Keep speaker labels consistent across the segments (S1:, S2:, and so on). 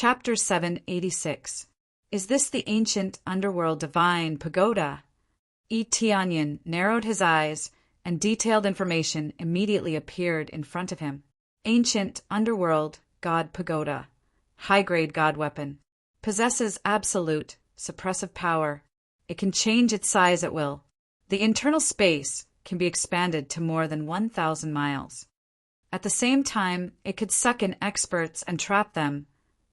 S1: Chapter 786. Is this the ancient underworld divine pagoda? Tianyin narrowed his eyes, and detailed information immediately appeared in front of him. Ancient underworld god pagoda. High-grade god weapon. Possesses absolute, suppressive power. It can change its size at will. The internal space can be expanded to more than 1,000 miles. At the same time, it could suck in experts and trap them,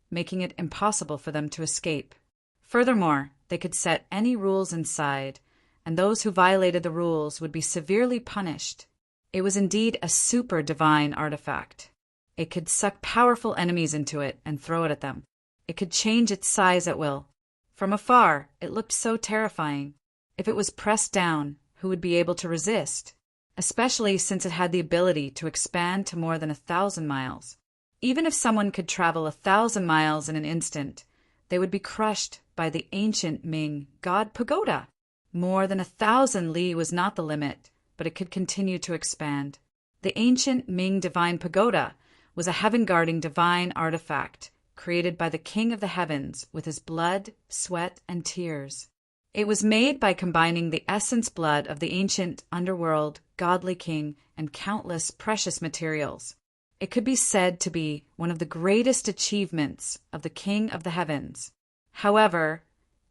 S1: making it impossible for them to escape. Furthermore, they could set any rules inside, and those who violated the rules would be severely punished. It was indeed a super divine artifact. It could suck powerful enemies into it and throw it at them. It could change its size at will. From afar, it looked so terrifying. If it was pressed down, who would be able to resist? Especially since it had the ability to expand to more than 1,000 miles. Even if someone could travel 1,000 miles in an instant, they would be crushed by the ancient Ming god pagoda. More than 1,000 li was not the limit, but it could continue to expand. The ancient Ming divine pagoda was a heaven-guarding divine artifact created by the king of the heavens with his blood, sweat, and tears. It was made by combining the essence blood of the ancient underworld godly king and countless precious materials. It could be said to be one of the greatest achievements of the king of the heavens. However,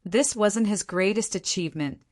S1: this wasn't his greatest achievement,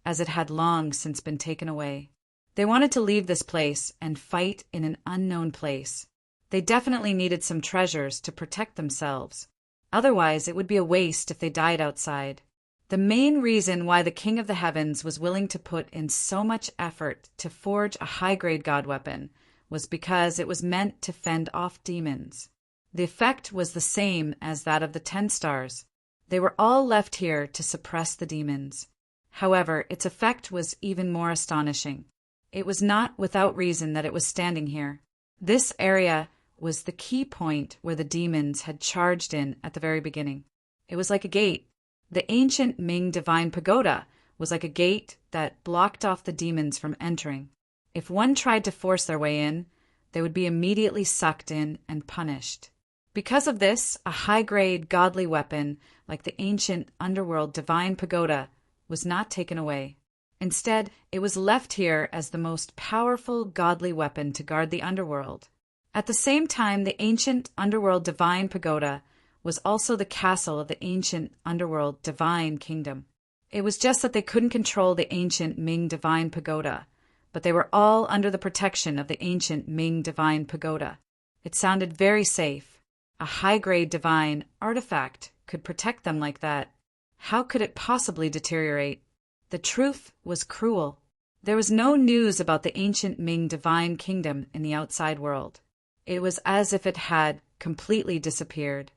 S1: as it had long since been taken away. They wanted to leave this place and fight in an unknown place. They definitely needed some treasures to protect themselves. Otherwise, it would be a waste if they died outside. The main reason why the King of the Heavens was willing to put in so much effort to forge a high-grade god weapon was because it was meant to fend off demons. The effect was the same as that of the 10 stars. They were all left here to suppress the demons. However, its effect was even more astonishing. It was not without reason that it was standing here. This area was the key point where the demons had charged in at the very beginning. It was like a gate. The ancient Ming divine pagoda was like a gate that blocked off the demons from entering. If one tried to force their way in, they would be immediately sucked in and punished. Because of this, a high-grade godly weapon like the ancient underworld divine pagoda was not taken away. Instead, it was left here as the most powerful godly weapon to guard the underworld. At the same time, the ancient underworld divine pagoda was also the castle of the ancient underworld divine kingdom. It was just that they couldn't control the ancient Ming divine pagoda, but they were all under the protection of the ancient Ming divine pagoda. It sounded very safe. A high-grade divine artifact could protect them like that. How could it possibly deteriorate? The truth was cruel. There was no news about the ancient Ming divine kingdom in the outside world. It was as if it had completely disappeared.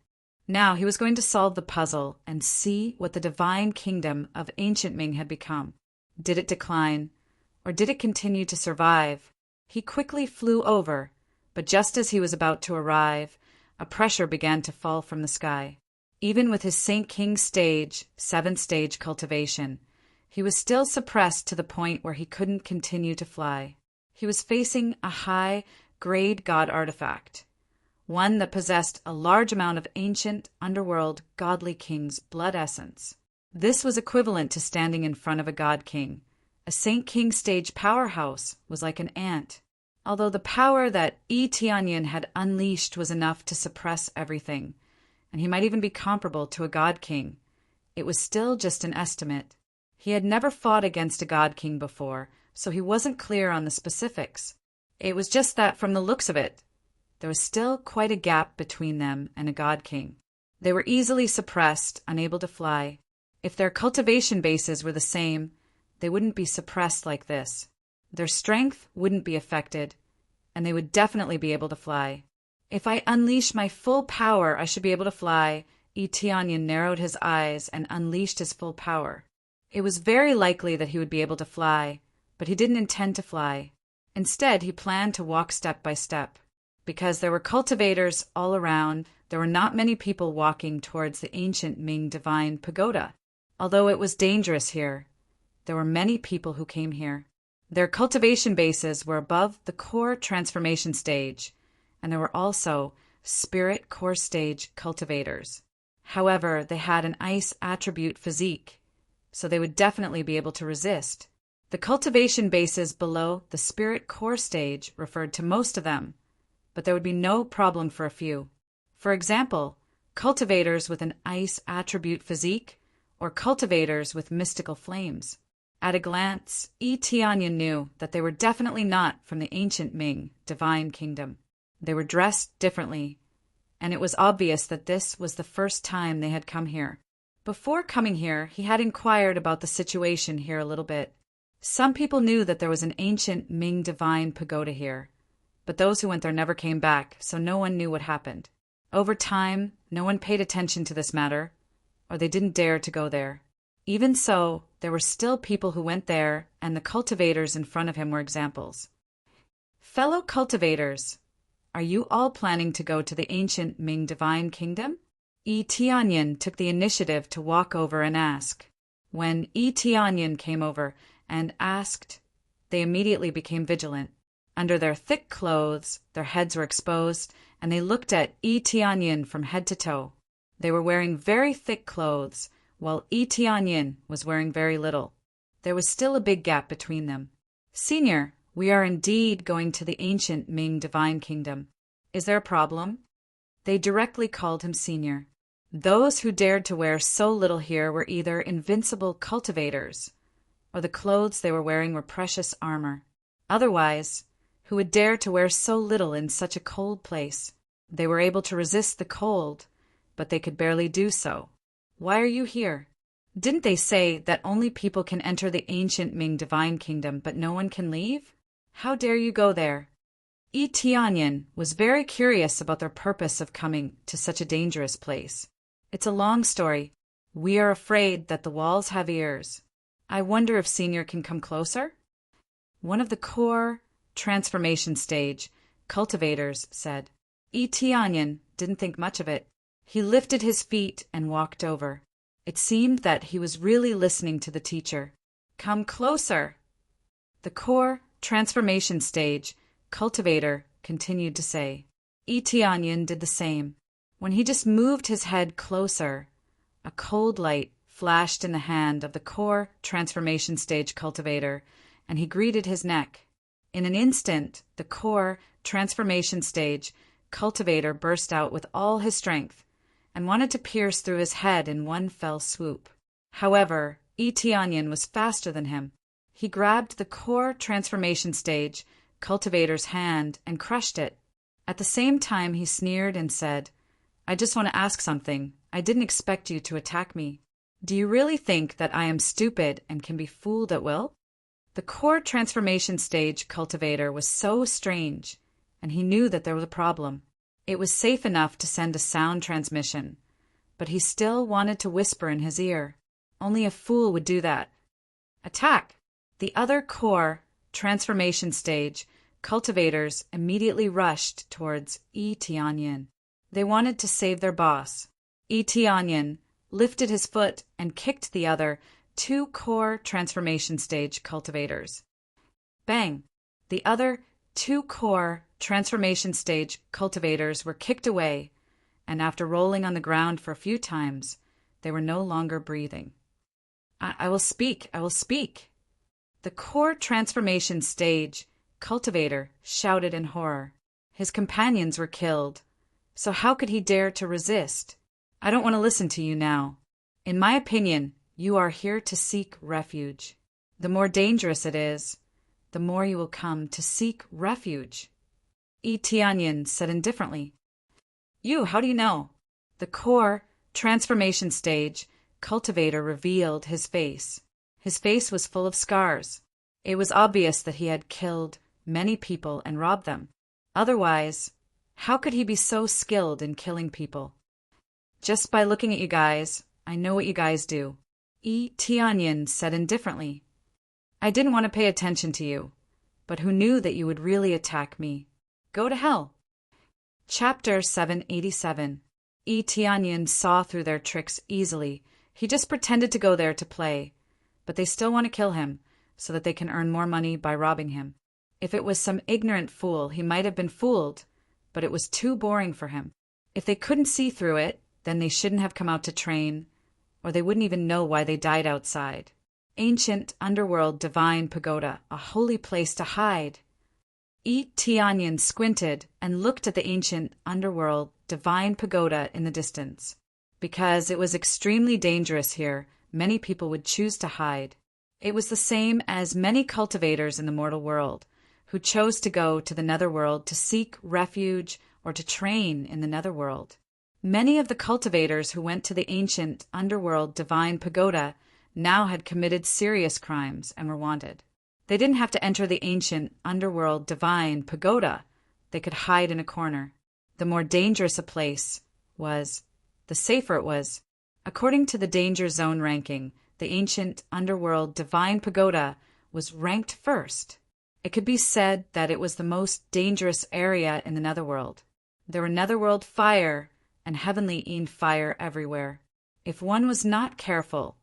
S1: Now he was going to solve the puzzle and see what the divine kingdom of ancient Ming had become. Did it decline, or did it continue to survive? He quickly flew over, but just as he was about to arrive, a pressure began to fall from the sky. Even with his Saint King stage, 7th-stage cultivation, he was still suppressed to the point where he couldn't continue to fly. He was facing a high-grade god artifact, one that possessed a large amount of ancient underworld godly king's blood essence. This was equivalent to standing in front of a god king. A Saint King stage powerhouse was like an ant. Although the power that Tianyin had unleashed was enough to suppress everything, and he might even be comparable to a god king, it was still just an estimate. He had never fought against a god king before, so he wasn't clear on the specifics. It was just that, from the looks of it, there was still quite a gap between them and a god king. They were easily suppressed, unable to fly. If their cultivation bases were the same, they wouldn't be suppressed like this. Their strength wouldn't be affected, and they would definitely be able to fly. If I unleash my full power, I should be able to fly. Tianyin narrowed his eyes and unleashed his full power. It was very likely that he would be able to fly, but he didn't intend to fly. Instead, he planned to walk step by step. Because there were cultivators all around, there were not many people walking towards the ancient Ming divine pagoda. Although it was dangerous here, there were many people who came here. Their cultivation bases were above the core transformation stage, and there were also spirit core stage cultivators. However, they had an ice attribute physique, so they would definitely be able to resist. The cultivation bases below the spirit core stage referred to most of them, but there would be no problem for a few. For example, cultivators with an ice attribute physique or cultivators with mystical flames. At a glance, Tianyan knew that they were definitely not from the ancient Ming divine kingdom. They were dressed differently, and it was obvious that this was the first time they had come here. Before coming here, he had inquired about the situation here a little bit. Some people knew that there was an ancient Ming divine pagoda here, but those who went there never came back, so no one knew what happened. Over time, no one paid attention to this matter, or they didn't dare to go there. Even so, there were still people who went there, and the cultivators in front of him were examples. Fellow cultivators, are you all planning to go to the ancient Ming divine kingdom? Tianyan took the initiative to walk over and ask. When Tianyan came over and asked, they immediately became vigilant. Under their thick clothes, their heads were exposed, and they looked at Tianyan from head to toe. They were wearing very thick clothes, while Tianyan was wearing very little. There was still a big gap between them. Senior, we are indeed going to the ancient Ming divine kingdom. Is there a problem? They directly called him Senior. Those who dared to wear so little here were either invincible cultivators, or the clothes they were wearing were precious armor. Otherwise, who would dare to wear so little in such a cold place? They were able to resist the cold, but they could barely do so. Why are you here? Didn't they say that only people can enter the ancient Ming divine kingdom, but no one can leave? How dare you go there? Tianyan was very curious about their purpose of coming to such a dangerous place. It's a long story. We are afraid that the walls have ears. I wonder if Senior can come closer? One of the core transformation stage cultivators said. Tianyan didn't think much of it. He lifted his feet and walked over. It seemed that he was really listening to the teacher. Come closer. The core transformation stage cultivator continued to say. Tianyan did the same. When he just moved his head closer, a cold light flashed in the hand of the core transformation stage cultivator, and he greeted his neck. In an instant, the core transformation stage cultivator burst out with all his strength and wanted to pierce through his head in one fell swoop. However, Tianyan was faster than him. He grabbed the core transformation stage cultivator's hand and crushed it. At the same time, he sneered and said, I just want to ask something. I didn't expect you to attack me. Do you really think that I am stupid and can be fooled at will? The core transformation stage cultivator was so strange, and he knew that there was a problem. It was safe enough to send a sound transmission, but he still wanted to whisper in his ear. Only a fool would do that. Attack! The other core transformation stage cultivators immediately rushed towards Tianyan. They wanted to save their boss. Tianyan lifted his foot and kicked the other two core transformation stage cultivators. Bang! The other two core transformation stage cultivators were kicked away, and after rolling on the ground for a few times, they were no longer breathing. I will speak. I will speak. The core transformation stage cultivator shouted in horror. His companions were killed, so how could he dare to resist? I don't want to listen to you now. In my opinion, you are here to seek refuge. The more dangerous it is, the more you will come to seek refuge. Tianyan said indifferently. You, how do you know? The core transformation stage cultivator revealed his face. His face was full of scars. It was obvious that he had killed many people and robbed them. Otherwise, how could he be so skilled in killing people? Just by looking at you guys, I know what you guys do. Tianyan said indifferently. I didn't want to pay attention to you, but who knew that you would really attack me? Go to hell. Chapter 787. Tianyan saw through their tricks easily. He just pretended to go there to play, but they still want to kill him so that they can earn more money by robbing him. If it was some ignorant fool, he might have been fooled, but it was too boring for him. If they couldn't see through it, then they shouldn't have come out to train, or they wouldn't even know why they died outside. Ancient underworld divine pagoda, a holy place to hide. Tianyan squinted and looked at the ancient underworld divine pagoda in the distance. Because it was extremely dangerous here, many people would choose to hide. It was the same as many cultivators in the mortal world, who chose to go to the netherworld to seek refuge or to train in the netherworld. Many of the cultivators who went to the ancient underworld divine pagoda now had committed serious crimes and were wanted. They didn't have to enter the ancient underworld divine pagoda. They could hide in a corner. The more dangerous a place was, the safer it was. According to the danger zone ranking, the ancient underworld divine pagoda was ranked first. It could be said that it was the most dangerous area in the netherworld. There were netherworld fire and heavenly fire everywhere. If one was not careful,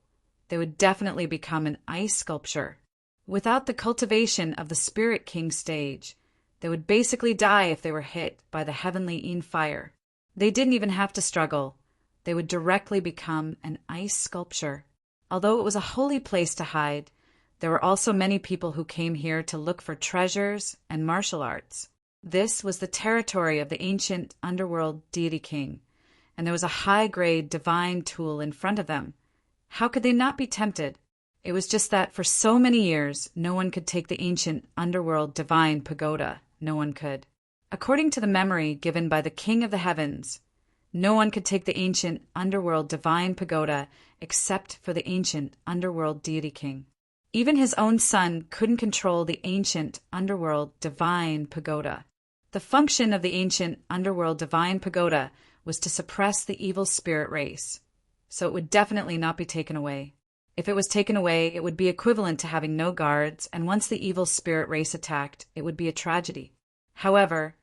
S1: they would definitely become an ice sculpture. Without the cultivation of the Spirit King stage, they would basically die if they were hit by the heavenly fire. They didn't even have to struggle. They would directly become an ice sculpture. Although it was a holy place to hide, there were also many people who came here to look for treasures and martial arts. This was the territory of the ancient underworld deity king, and there was a high-grade divine tool in front of them. How could they not be tempted? It was just that for so many years, no one could take the ancient underworld divine pagoda. No one could. According to the memory given by the King of the Heavens, no one could take the ancient underworld divine pagoda except for the ancient underworld deity king. Even his own son couldn't control the ancient underworld divine pagoda. The function of the ancient underworld divine pagoda was to suppress the evil spirit race, so it would definitely not be taken away. If it was taken away, it would be equivalent to having no guards, and once the evil spirit race attacked, it would be a tragedy. However,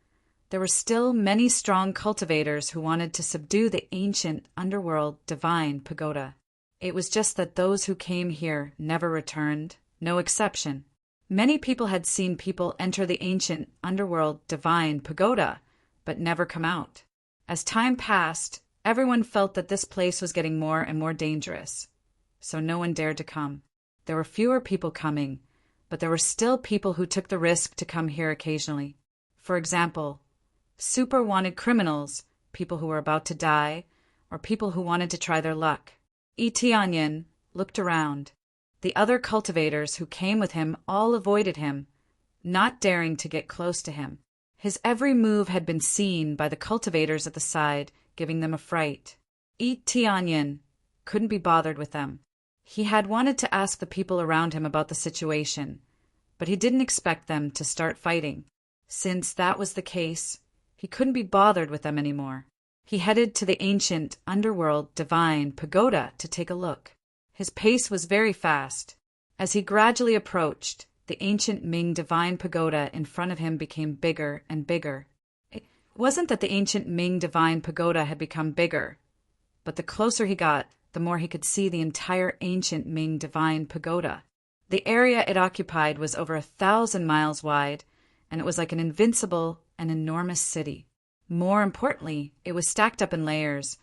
S1: there were still many strong cultivators who wanted to subdue the ancient underworld divine pagoda. It was just that those who came here never returned, no exception. Many people had seen people enter the ancient underworld divine pagoda, but never come out. As time passed, everyone felt that this place was getting more and more dangerous, so no one dared to come. There were fewer people coming, but there were still people who took the risk to come here occasionally. For example, super wanted criminals, people who were about to die, or people who wanted to try their luck. Tianyan looked around. The other cultivators who came with him all avoided him, not daring to get close to him. His every move had been seen by the cultivators at the side, giving them a fright. Tianyan couldn't be bothered with them. He had wanted to ask the people around him about the situation, but he didn't expect them to start fighting. Since that was the case, he couldn't be bothered with them anymore. He headed to the ancient underworld divine pagoda to take a look. His pace was very fast. As he gradually approached, the ancient Ming divine pagoda in front of him became bigger and bigger. It wasn't that the ancient Ming divine pagoda had become bigger, but the closer he got, the more he could see the entire ancient Ming divine pagoda. The area it occupied was over 1,000 miles wide, and it was like an invincible and enormous city. More importantly, it was stacked up in layers,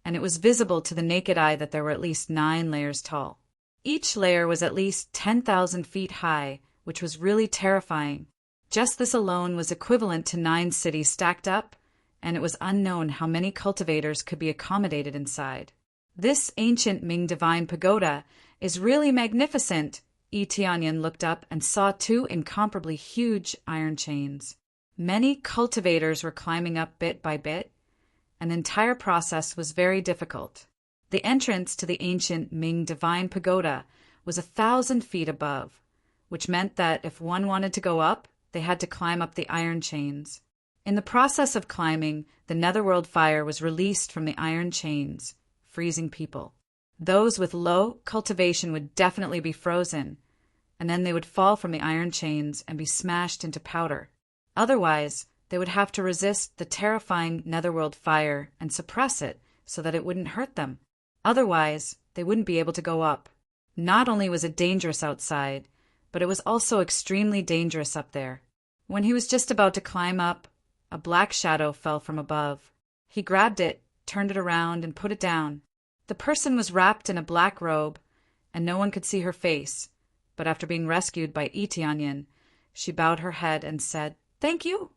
S1: and it was visible to the naked eye that there were at least 9 layers tall. Each layer was at least 10,000 feet high, which was really terrifying. Just this alone was equivalent to 9 cities stacked up, and it was unknown how many cultivators could be accommodated inside. This ancient Ming divine pagoda is really magnificent. Tianyan looked up and saw 2 incomparably huge iron chains. Many cultivators were climbing up bit by bit, and the entire process was very difficult. The entrance to the ancient Ming divine pagoda was 1,000 feet above, which meant that if one wanted to go up, they had to climb up the iron chains. In the process of climbing, the netherworld fire was released from the iron chains, freezing people. Those with low cultivation would definitely be frozen, and then they would fall from the iron chains and be smashed into powder. Otherwise, they would have to resist the terrifying netherworld fire and suppress it so that it wouldn't hurt them. Otherwise, they wouldn't be able to go up. Not only was it dangerous outside, but it was also extremely dangerous up there. When he was just about to climb up, a black shadow fell from above. He grabbed it, turned it around, and put it down. The person was wrapped in a black robe, and no one could see her face, but after being rescued by Itianyan, she bowed her head and said, "Thank you."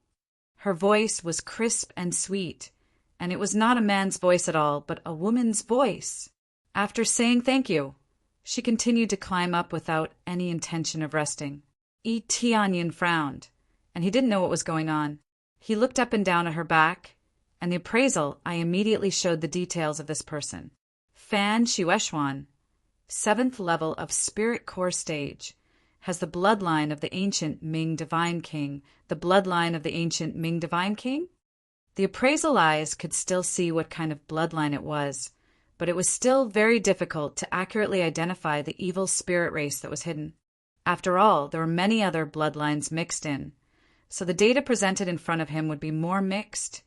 S1: Her voice was crisp and sweet, and it was not a man's voice at all, but a woman's voice. After saying thank you, she continued to climb up without any intention of resting. Itianyan frowned, and he didn't know what was going on. He looked up and down at her back, and the appraisal I immediately showed the details of this person. Fan Shueshuan, 7th level of Spirit Core Stage, has the bloodline of the ancient Ming Divine King. The bloodline of the ancient Ming Divine King? The appraisal eyes could still see what kind of bloodline it was, but it was still very difficult to accurately identify the evil spirit race that was hidden. After all, there were many other bloodlines mixed in, so the data presented in front of him would be more mixed,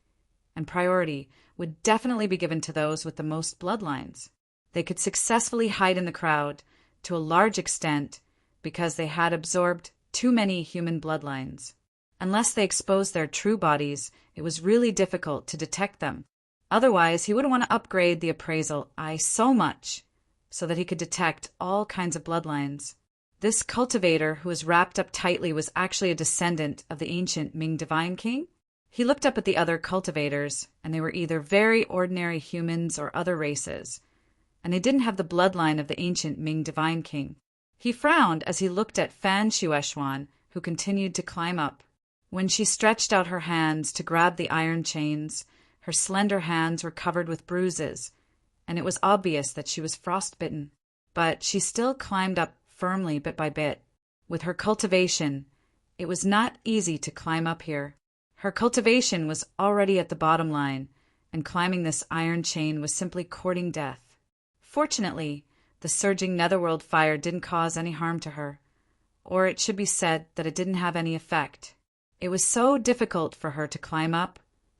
S1: and priority would definitely be given to those with the most bloodlines. They could successfully hide in the crowd to a large extent because they had absorbed too many human bloodlines. Unless they exposed their true bodies, it was really difficult to detect them. Otherwise, he wouldn't want to upgrade the appraisal eye so much so that he could detect all kinds of bloodlines. This cultivator who was wrapped up tightly was actually a descendant of the ancient Ming Divine King. He looked up at the other cultivators, and they were either very ordinary humans or other races, and they didn't have the bloodline of the ancient Ming Divine King. He frowned as he looked at Fan Shueshuan, who continued to climb up. When she stretched out her hands to grab the iron chains, her slender hands were covered with bruises, and it was obvious that she was frostbitten. But she still climbed up firmly bit by bit. With her cultivation, it was not easy to climb up here. Her cultivation was already at the bottom line, and climbing this iron chain was simply courting death. Fortunately, the surging netherworld fire didn't cause any harm to her, or it should be said that it didn't have any effect. It was so difficult for her to climb up,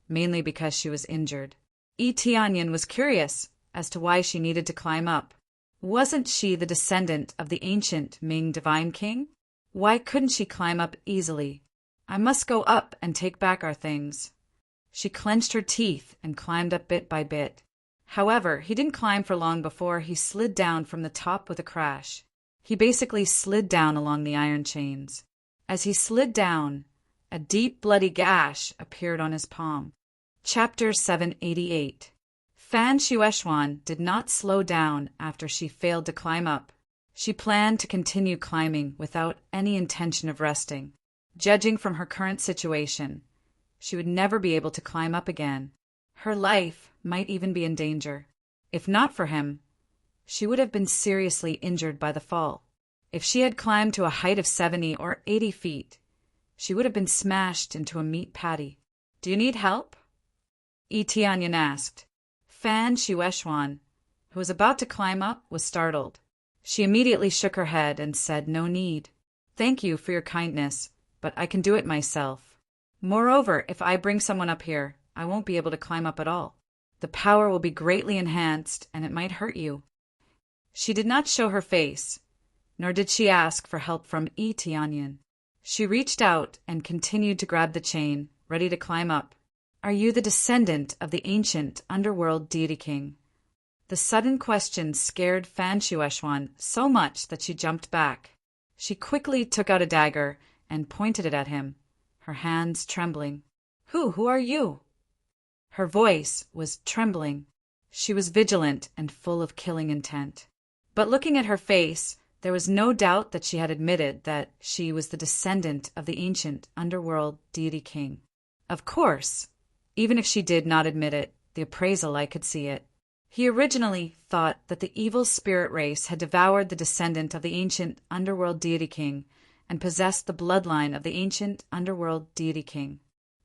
S1: mainly because she was injured. Itianyan was curious as to why she needed to climb up. Wasn't she the descendant of the ancient Ming Divine King? Why couldn't she climb up easily? I must go up and take back our things. She clenched her teeth and climbed up bit by bit. However, he didn't climb for long before he slid down from the top with a crash. He basically slid down along the iron chains. As he slid down, a deep bloody gash appeared on his palm. Chapter 788. Fan Shueshuan did not slow down after she failed to climb up. She planned to continue climbing without any intention of resting. Judging from her current situation, she would never be able to climb up again. Her life might even be in danger. If not for him, she would have been seriously injured by the fall. If she had climbed to a height of 70 or 80 feet, she would have been smashed into a meat patty. "Do you need help?" Itianyan asked. Fan Shueshuan, who was about to climb up, was startled. She immediately shook her head and said, "No need. Thank you for your kindness, but I can do it myself. Moreover, if I bring someone up here, I won't be able to climb up at all. The power will be greatly enhanced, and it might hurt you." She did not show her face, nor did she ask for help from Itianyan. She reached out and continued to grab the chain, ready to climb up. "Are you the descendant of the ancient underworld deity king?" The sudden question scared Fan Shueshuan so much that she jumped back. She quickly took out a dagger and pointed it at him, her hands trembling. Who are you?" Her voice was trembling. She was vigilant and full of killing intent. But looking at her face, there was no doubt that she had admitted that she was the descendant of the ancient underworld deity king. Of course, even if she did not admit it, the appraisal eye could see it. He originally thought that the evil spirit race had devoured the descendant of the ancient underworld deity king and possessed the bloodline of the ancient underworld deity king.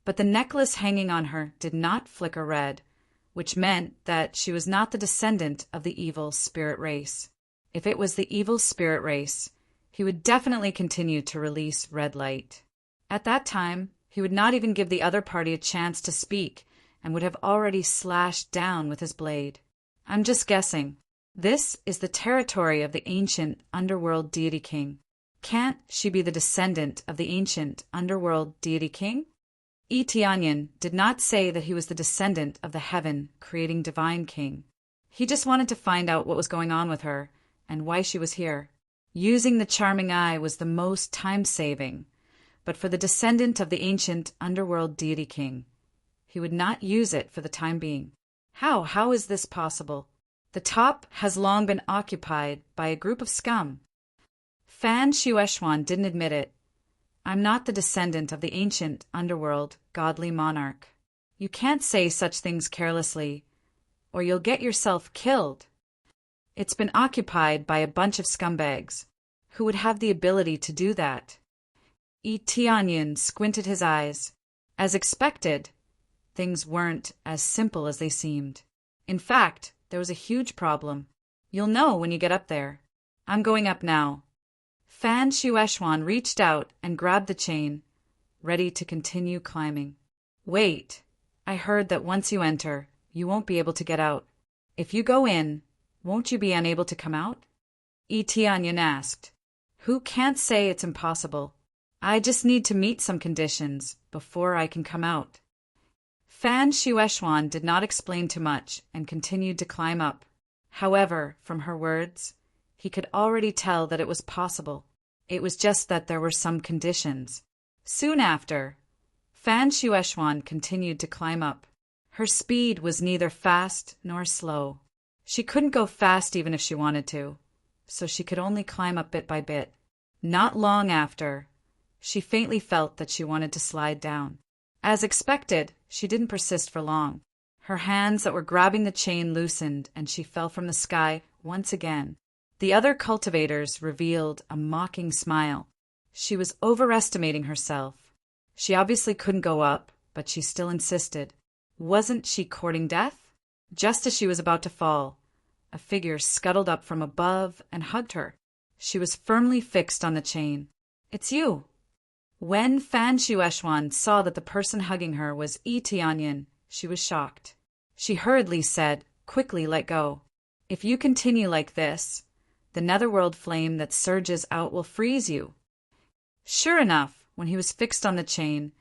S1: But the necklace hanging on her did not flicker red, which meant that she was not the descendant of the evil spirit race. If it was the evil spirit race, he would definitely continue to release red light. At that time, he would not even give the other party a chance to speak and would have already slashed down with his blade. "I'm just guessing. This is the territory of the ancient underworld deity king. Can't she be the descendant of the ancient underworld deity king?" Tianyin did not say that he was the descendant of the heaven-creating divine king. He just wanted to find out what was going on with her and why she was here. Using the charming eye was the most time-saving, but for the descendant of the ancient underworld deity king, he would not use it for the time being. How is this possible? The top has long been occupied by a group of scum. Fan Shueshuan didn't admit it. I'm not the descendant of the ancient underworld godly monarch. You can't say such things carelessly, or you'll get yourself killed. It's been occupied by a bunch of scumbags. Who would have the ability to do that? Tianyin squinted his eyes. As expected, things weren't as simple as they seemed. In fact, there was a huge problem. You'll know when you get up there. I'm going up now. Fan Shueshuan reached out and grabbed the chain, ready to continue climbing. Wait, I heard that once you enter, you won't be able to get out. If you go in, won't you be unable to come out? Tianyin asked. Who can't say it's impossible? I just need to meet some conditions before I can come out. Fan Shueshuan did not explain too much and continued to climb up. However, from her words, he could already tell that it was possible. It was just that there were some conditions. Soon after, Fan Shueshuan continued to climb up. Her speed was neither fast nor slow. She couldn't go fast even if she wanted to, so she could only climb up bit by bit. Not long after, she faintly felt that she wanted to slide down. As expected, she didn't persist for long. Her hands that were grabbing the chain loosened and she fell from the sky once again. The other cultivators revealed a mocking smile. She was overestimating herself. She obviously couldn't go up, but she still insisted. Wasn't she courting death? Just as she was about to fall, a figure scuttled up from above and hugged her. She was firmly fixed on the chain. It's you. When Fan Shueshuan saw that the person hugging her was Tianyin, she was shocked. She hurriedly said, quickly let go. If you continue like this, the netherworld flame that surges out will freeze you. Sure enough, when he was fixed on the chain,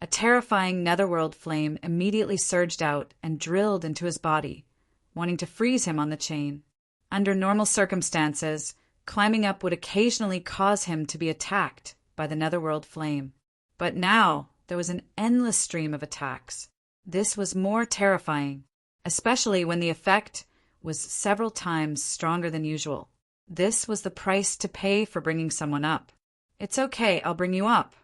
S1: a terrifying netherworld flame immediately surged out and drilled into his body, wanting to freeze him on the chain. Under normal circumstances, climbing up would occasionally cause him to be attacked by the netherworld flame. But now there was an endless stream of attacks. This was more terrifying, especially when the effect was several times stronger than usual. This was the price to pay for bringing someone up. It's okay, I'll bring you up.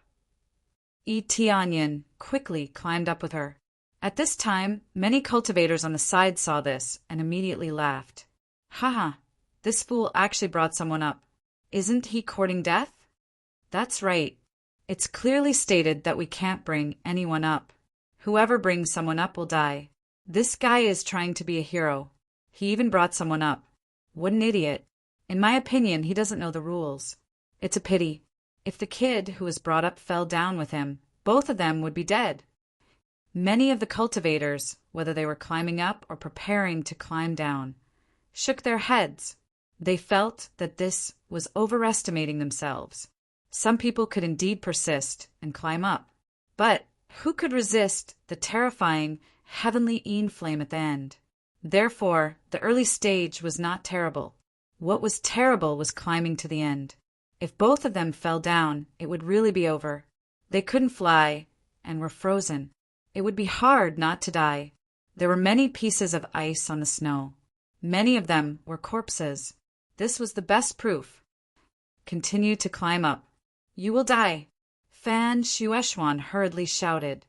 S1: Tianyin quickly climbed up with her. At this time, many cultivators on the side saw this and immediately laughed. Haha, this fool actually brought someone up. Isn't he courting death? That's right. It's clearly stated that we can't bring anyone up. Whoever brings someone up will die. This guy is trying to be a hero. He even brought someone up. What an idiot. In my opinion, he doesn't know the rules. It's a pity. If the kid who was brought up fell down with him, both of them would be dead. Many of the cultivators, whether they were climbing up or preparing to climb down, shook their heads. They felt that this was overestimating themselves. Some people could indeed persist and climb up, but who could resist the terrifying heavenly Een flame at the end? Therefore, the early stage was not terrible. What was terrible was climbing to the end. If both of them fell down, it would really be over. They couldn't fly and were frozen. It would be hard not to die. There were many pieces of ice on the snow. Many of them were corpses. This was the best proof. Continue to climb up. You will die. Fan Shueshuan hurriedly shouted.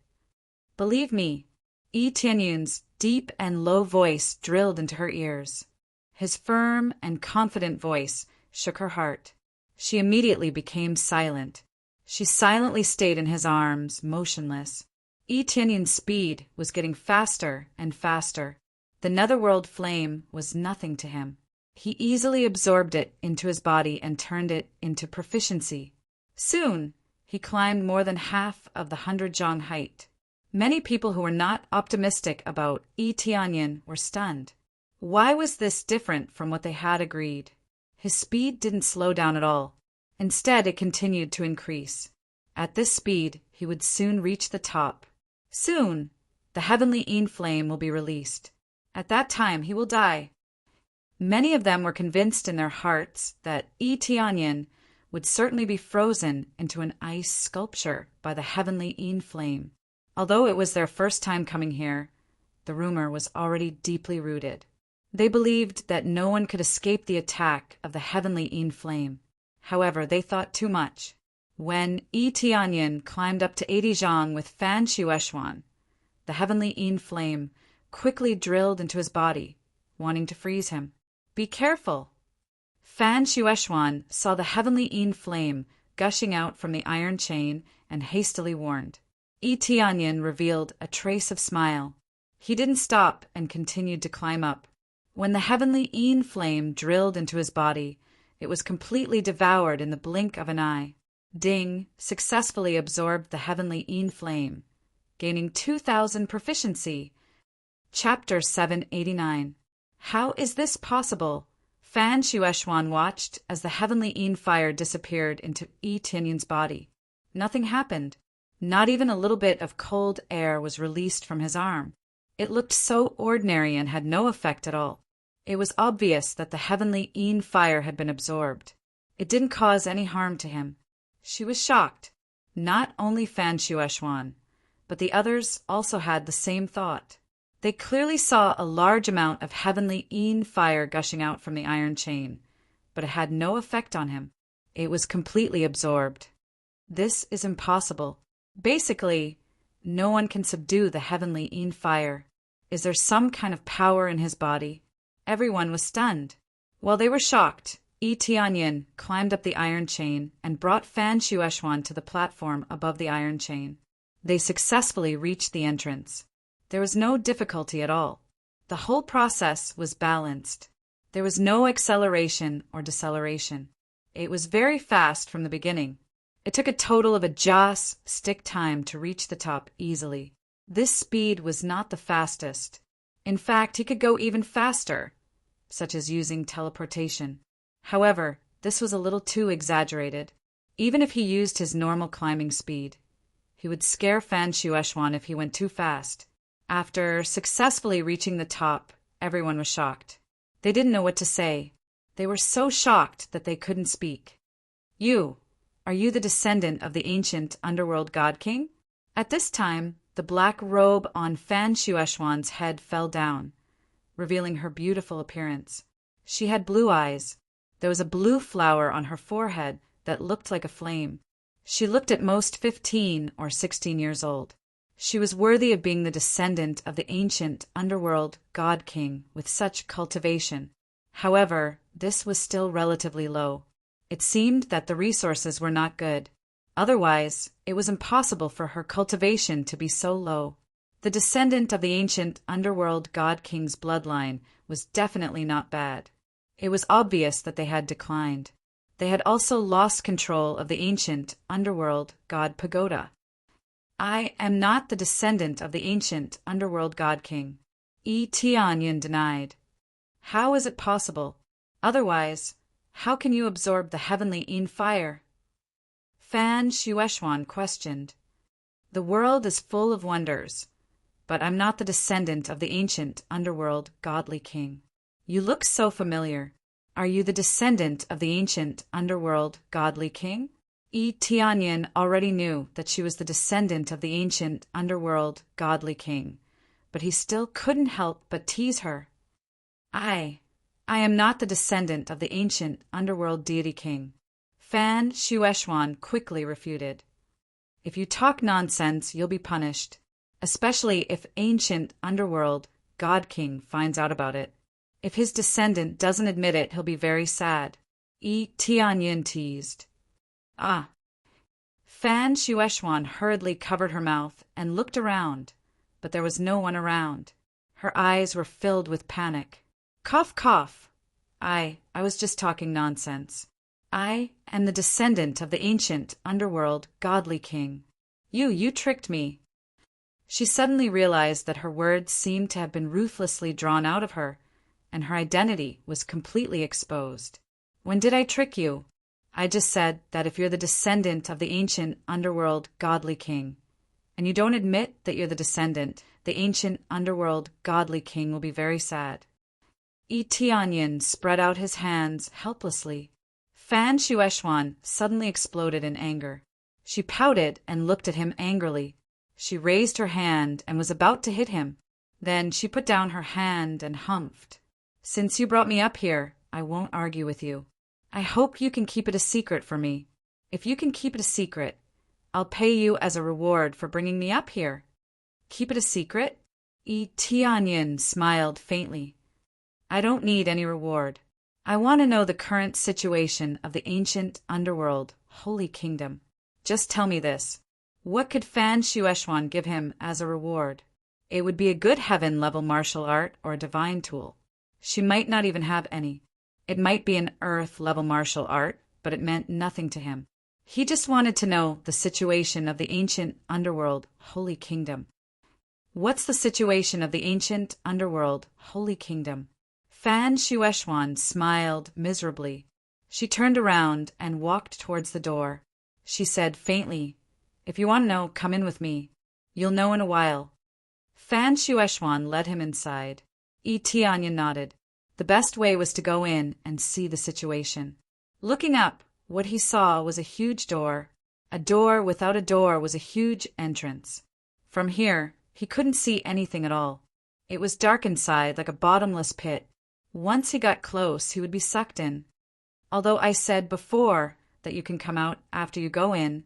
S1: Believe me, Tianyin's deep and low voice drilled into her ears. His firm and confident voice shook her heart. She immediately became silent. She silently stayed in his arms, motionless. Tianyin's speed was getting faster and faster. The netherworld flame was nothing to him. He easily absorbed it into his body and turned it into proficiency. Soon, he climbed more than half of the 100-jong height. Many people who were not optimistic about Tianyin were stunned. Why was this different from what they had agreed? His speed didn't slow down at all. Instead, it continued to increase. At this speed, he would soon reach the top. Soon, the heavenly Een flame will be released. At that time, he will die. Many of them were convinced in their hearts that Tianyin would certainly be frozen into an ice sculpture by the heavenly Een flame. Although it was their first time coming here, the rumor was already deeply rooted. They believed that no one could escape the attack of the heavenly Een flame. However, they thought too much. When Tianyin climbed up to 80 zhang with Fan Shueshuan, the heavenly Een flame quickly drilled into his body, wanting to freeze him. Be careful! Fan Shueshuan saw the heavenly Een flame gushing out from the iron chain and hastily warned. Tianyin revealed a trace of smile. He didn't stop and continued to climb up. When the heavenly Een flame drilled into his body, it was completely devoured in the blink of an eye. Ding successfully absorbed the heavenly Een flame, gaining 2,000 proficiency. Chapter 789. How is this possible? Fan Shueshuan watched as the heavenly Een fire disappeared into Tianyin's body. Nothing happened. Not even a little bit of cold air was released from his arm. It looked so ordinary and had no effect at all. It was obvious that the heavenly Een fire had been absorbed. It didn't cause any harm to him. She was shocked. Not only Fan Shueshuan, but the others also had the same thought. They clearly saw a large amount of heavenly Een fire gushing out from the iron chain, but it had no effect on him. It was completely absorbed. This is impossible. Basically, no one can subdue the heavenly Een fire. Is there some kind of power in his body? Everyone was stunned. While they were shocked, Tianyin climbed up the iron chain and brought Fan Shueshuan to the platform above the iron chain. They successfully reached the entrance. There was no difficulty at all. The whole process was balanced. There was no acceleration or deceleration. It was very fast from the beginning. It took a total of a joss stick time to reach the top easily. This speed was not the fastest. In fact, he could go even faster, such as using teleportation. However, this was a little too exaggerated. Even if he used his normal climbing speed, he would scare Fan Shueshuan if he went too fast. After successfully reaching the top, everyone was shocked. They didn't know what to say. They were so shocked that they couldn't speak. Are you the descendant of the ancient underworld god king? At this time, the black robe on Fan Shueshuan's head fell down, revealing her beautiful appearance. She had blue eyes. There was a blue flower on her forehead that looked like a flame. She looked at most 15 or 16 years old. She was worthy of being the descendant of the ancient underworld god king with such cultivation. However, this was still relatively low. It seemed that the resources were not good. Otherwise, it was impossible for her cultivation to be so low. The descendant of the ancient underworld god king's bloodline was definitely not bad. It was obvious that they had declined. They had also lost control of the ancient underworld god pagoda. I am not the descendant of the ancient underworld god king. Tianyin denied. How is it possible? Otherwise, how can you absorb the heavenly Een fire? Fan Shueshuan questioned. The world is full of wonders, but I'm not the descendant of the ancient underworld godly king. You look so familiar. Are you the descendant of the ancient underworld godly king? Tianyin already knew that she was the descendant of the ancient underworld godly king, but he still couldn't help but tease her. I am not the descendant of the ancient underworld deity king. Fan Shueshuan quickly refuted. If you talk nonsense, you'll be punished, especially if ancient underworld god king finds out about it. If his descendant doesn't admit it, he'll be very sad. Tianyin teased. Fan Shueshuan hurriedly covered her mouth and looked around, but there was no one around. Her eyes were filled with panic. Cough, cough. I was just talking nonsense. I am the descendant of the ancient underworld godly king. You tricked me. She suddenly realized that her words seemed to have been ruthlessly drawn out of her, and her identity was completely exposed. When did I trick you? I just said that if you're the descendant of the ancient underworld godly king, and you don't admit that you're the descendant, the ancient underworld godly king will be very sad. Tianyin spread out his hands helplessly. Fan Shueishuan suddenly exploded in anger. She pouted and looked at him angrily. She raised her hand and was about to hit him. Then she put down her hand and humphed. Since you brought me up here, I won't argue with you. I hope you can keep it a secret for me. If you can keep it a secret, I'll pay you as a reward for bringing me up here. Keep it a secret? Tianyin smiled faintly. I don't need any reward. I want to know the current situation of the ancient underworld, Holy Kingdom. Just tell me this. What could Fan Shueishuan give him as a reward? It would be a good heaven-level martial art or a divine tool. She might not even have any. It might be an earth-level martial art, but it meant nothing to him. He just wanted to know the situation of the ancient underworld, Holy Kingdom. What's the situation of the ancient underworld, Holy Kingdom? Fan Shueishuan smiled miserably. She turned around and walked towards the door. She said faintly, If you want to know, come in with me. You'll know in a while. Fan Shueishuan led him inside. Tianyin nodded. The best way was to go in and see the situation. Looking up, what he saw was a huge door. A door without a door was a huge entrance. From here, he couldn't see anything at all. It was dark inside like a bottomless pit. Once he got close, he would be sucked in. Although I said before that you can come out after you go in,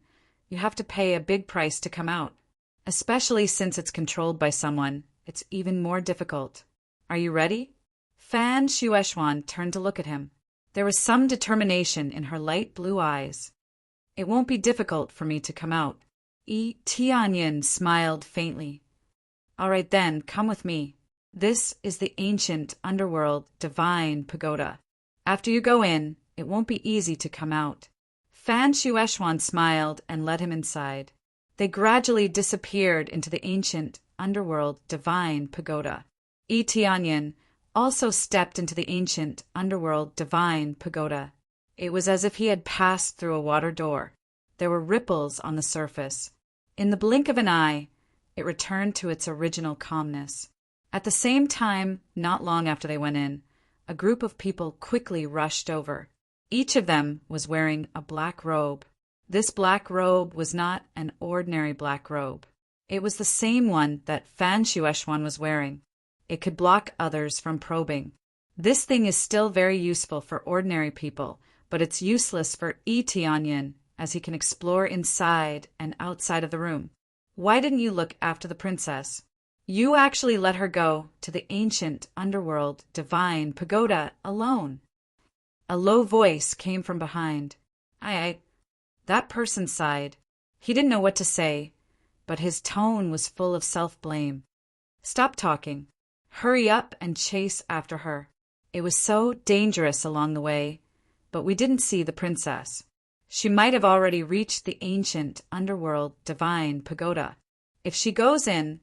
S1: you have to pay a big price to come out. Especially since it's controlled by someone, it's even more difficult. Are you ready? Fan Shueishuan turned to look at him. There was some determination in her light blue eyes. It won't be difficult for me to come out. Tianyin smiled faintly. All right then, come with me. This is the ancient underworld divine pagoda. After you go in, it won't be easy to come out. Fan Shueishuan smiled and led him inside. They gradually disappeared into the ancient underworld divine pagoda. Tianyin also stepped into the ancient underworld divine pagoda. It was as if he had passed through a water door. There were ripples on the surface. In the blink of an eye, it returned to its original calmness. At the same time, not long after they went in, a group of people quickly rushed over. Each of them was wearing a black robe. This black robe was not an ordinary black robe. It was the same one that Fan Shueishuan was wearing. It could block others from probing. This thing is still very useful for ordinary people, but it's useless for Tianyin, as he can explore inside and outside of the room. Why didn't you look after the princess? You actually let her go to the ancient underworld divine pagoda alone. A low voice came from behind. That person sighed. He didn't know what to say, but his tone was full of self-blame. Stop talking. Hurry up and chase after her. It was so dangerous along the way, but we didn't see the princess. She might have already reached the ancient underworld divine pagoda. If she goes in,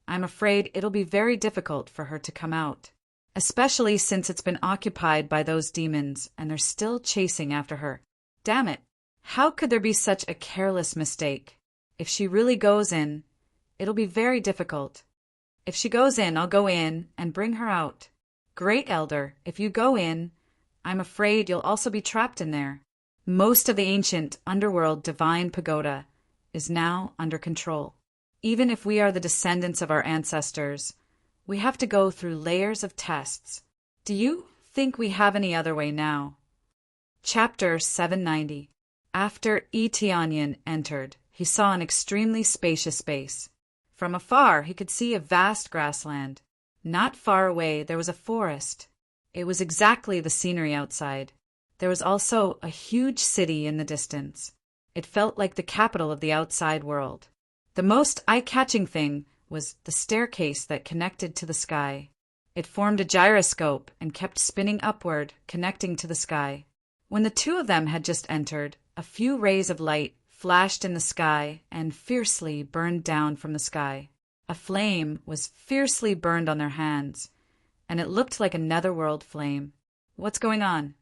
S1: I'm afraid it'll be very difficult for her to come out, especially since it's been occupied by those demons and they're still chasing after her. Damn it! How could there be such a careless mistake? If she really goes in, it'll be very difficult. If she goes in, I'll go in and bring her out. Great Elder, if you go in, I'm afraid you'll also be trapped in there. Most of the ancient underworld divine pagoda is now under control. Even if we are the descendants of our ancestors, we have to go through layers of tests. Do you think we have any other way now? Chapter 790. After Tianyin entered, he saw an extremely spacious space. From afar, he could see a vast grassland. Not far away, there was a forest. It was exactly the scenery outside. There was also a huge city in the distance. It felt like the capital of the outside world. The most eye-catching thing was the staircase that connected to the sky. It formed a gyroscope and kept spinning upward, connecting to the sky. When the two of them had just entered, a few rays of light flashed in the sky and fiercely burned down from the sky. A flame was fiercely burned on their hands, and it looked like a netherworld flame. What's going on?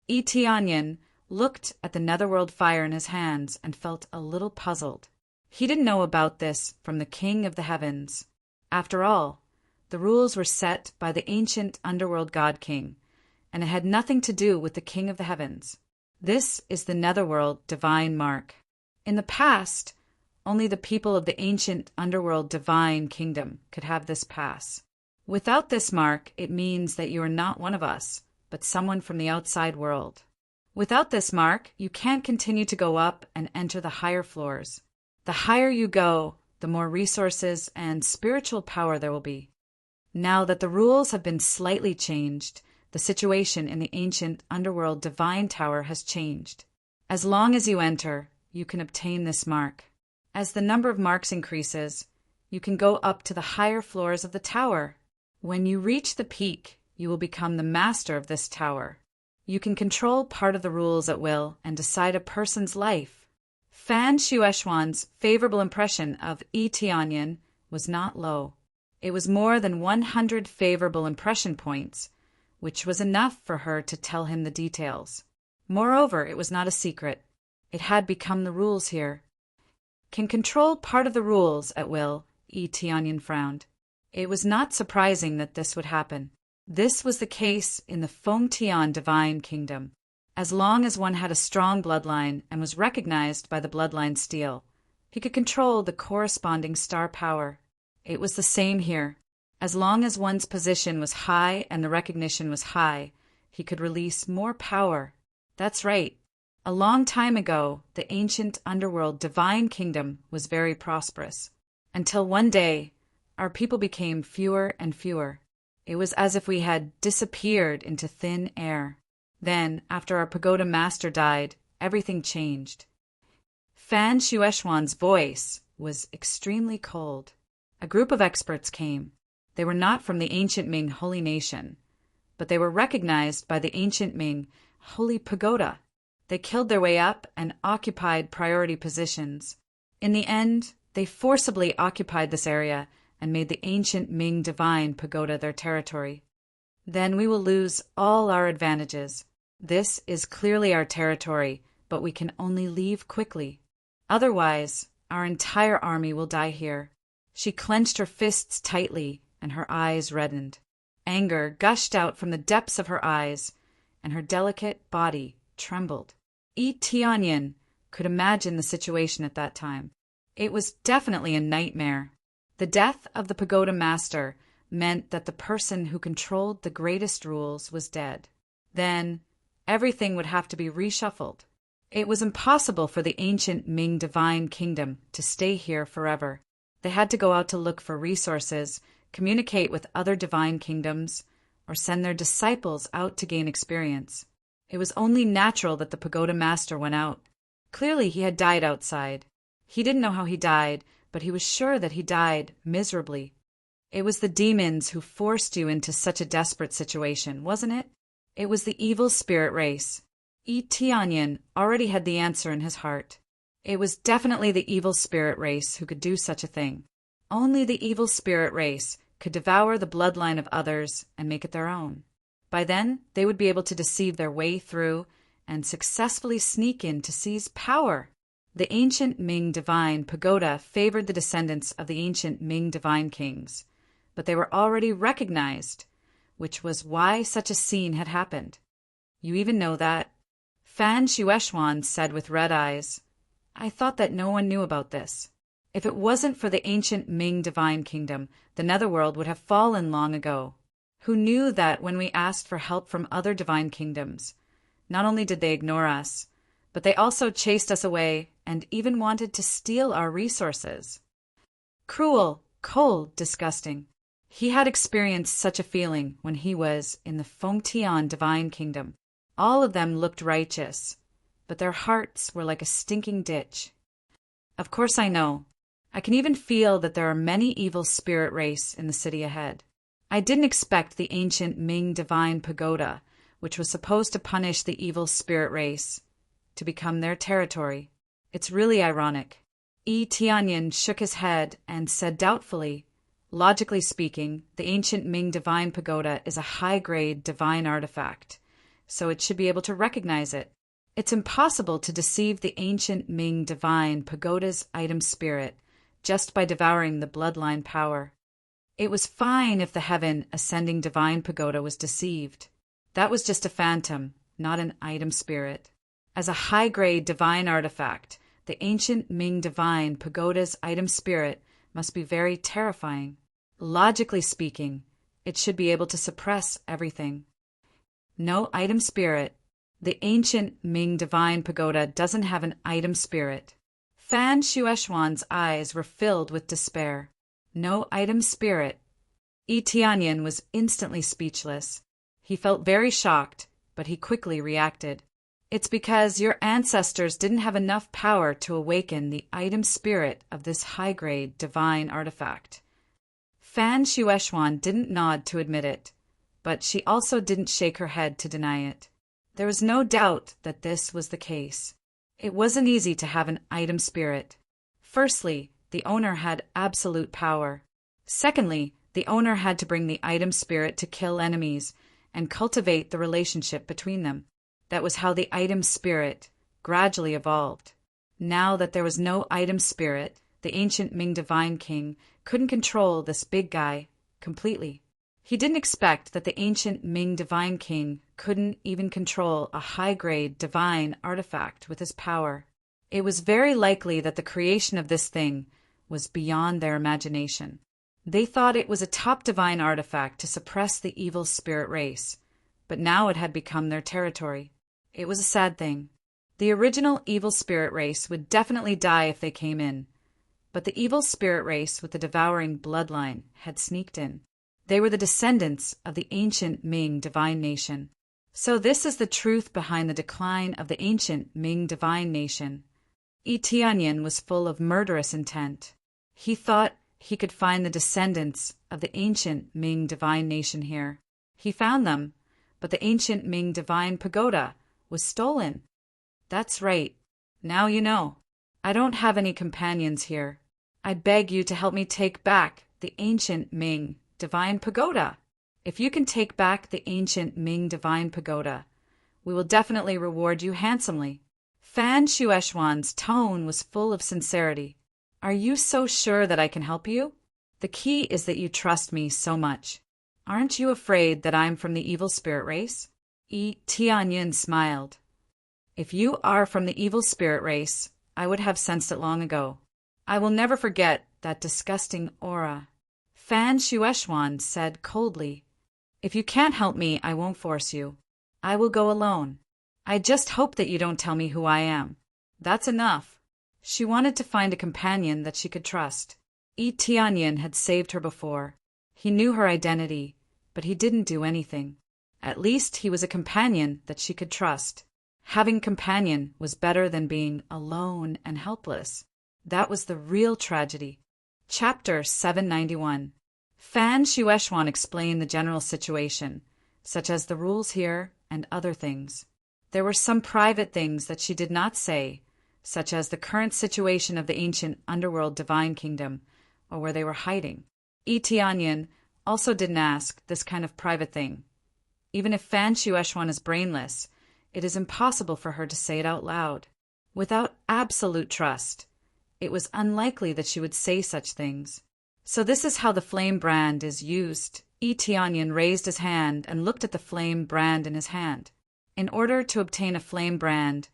S1: Tianyin looked at the netherworld fire in his hands and felt a little puzzled. He didn't know about this from the King of the Heavens. After all, the rules were set by the ancient underworld god king, and it had nothing to do with the King of the Heavens. This is the netherworld divine mark. In the past, only the people of the ancient underworld divine kingdom could have this pass. Without this mark, it means that you are not one of us, but someone from the outside world. Without this mark, you can't continue to go up and enter the higher floors. The higher you go, the more resources and spiritual power there will be. Now that the rules have been slightly changed, the situation in the ancient underworld divine tower has changed. As long as you enter, you can obtain this mark. As the number of marks increases, you can go up to the higher floors of the tower. When you reach the peak, you will become the master of this tower. You can control part of the rules at will and decide a person's life. Fan Shueishuan's favorable impression of Yi Tianyan was not low. It was more than 100 favorable impression points, which was enough for her to tell him the details. Moreover, it was not a secret. It had become the rules here. Can control part of the rules at will, Yi Tianyan frowned. It was not surprising that this would happen. This was the case in the Fengtian divine kingdom. As long as one had a strong bloodline and was recognized by the bloodline steel, he could control the corresponding star power. It was the same here. As long as one's position was high and the recognition was high, he could release more power. That's right. A long time ago, the ancient underworld divine kingdom was very prosperous. Until one day, our people became fewer and fewer. It was as if we had disappeared into thin air. Then, after our pagoda master died, everything changed. Fan Shueishuan's voice was extremely cold. A group of experts came. They were not from the ancient Ming holy nation, but they were recognized by the ancient Ming holy pagoda. They killed their way up and occupied priority positions. In the end, they forcibly occupied this area and made the ancient Ming divine pagoda their territory. Then we will lose all our advantages. This is clearly our territory, but we can only leave quickly. Otherwise, our entire army will die here. She clenched her fists tightly, and her eyes reddened. Anger gushed out from the depths of her eyes, and her delicate body trembled. Yi Tianyan could imagine the situation at that time. It was definitely a nightmare. The death of the pagoda master meant that the person who controlled the greatest rules was dead. Then, everything would have to be reshuffled. It was impossible for the ancient Ming divine kingdom to stay here forever. They had to go out to look for resources, communicate with other divine kingdoms, or send their disciples out to gain experience. It was only natural that the pagoda master went out. Clearly he had died outside. He didn't know how he died, but he was sure that he died miserably. It was the demons who forced you into such a desperate situation, wasn't it? It was the evil spirit race. Yi Tianyan already had the answer in his heart. It was definitely the evil spirit race who could do such a thing. Only the evil spirit race could devour the bloodline of others and make it their own. By then, they would be able to deceive their way through and successfully sneak in to seize power. The ancient Ming divine pagoda favored the descendants of the ancient Ming divine kings, but they were already recognized, which was why such a scene had happened. You even know that? Fan Shueishuan said with red eyes, I thought that no one knew about this. If it wasn't for the ancient Ming divine kingdom, the netherworld would have fallen long ago. Who knew that when we asked for help from other divine kingdoms, not only did they ignore us, but they also chased us away and even wanted to steal our resources. Cruel, cold, disgusting. He had experienced such a feeling when he was in the Fengtian divine kingdom. All of them looked righteous, but their hearts were like a stinking ditch. Of course I know. I can even feel that there are many evil spirit race in the city ahead. I didn't expect the ancient Ming divine pagoda, which was supposed to punish the evil spirit race, to become their territory. It's really ironic. Yi Tianyan shook his head and said doubtfully, logically speaking, the ancient Ming divine pagoda is a high-grade divine artifact, so it should be able to recognize it. It's impossible to deceive the ancient Ming divine pagoda's item spirit just by devouring the bloodline power. It was fine if the heaven ascending divine pagoda was deceived. That was just a phantom, not an item spirit. As a high-grade divine artifact, the ancient Ming divine pagoda's item spirit must be very terrifying. Logically speaking, it should be able to suppress everything. No item spirit. The ancient Ming divine pagoda doesn't have an item spirit. Fan Shueishuan's eyes were filled with despair. No item spirit. Yi Tianyin was instantly speechless. He felt very shocked, but he quickly reacted. It's because your ancestors didn't have enough power to awaken the item spirit of this high-grade divine artifact. Fan Shueishuan didn't nod to admit it, but she also didn't shake her head to deny it. There was no doubt that this was the case. It wasn't easy to have an item spirit. Firstly, the owner had absolute power. Secondly, the owner had to bring the item spirit to kill enemies and cultivate the relationship between them. That was how the item spirit gradually evolved. Now that there was no item spirit, the ancient Ming Divine King couldn't control this big guy completely. He didn't expect that the ancient Ming Divine King couldn't even control a high-grade divine artifact with his power. It was very likely that the creation of this thing was beyond their imagination. They thought it was a top divine artifact to suppress the evil spirit race, but now it had become their territory. It was a sad thing. The original evil spirit race would definitely die if they came in, but the evil spirit race with the devouring bloodline had sneaked in. They were the descendants of the ancient Ming divine nation. So this is the truth behind the decline of the ancient Ming divine nation. Yi Tianyin was full of murderous intent. He thought he could find the descendants of the ancient Ming divine nation here. He found them, but the ancient Ming divine pagoda was stolen. That's right. Now you know. I don't have any companions here. I beg you to help me take back the ancient Ming divine pagoda. If you can take back the ancient Ming divine pagoda, we will definitely reward you handsomely. Fan Shueishuan's tone was full of sincerity. Are you so sure that I can help you? The key is that you trust me so much. Aren't you afraid that I'm from the evil spirit race? Yi Tianyin smiled. If you are from the evil spirit race, I would have sensed it long ago. I will never forget that disgusting aura. Fan Shueishuan said coldly, If you can't help me, I won't force you. I will go alone. I just hope that you don't tell me who I am. That's enough. She wanted to find a companion that she could trust. Yi Tianyin had saved her before. He knew her identity, but he didn't do anything. At least he was a companion that she could trust. Having companion was better than being alone and helpless. That was the real tragedy. Chapter 791. Fan Shueishuan explained the general situation, such as the rules here and other things. There were some private things that she did not say, such as the current situation of the ancient underworld divine kingdom, or where they were hiding. Yi Tianyin also didn't ask this kind of private thing. Even if Fan Shueishuan is brainless, it is impossible for her to say it out loud. Without absolute trust, it was unlikely that she would say such things. So this is how the flame brand is used. Yi Tianyin raised his hand and looked at the flame brand in his hand. In order to obtain a flame brand,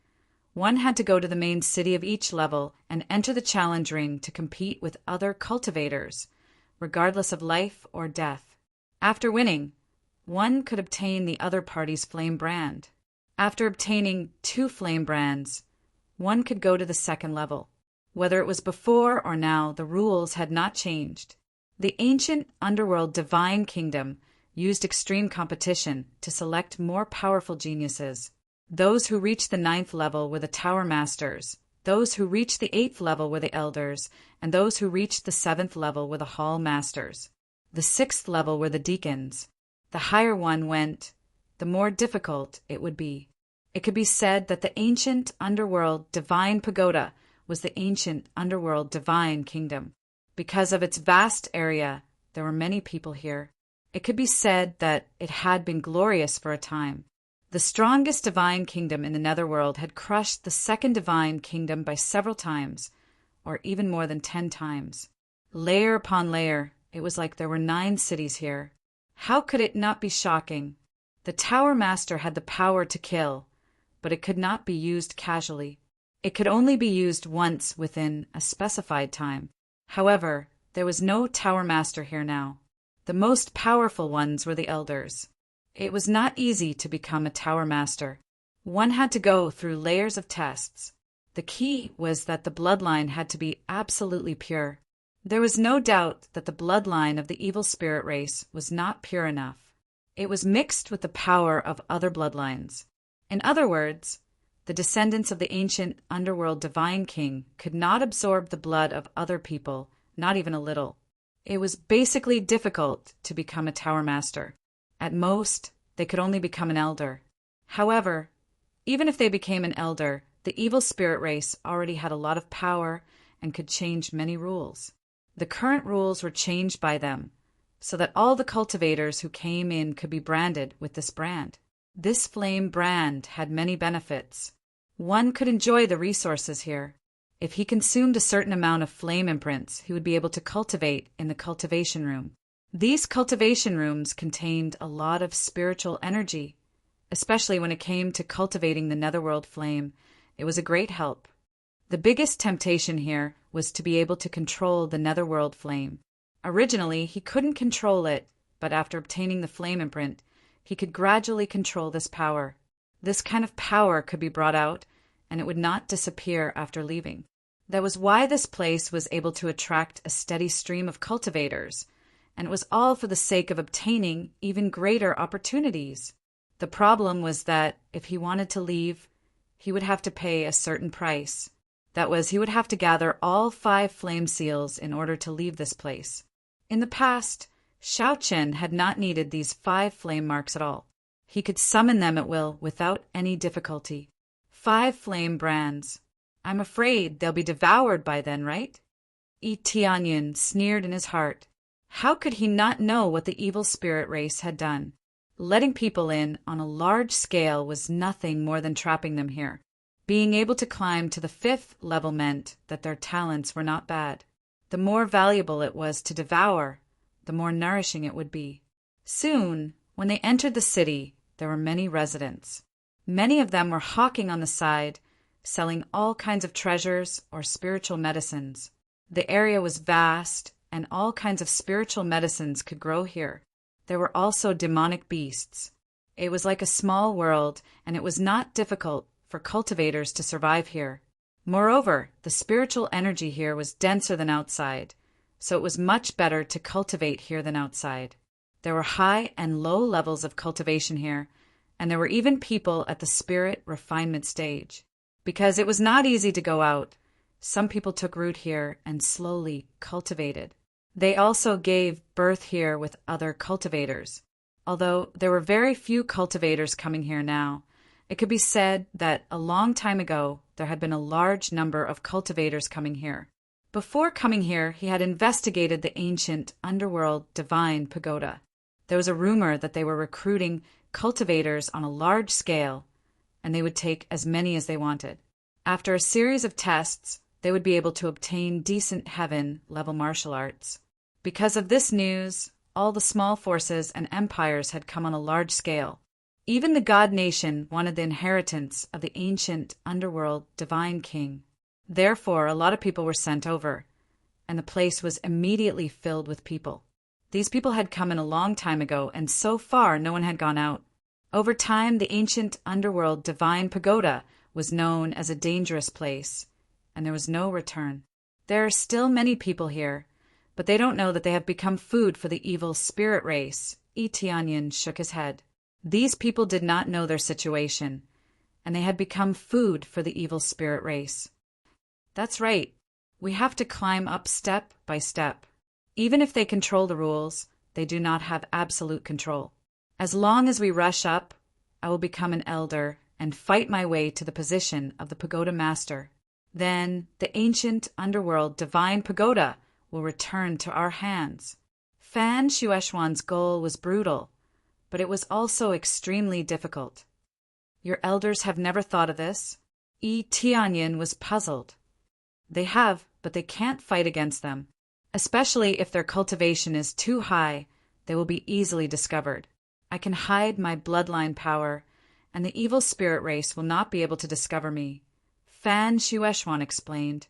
S1: one had to go to the main city of each level and enter the challenge ring to compete with other cultivators, regardless of life or death. After winning, one could obtain the other party's flame brand. After obtaining 2 flame brands, one could go to the second level. Whether it was before or now, the rules had not changed. The ancient underworld divine kingdom used extreme competition to select more powerful geniuses. Those who reached the 9th level were the Tower Masters, those who reached the 8th level were the Elders, and those who reached the 7th level were the Hall Masters. The 6th level were the Deacons. The higher one went, the more difficult it would be. It could be said that the ancient underworld divine pagoda was the ancient underworld divine kingdom. Because of its vast area, there were many people here. It could be said that it had been glorious for a time. The strongest divine kingdom in the netherworld had crushed the second divine kingdom by several times, or even more than 10 times. Layer upon layer, it was like there were 9 cities here. How could it not be shocking? The Tower Master had the power to kill, but it could not be used casually. It could only be used once within a specified time. However, there was no Tower Master here now. The most powerful ones were the elders. It was not easy to become a Tower Master. One had to go through layers of tests. The key was that the bloodline had to be absolutely pure. There was no doubt that the bloodline of the evil spirit race was not pure enough. It was mixed with the power of other bloodlines. In other words, the descendants of the ancient underworld divine king could not absorb the blood of other people, not even a little. It was basically difficult to become a Tower Master. At most, they could only become an elder. However, even if they became an elder, the evil spirit race already had a lot of power and could change many rules. The current rules were changed by them, so that all the cultivators who came in could be branded with this brand. This flame brand had many benefits. One could enjoy the resources here. If he consumed a certain amount of flame imprints, he would be able to cultivate in the cultivation room. These cultivation rooms contained a lot of spiritual energy, especially when it came to cultivating the netherworld flame. It was a great help. The biggest temptation here was to be able to control the netherworld flame. Originally, he couldn't control it, but after obtaining the flame imprint, he could gradually control this power. This kind of power could be brought out, and it would not disappear after leaving. That was why this place was able to attract a steady stream of cultivators, and it was all for the sake of obtaining even greater opportunities. The problem was that if he wanted to leave, he would have to pay a certain price. That was, he would have to gather all 5 flame seals in order to leave this place. In the past, Xiao Chen had not needed these 5 flame marks at all. He could summon them at will without any difficulty. 5 flame brands. I'm afraid they'll be devoured by then, right? Yi Tianyin sneered in his heart. How could he not know what the evil spirit race had done? Letting people in on a large scale was nothing more than trapping them here. Being able to climb to the 5th level meant that their talents were not bad. The more valuable it was to devour, the more nourishing it would be. Soon, when they entered the city, there were many residents. Many of them were hawking on the side, selling all kinds of treasures or spiritual medicines. The area was vast, and all kinds of spiritual medicines could grow here. There were also demonic beasts. It was like a small world, and it was not difficult for cultivators to survive here. Moreover, the spiritual energy here was denser than outside, so it was much better to cultivate here than outside. There were high and low levels of cultivation here, and there were even people at the spirit refinement stage. Because it was not easy to go out, some people took root here and slowly cultivated. They also gave birth here with other cultivators. Although there were very few cultivators coming here now, it could be said that a long time ago there had been a large number of cultivators coming here. Before coming here, he had investigated the ancient underworld divine pagoda. There was a rumor that they were recruiting cultivators on a large scale, and they would take as many as they wanted. After a series of tests, they would be able to obtain decent heaven-level martial arts. Because of this news, all the small forces and empires had come on a large scale. Even the God Nation wanted the inheritance of the ancient underworld divine king. Therefore, a lot of people were sent over, and the place was immediately filled with people. These people had come in a long time ago, and so far no one had gone out. Over time, the ancient underworld divine pagoda was known as a dangerous place, and there was no return. There are still many people here, but they don't know that they have become food for the evil spirit race. Yi Tianyin shook his head. These people did not know their situation, and they had become food for the evil spirit race. That's right. We have to climb up step by step. Even if they control the rules, they do not have absolute control. As long as we rush up, I will become an elder and fight my way to the position of the pagoda master. Then the ancient underworld divine pagoda will return to our hands. Fan Shueishuan's goal was brutal, but it was also extremely difficult. Your elders have never thought of this? Tianyin was puzzled. They have, but they can't fight against them. Especially if their cultivation is too high, they will be easily discovered. I can hide my bloodline power, and the evil spirit race will not be able to discover me, Fan Shueishuan explained.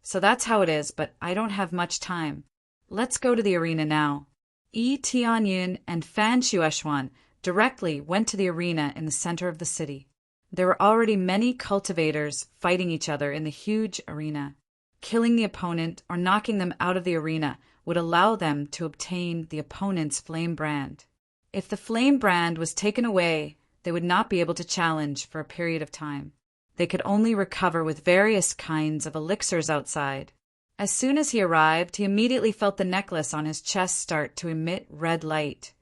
S1: So that's how it is, but I don't have much time. Let's go to the arena now. Tianyin and Fan Shueishuan directly went to the arena in the center of the city. There were already many cultivators fighting each other in the huge arena. Killing the opponent or knocking them out of the arena would allow them to obtain the opponent's flame brand. If the flame brand was taken away, they would not be able to challenge for a period of time. They could only recover with various kinds of elixirs outside. As soon as he arrived, he immediately felt the necklace on his chest start to emit red light,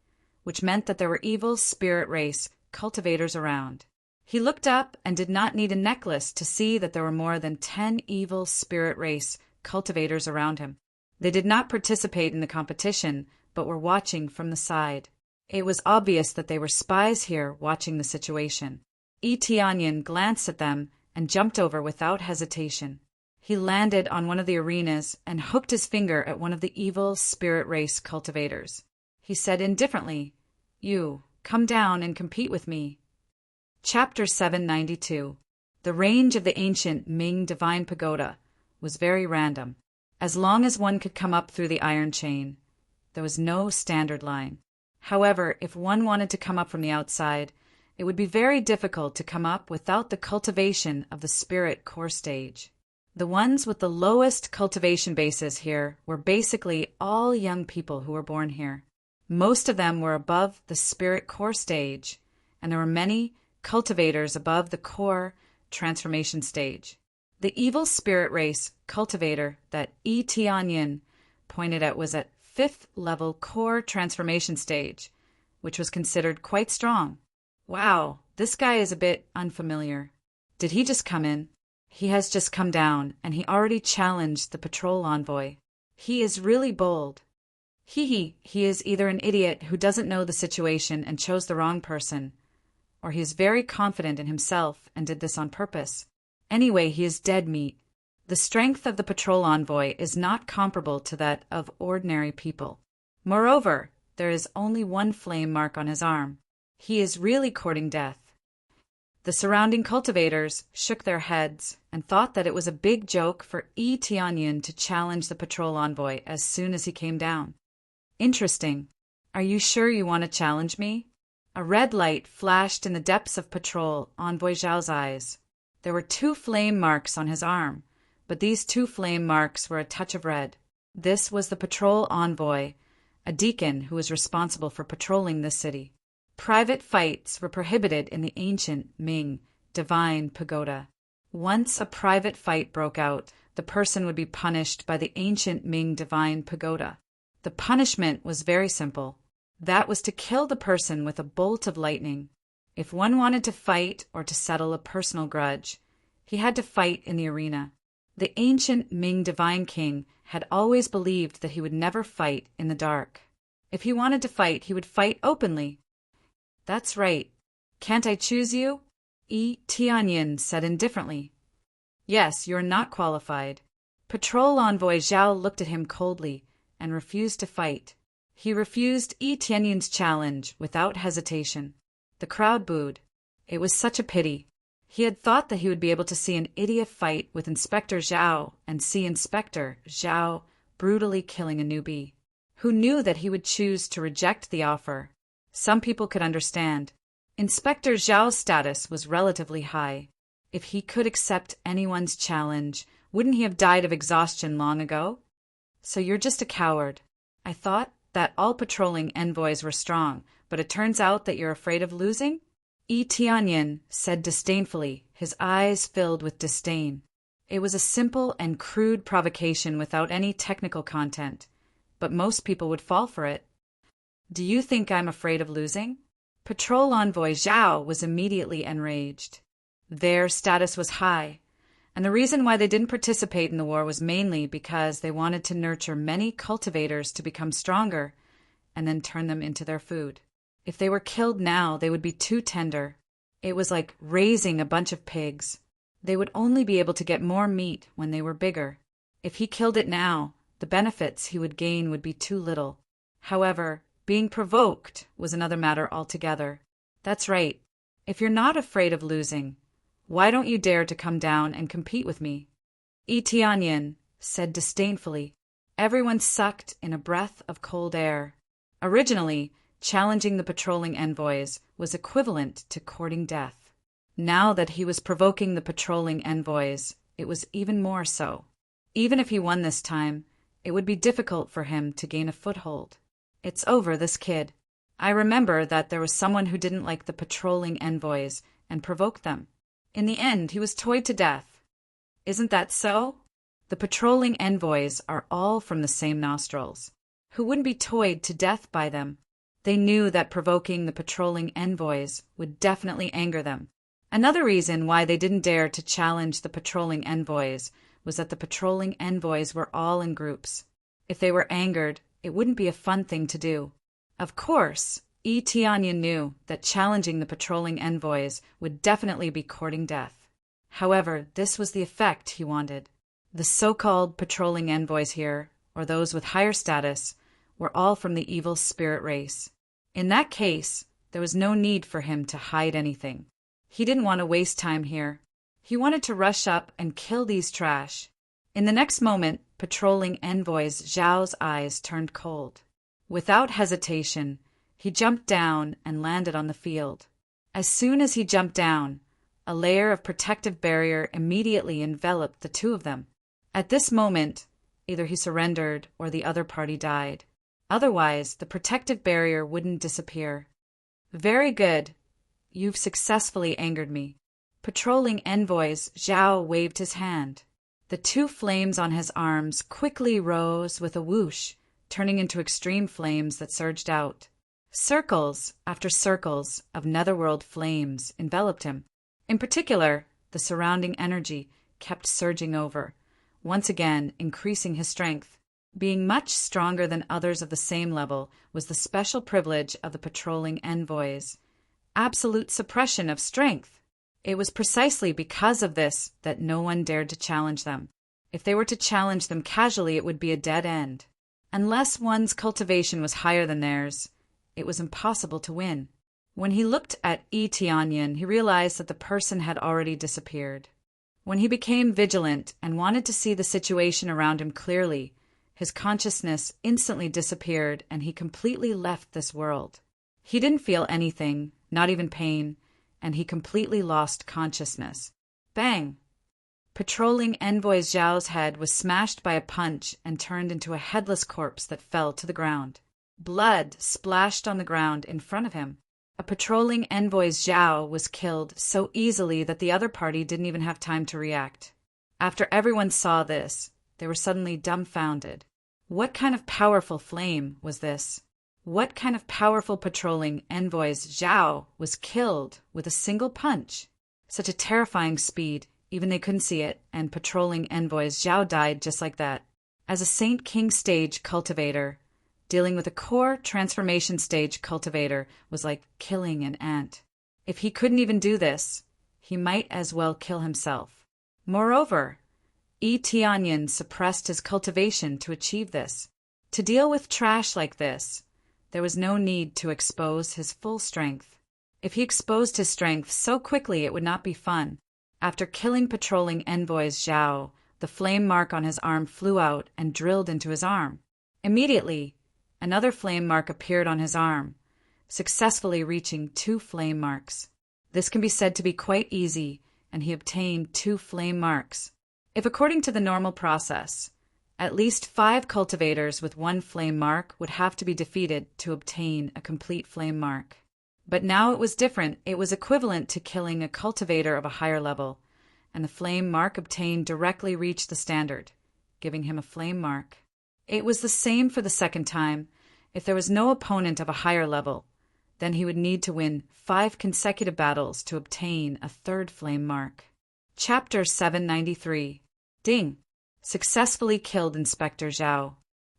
S1: which meant that there were evil spirit race cultivators around. He looked up and did not need a necklace to see that there were more than 10 evil spirit race cultivators around him. They did not participate in the competition, but were watching from the side. It was obvious that they were spies here watching the situation. Tianyin glanced at them and jumped over without hesitation. He landed on one of the arenas and hooked his finger at one of the evil spirit race cultivators. He said indifferently, "You, come down and compete with me." Chapter 792. The range of the ancient Ming Divine Pagoda was very random. As long as one could come up through the iron chain, there was no standard line. However, if one wanted to come up from the outside, it would be very difficult to come up without the cultivation of the spirit core stage. The ones with the lowest cultivation bases here were basically all young people who were born here. Most of them were above the spirit core stage, and there were many cultivators above the core transformation stage. The evil spirit race cultivator that Tianyin pointed at was at 5th level core transformation stage, which was considered quite strong. Wow, this guy is a bit unfamiliar. Did he just come in? He has just come down, and he already challenged the patrol envoy. He is really bold. He is either an idiot who doesn't know the situation and chose the wrong person, or he is very confident in himself and did this on purpose. Anyway, he is dead meat. The strength of the patrol envoy is not comparable to that of ordinary people. Moreover, there is only one flame mark on his arm. He is really courting death. The surrounding cultivators shook their heads and thought that it was a big joke for Tianyin to challenge the patrol envoy as soon as he came down. Interesting. Are you sure you want to challenge me? A red light flashed in the depths of patrol envoy Zhao's eyes. There were 2 flame marks on his arm, but these 2 flame marks were a touch of red. This was the patrol envoy, a deacon who was responsible for patrolling this city. Private fights were prohibited in the ancient Ming Divine Pagoda. Once a private fight broke out, the person would be punished by the ancient Ming Divine Pagoda. The punishment was very simple. That was to kill the person with a bolt of lightning. If one wanted to fight or to settle a personal grudge, he had to fight in the arena. The ancient Ming Divine King had always believed that he would never fight in the dark. If he wanted to fight, he would fight openly. That's right. Can't I choose you? Tianyin said indifferently. Yes, you're not qualified. Patrol envoy Zhao looked at him coldly and refused to fight. He refused Tianyin's challenge without hesitation. The crowd booed. It was such a pity. He had thought that he would be able to see an idiot fight with Inspector Zhao and see Inspector Zhao brutally killing a newbie. Who knew that he would choose to reject the offer? Some people could understand. Inspector Zhao's status was relatively high. If he could accept anyone's challenge, wouldn't he have died of exhaustion long ago? So you're just a coward. I thought that all patrolling envoys were strong, but it turns out that you're afraid of losing? Tianyin said disdainfully, his eyes filled with disdain. It was a simple and crude provocation without any technical content, but most people would fall for it. Do you think I'm afraid of losing? Patrol envoy Zhao was immediately enraged. Their status was high, and the reason why they didn't participate in the war was mainly because they wanted to nurture many cultivators to become stronger and then turn them into their food. If they were killed now, they would be too tender. It was like raising a bunch of pigs. They would only be able to get more meat when they were bigger. If he killed it now, the benefits he would gain would be too little. However, being provoked was another matter altogether. That's right. If you're not afraid of losing, why don't you dare to come down and compete with me? Tianyin said disdainfully. Everyone sucked in a breath of cold air. Originally, challenging the patrolling envoys was equivalent to courting death. Now that he was provoking the patrolling envoys, it was even more so. Even if he won this time, it would be difficult for him to gain a foothold. It's over, this kid. I remember that there was someone who didn't like the patrolling envoys and provoked them. In the end, he was toyed to death. Isn't that so? The patrolling envoys are all from the same nostrils. Who wouldn't be toyed to death by them? They knew that provoking the patrolling envoys would definitely anger them. Another reason why they didn't dare to challenge the patrolling envoys was that the patrolling envoys were all in groups. If they were angered, it wouldn't be a fun thing to do. Of course, Tianyin knew that challenging the patrolling envoys would definitely be courting death. However, this was the effect he wanted. The so-called patrolling envoys here, or those with higher status, were all from the evil spirit race. In that case, there was no need for him to hide anything. He didn't want to waste time here. He wanted to rush up and kill these trash. In the next moment, patrolling envoys Zhao's eyes turned cold. Without hesitation, he jumped down and landed on the field. As soon as he jumped down, a layer of protective barrier immediately enveloped the two of them. At this moment, either he surrendered or the other party died. Otherwise, the protective barrier wouldn't disappear. Very good. You've successfully angered me. Patrolling envoys Zhao waved his hand. The two flames on his arms quickly rose with a whoosh, turning into extreme flames that surged out. Circles after circles of netherworld flames enveloped him. In particular, the surrounding energy kept surging over, once again increasing his strength. Being much stronger than others of the same level was the special privilege of the patrolling envoys. Absolute suppression of strength. It was precisely because of this that no one dared to challenge them. If they were to challenge them casually, it would be a dead end. Unless one's cultivation was higher than theirs, it was impossible to win. When he looked at Tianyin, he realized that the person had already disappeared. When he became vigilant and wanted to see the situation around him clearly, his consciousness instantly disappeared and he completely left this world. He didn't feel anything, not even pain, and he completely lost consciousness. Bang! Patrolling envoy Zhao's head was smashed by a punch and turned into a headless corpse that fell to the ground. Blood splashed on the ground in front of him. A patrolling envoy Zhao was killed so easily that the other party didn't even have time to react. After everyone saw this, they were suddenly dumbfounded. What kind of powerful flame was this? What kind of powerful patrolling envoys Zhao was killed with a single punch? Such a terrifying speed, even they couldn't see it, and patrolling envoys Zhao died just like that. As a Saint King stage cultivator, dealing with a core transformation stage cultivator was like killing an ant. If he couldn't even do this, he might as well kill himself. Moreover, Tianyin suppressed his cultivation to achieve this. To deal with trash like this, there was no need to expose his full strength. If he exposed his strength so quickly, it would not be fun. After killing patrolling envoys Zhao, the flame mark on his arm flew out and drilled into his arm. Immediately, another flame mark appeared on his arm, successfully reaching 2 flame marks. This can be said to be quite easy, and he obtained 2 flame marks. If according to the normal process, at least 5 cultivators with 1 flame mark would have to be defeated to obtain a complete flame mark. But now it was different. It was equivalent to killing a cultivator of a higher level, and the flame mark obtained directly reached the standard, giving him a flame mark. It was the same for the second time. If there was no opponent of a higher level, then he would need to win 5 consecutive battles to obtain a 3rd flame mark. Chapter 793. Ding! Successfully killed Inspector Zhao.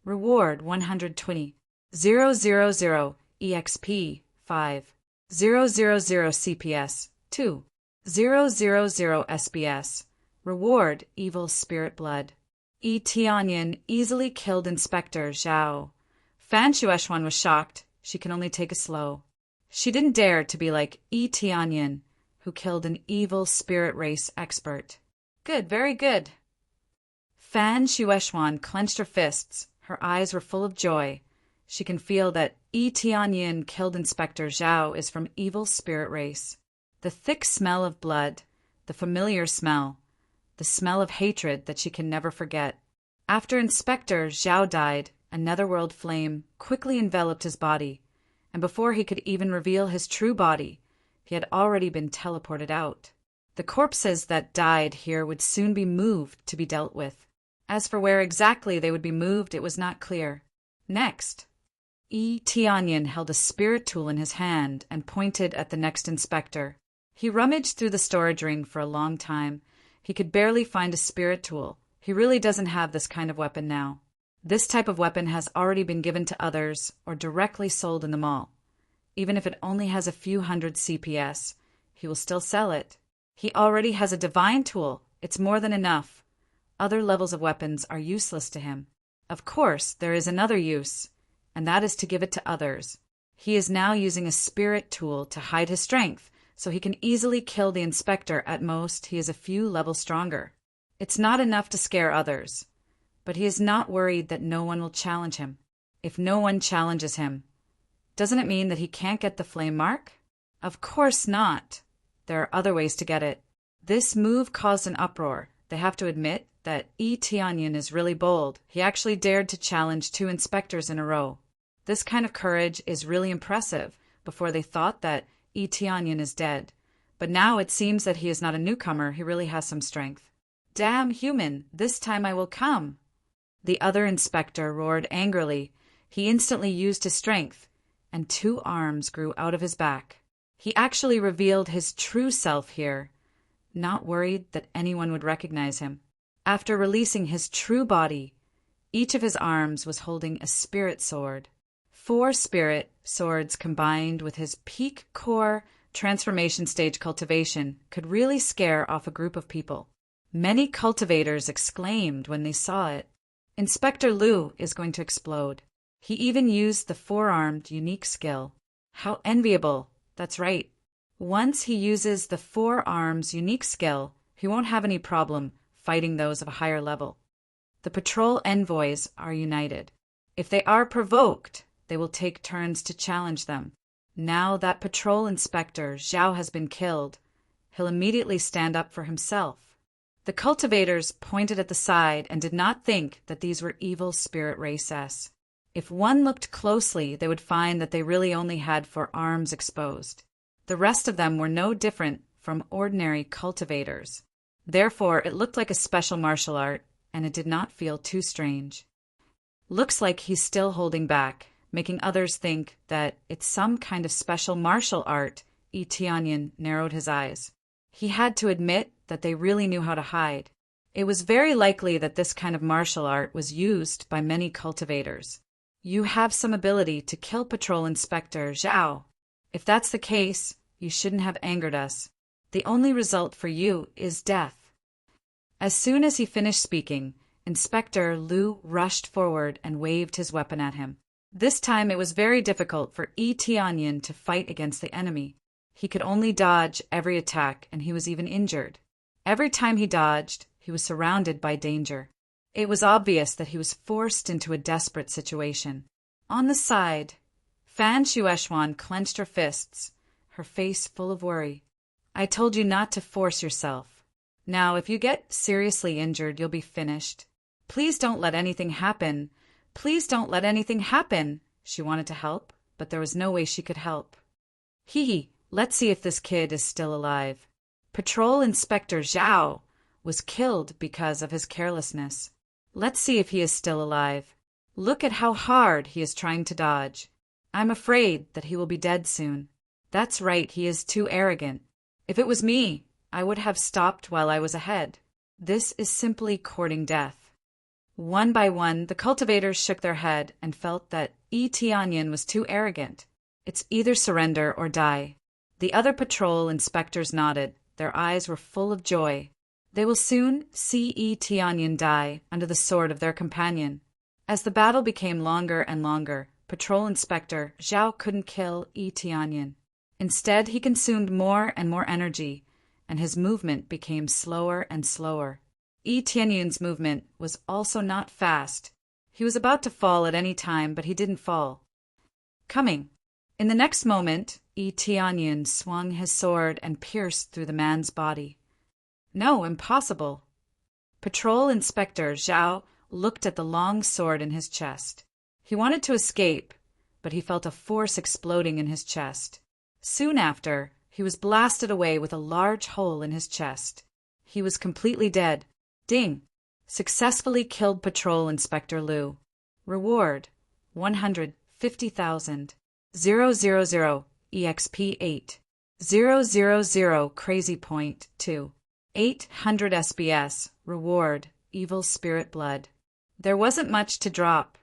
S1: Reward 120. 000 EXP 5. 000 CPS 2,000 SBS. Reward evil spirit blood. Yi Tianyan easily killed Inspector Zhao. Fan Shueishuan was shocked. She can only take a slow. She didn't dare to be like Yi Tianyan, who killed an evil spirit race expert. Good, very good. Fan Shueishuan clenched her fists. Her eyes were full of joy. She can feel that Yi Tianyan killed Inspector Zhao is from evil spirit race. The thick smell of blood, the familiar smell, the smell of hatred that she can never forget. After Inspector Zhao died, a netherworld flame quickly enveloped his body, and before he could even reveal his true body, he had already been teleported out. The corpses that died here would soon be moved to be dealt with. As for where exactly they would be moved, it was not clear. Next, Yi Tianyan held a spirit tool in his hand and pointed at the next inspector. He rummaged through the storage ring for a long time. He could barely find a spirit tool. He really doesn't have this kind of weapon now. This type of weapon has already been given to others or directly sold in the mall. Even if it only has a few hundred CPS, he will still sell it. He already has a divine tool. It's more than enough. Other levels of weapons are useless to him. Of course, there is another use, and that is to give it to others. He is now using a spirit tool to hide his strength, so he can easily kill the inspector. At most, he is a few levels stronger. It's not enough to scare others, but he is not worried that no one will challenge him. If no one challenges him, doesn't it mean that he can't get the flame mark? Of course not. There are other ways to get it. This move caused an uproar. They have to admit that Yi Tianyan is really bold. He actually dared to challenge 2 inspectors in a row. This kind of courage is really impressive. Before they thought that Yi Tianyan is dead. But now it seems that he is not a newcomer. He really has some strength. Damn human, this time I will come. The other inspector roared angrily. He instantly used his strength, and 2 arms grew out of his back. He actually revealed his true self here, not worried that anyone would recognize him. After releasing his true body, each of his arms was holding a spirit sword. 4 spirit swords combined with his peak core transformation stage cultivation could really scare off a group of people. Many cultivators exclaimed when they saw it. Inspector Liu is going to explode. He even used the 4-armed unique skill. How enviable. That's right. Once he uses the 4 arms unique skill, he won't have any problem fighting those of a higher level. The patrol envoys are united. If they are provoked, they will take turns to challenge them. Now that patrol inspector Zhao has been killed, he'll immediately stand up for himself. The cultivators pointed at the side and did not think that these were evil spirit races. If one looked closely, they would find that they really only had 4 arms exposed. The rest of them were no different from ordinary cultivators. Therefore, it looked like a special martial art, and it did not feel too strange. Looks like he's still holding back, making others think that it's some kind of special martial art. Yi Tianyan narrowed his eyes. He had to admit that they really knew how to hide. It was very likely that this kind of martial art was used by many cultivators. You have some ability to kill Patrol Inspector Zhao. If that's the case, you shouldn't have angered us. The only result for you is death. As soon as he finished speaking, Inspector Liu rushed forward and waved his weapon at him. This time it was very difficult for Yi Tianyan to fight against the enemy. He could only dodge every attack, and he was even injured. Every time he dodged, he was surrounded by danger. It was obvious that he was forced into a desperate situation. On the side, Fan Shueishuan clenched her fists, her face full of worry. I told you not to force yourself. Now, if you get seriously injured, you'll be finished. Please don't let anything happen. Please don't let anything happen. She wanted to help, but there was no way she could help. Hee, let's see if this kid is still alive. Patrol Inspector Zhao was killed because of his carelessness. Let's see if he is still alive. Look at how hard he is trying to dodge. I'm afraid that he will be dead soon. That's right, he is too arrogant. If it was me, I would have stopped while I was ahead. This is simply courting death. One by one, the cultivators shook their head and felt that Yi Tianyan was too arrogant. It's either surrender or die. The other patrol inspectors nodded. Their eyes were full of joy. They will soon see Tianyin die under the sword of their companion. As the battle became longer and longer, Patrol Inspector Zhao couldn't kill Tianyin. Instead, he consumed more and more energy, and his movement became slower and slower. Tianyin's movement was also not fast. He was about to fall at any time, but he didn't fall. Coming. In the next moment, Tianyin swung his sword and pierced through the man's body. No, impossible. Patrol Inspector Zhao looked at the long sword in his chest. He wanted to escape, but he felt a force exploding in his chest. Soon after, he was blasted away with a large hole in his chest. He was completely dead. Ding! Successfully killed Patrol Inspector Liu. Reward: 150,000. 000 EXP 8. 000 Crazy Point 2. 800 SBS. Reward: Evil Spirit Blood. There wasn't much to drop.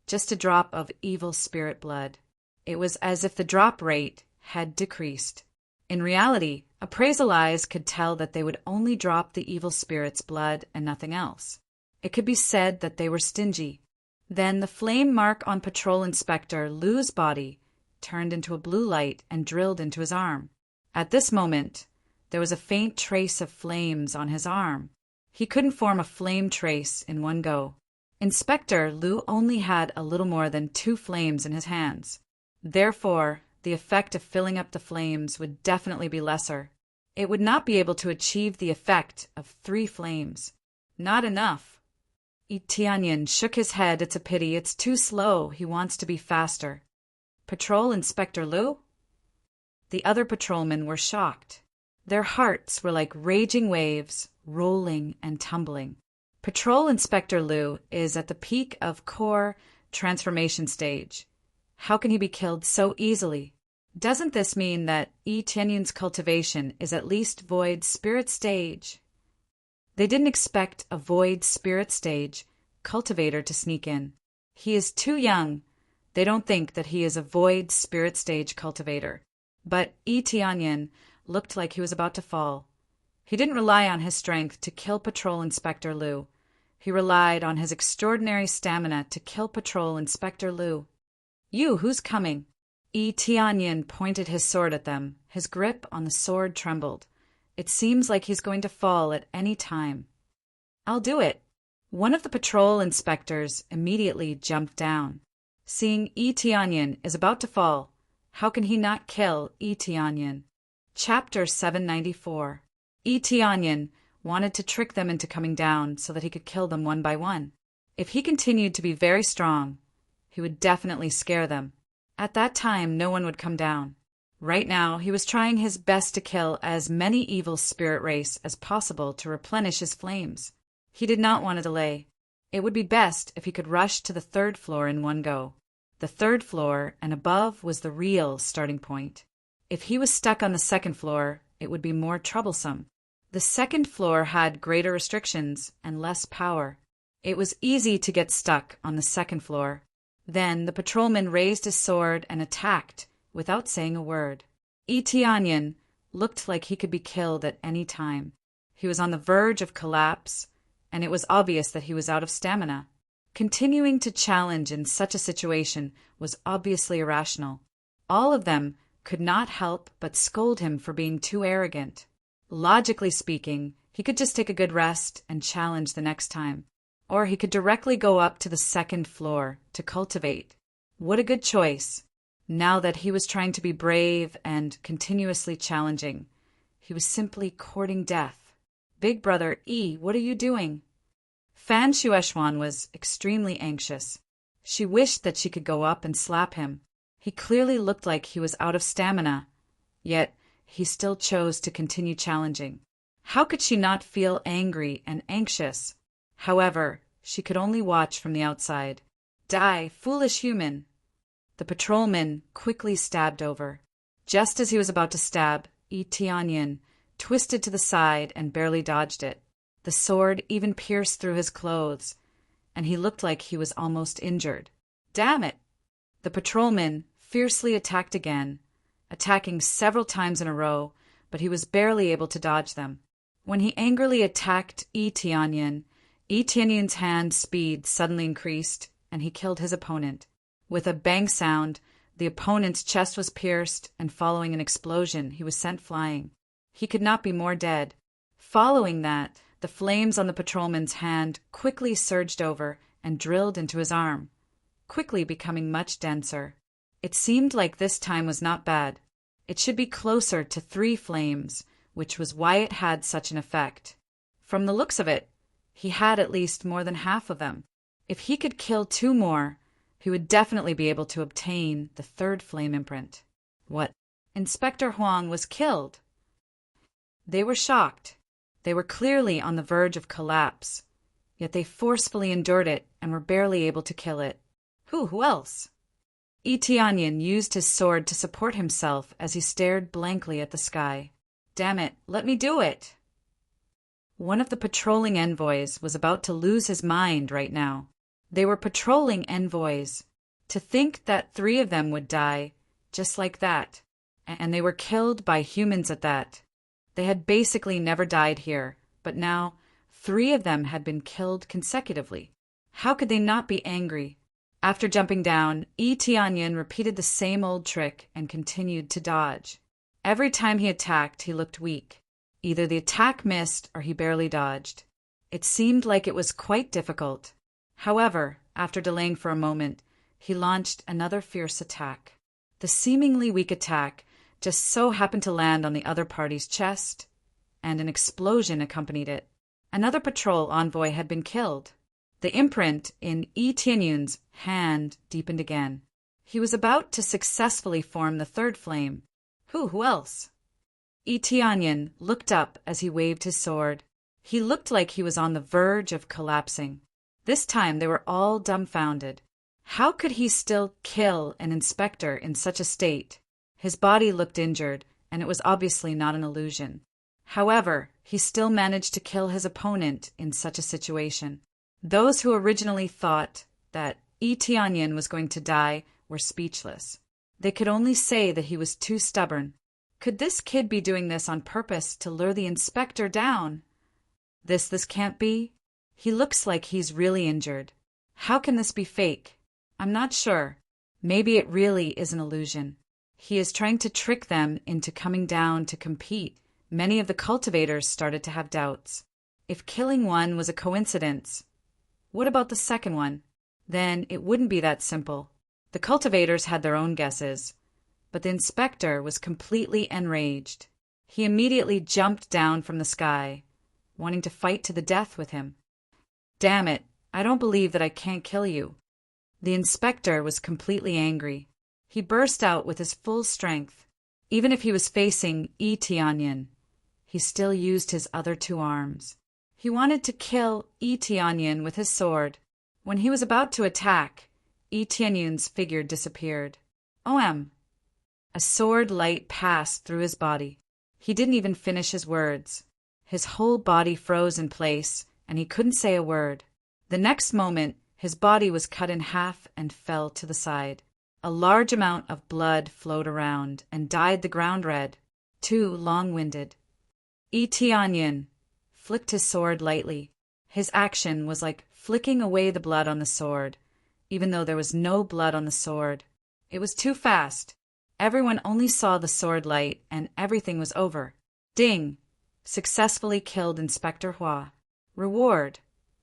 S1: Just a drop of evil spirit blood. It was as if the drop rate had decreased. In reality, appraisal eyes could tell that they would only drop the evil spirit's blood and nothing else. It could be said that they were stingy. Then the flame mark on Patrol Inspector Liu's body turned into a blue light and drilled into his arm. At this moment, there was a faint trace of flames on his arm. He couldn't form a flame trace in one go. Inspector Liu only had a little more than 2 flames in his hands. Therefore, the effect of filling up the flames would definitely be lesser. It would not be able to achieve the effect of 3 flames. Not enough. Tianyin shook his head. It's a pity. It's too slow. He wants to be faster. Patrol Inspector Liu? The other patrolmen were shocked. Their hearts were like raging waves, rolling and tumbling. Patrol Inspector Liu is at the peak of core transformation stage. How can he be killed so easily? Doesn't this mean that Tianyin's cultivation is at least void spirit stage? They didn't expect a void spirit stage cultivator to sneak in. He is too young. They don't think that he is a void spirit stage cultivator. But Tianyin looked like he was about to fall. He didn't rely on his strength to kill Patrol Inspector Liu. He relied on his extraordinary stamina to kill Patrol Inspector Liu. You, who's coming? Tianyin pointed his sword at them. His grip on the sword trembled. It seems like he's going to fall at any time. I'll do it. One of the patrol inspectors immediately jumped down. Seeing Tianyin is about to fall, how can he not kill Tianyin? Chapter 794. Tianyin wanted to trick them into coming down so that he could kill them one by one. If he continued to be very strong, he would definitely scare them. At that time, no one would come down. Right now, he was trying his best to kill as many evil spirit race as possible to replenish his flames. He did not want to delay. It would be best if he could rush to the 3rd floor in one go. The 3rd floor and above was the real starting point. If he was stuck on the 2nd floor, it would be more troublesome. The 2nd floor had greater restrictions and less power. It was easy to get stuck on the 2nd floor. Then the patrolman raised his sword and attacked without saying a word. Tianyin looked like he could be killed at any time. He was on the verge of collapse, and it was obvious that he was out of stamina. Continuing to challenge in such a situation was obviously irrational. All of them could not help but scold him for being too arrogant. Logically speaking, he could just take a good rest and challenge the next time. Or he could directly go up to the 2nd floor to cultivate. What a good choice. Now that he was trying to be brave and continuously challenging, he was simply courting death. Big Brother E, what are you doing? Fan Shueshuan was extremely anxious. She wished that she could go up and slap him. He clearly looked like he was out of stamina, yet he still chose to continue challenging. How could she not feel angry and anxious? However, she could only watch from the outside. Die, foolish human! The patrolman quickly stabbed over. Just as he was about to stab, Tianyin twisted to the side and barely dodged it. The sword even pierced through his clothes, and he looked like he was almost injured. Damn it! The patrolman fiercely attacked again. attacking several times in a row, but he was barely able to dodge them. When he angrily attacked Yi Tianyan, Yi Tianyan's hand speed suddenly increased, and he killed his opponent. With a bang sound, the opponent's chest was pierced, and following an explosion, he was sent flying. He could not be more dead. Following that, the flames on the patrolman's hand quickly surged over and drilled into his arm, quickly becoming much denser. It seemed like this time was not bad. It should be closer to 3 flames, which was why it had such an effect. From the looks of it, he had at least more than half of them. If he could kill 2 more, he would definitely be able to obtain the 3rd flame imprint. What? Inspector Huang was killed! They were shocked. They were clearly on the verge of collapse, yet they forcefully endured it and were barely able to kill it. Who else? Yi Tianyan used his sword to support himself as he stared blankly at the sky. Damn it, let me do it! One of the patrolling envoys was about to lose his mind right now. They were patrolling envoys. To think that 3 of them would die, just like that. And they were killed by humans at that. They had basically never died here, but now 3 of them had been killed consecutively. How could they not be angry? After jumping down, Yi Tianyan repeated the same old trick and continued to dodge. Every time he attacked, he looked weak. Either the attack missed or he barely dodged. It seemed like it was quite difficult. However, after delaying for a moment, he launched another fierce attack. The seemingly weak attack just so happened to land on the other party's chest, and an explosion accompanied it. Another patrol envoy had been killed. The imprint in Yi Tianyan's hand deepened again. He was about to successfully form the 3rd flame. Who else? Yi Tianyan looked up as he waved his sword. He looked like he was on the verge of collapsing. This time they were all dumbfounded. How could he still kill an inspector in such a state? His body looked injured, and it was obviously not an illusion. However, he still managed to kill his opponent in such a situation. Those who originally thought that Yi Tianyan was going to die were speechless. They could only say that he was too stubborn. Could this kid be doing this on purpose to lure the inspector down? This can't be. He looks like he's really injured. How can this be fake? I'm not sure. Maybe it really is an illusion. He is trying to trick them into coming down to compete. Many of the cultivators started to have doubts. If killing one was a coincidence, what about the second one? Then it wouldn't be that simple. The cultivators had their own guesses, but the inspector was completely enraged. He immediately jumped down from the sky, wanting to fight to the death with him. Damn it, I don't believe that I can't kill you. The inspector was completely angry. He burst out with his full strength. Even if he was facing Yi Tianyan, he still used his other 2 arms. He wanted to kill Yi Tianyan with his sword. When he was about to attack, Yi Tianyan's figure disappeared. OM! A sword light passed through his body. He didn't even finish his words. His whole body froze in place, and he couldn't say a word. The next moment, his body was cut in half and fell to the side. A large amount of blood flowed around and dyed the ground red. Too long-winded. Yi Tianyan flicked his sword lightly. His action was like flicking away the blood on the sword, even though there was no blood on the sword. It was too fast. Everyone only saw the sword light, and everything was over. Ding! Successfully killed Inspector Hua. Reward: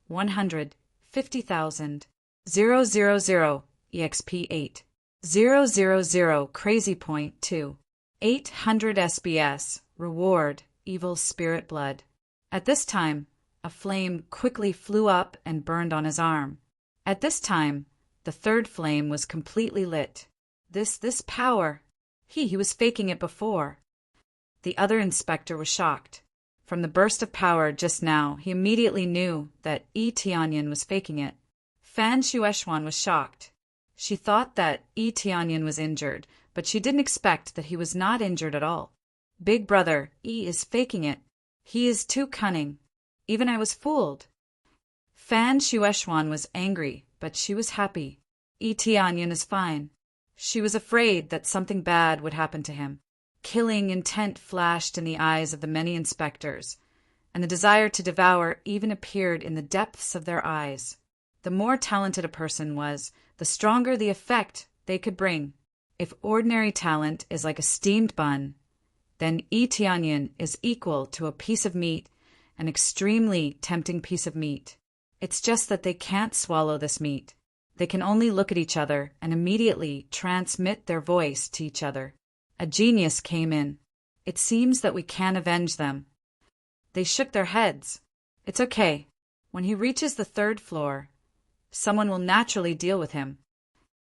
S1: 150,000. 000 EXP 8. 000 Crazy Point 2. 800 SBS. Reward: Evil Spirit Blood. At this time, a flame quickly flew up and burned on his arm. At this time, the 3rd flame was completely lit. This power. He was faking it before. The other inspector was shocked. From the burst of power just now, he immediately knew that Yi Tianyan was faking it. Fan Shueshuan was shocked. She thought that Yi Tianyan was injured, but she didn't expect that he was not injured at all. Big brother, Yi is faking it. He is too cunning. Even I was fooled. Fan Shueshuan was angry, but she was happy. Yi Tianyan is fine. She was afraid that something bad would happen to him. Killing intent flashed in the eyes of the many inspectors, and the desire to devour even appeared in the depths of their eyes. The more talented a person was, the stronger the effect they could bring. If ordinary talent is like a steamed bun, then Tianyin is equal to a piece of meat, an extremely tempting piece of meat. It's just that they can't swallow this meat. They can only look at each other and immediately transmit their voice to each other. A genius came in. It seems that we can avenge them. They shook their heads. It's okay. When he reaches the 3rd floor, someone will naturally deal with him.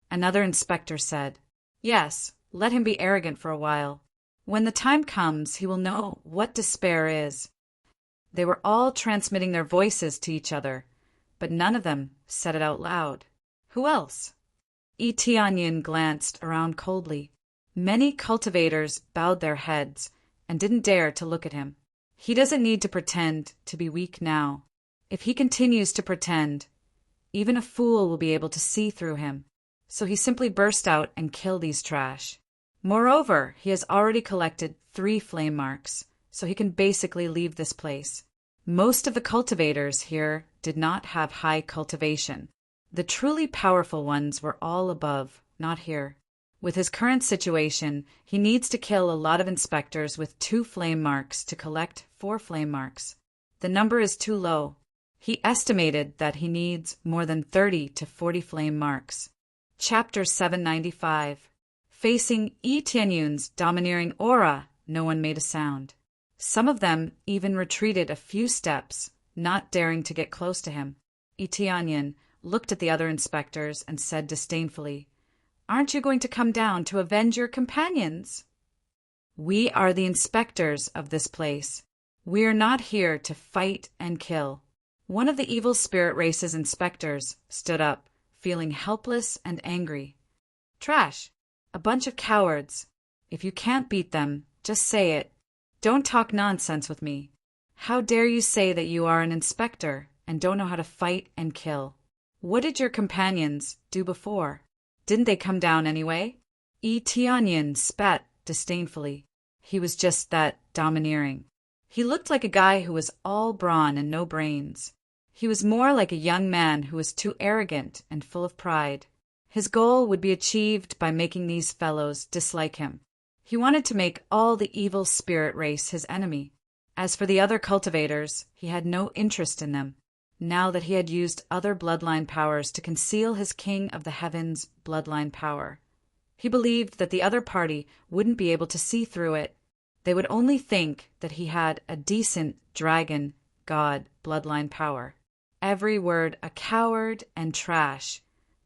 S1: Another inspector said, Yes, let him be arrogant for a while. When the time comes, he will know what despair is. They were all transmitting their voices to each other, but none of them said it out loud. Who else? Tianyin glanced around coldly. Many cultivators bowed their heads and didn't dare to look at him. He doesn't need to pretend to be weak now. If he continues to pretend, even a fool will be able to see through him. So he simply burst out and killed these trash. Moreover, he has already collected 3 flame marks, so he can basically leave this place. Most of the cultivators here did not have high cultivation. The truly powerful ones were all above, not here. With his current situation, he needs to kill a lot of inspectors with 2 flame marks to collect 4 flame marks. The number is too low. He estimated that he needs more than 30 to 40 flame marks. Chapter 795. Facing Tianyun's domineering aura, no one made a sound. Some of them even retreated a few steps, not daring to get close to him. Tianyin looked at the other inspectors and said disdainfully, Aren't you going to come down to avenge your companions? We are the inspectors of this place. We are not here to fight and kill. One of the evil spirit race's inspectors stood up, feeling helpless and angry. Trash. A bunch of cowards. If you can't beat them, just say it. Don't talk nonsense with me. How dare you say that you are an inspector and don't know how to fight and kill? What did your companions do before? Didn't they come down anyway? Tianyin spat disdainfully. He was just that domineering. He looked like a guy who was all brawn and no brains. He was more like a young man who was too arrogant and full of pride. His goal would be achieved by making these fellows dislike him. He wanted to make all the evil spirit race his enemy. As for the other cultivators, he had no interest in them, now that he had used other bloodline powers to conceal his King of the Heavens' bloodline power. He believed that the other party wouldn't be able to see through it. They would only think that he had a decent dragon god bloodline power. Every word a coward and trash,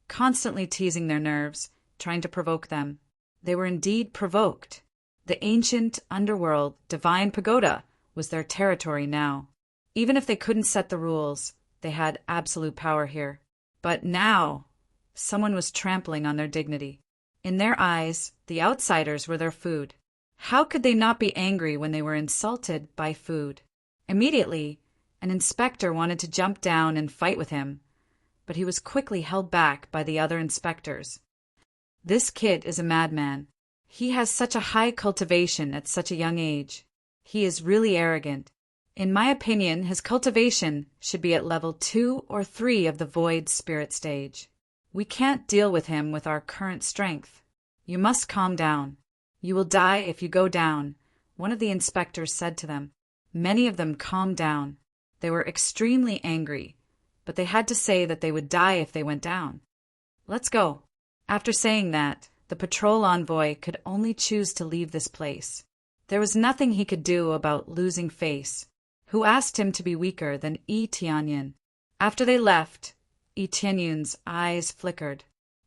S1: constantly teasing their nerves, trying to provoke them. They were indeed provoked. The ancient underworld divine pagoda was their territory now. Even if they couldn't set the rules, they had absolute power here. But now, someone was trampling on their dignity. In their eyes, the outsiders were their food. How could they not be angry when they were insulted by food? Immediately, an inspector wanted to jump down and fight with him, but he was quickly held back by the other inspectors. This kid is a madman. He has such a high cultivation at such a young age. He is really arrogant. In my opinion, his cultivation should be at level 2 or 3 of the void spirit stage. We can't deal with him with our current strength. You must calm down. You will die if you go down, one of the inspectors said to them. Many of them calmed down. They were extremely angry, but they had to say that they would die if they went down. Let's go. After saying that, the patrol envoy could only choose to leave this place. There was nothing he could do about losing face, who asked him to be weaker than Tianyin. After they left, Tianyun's eyes flickered.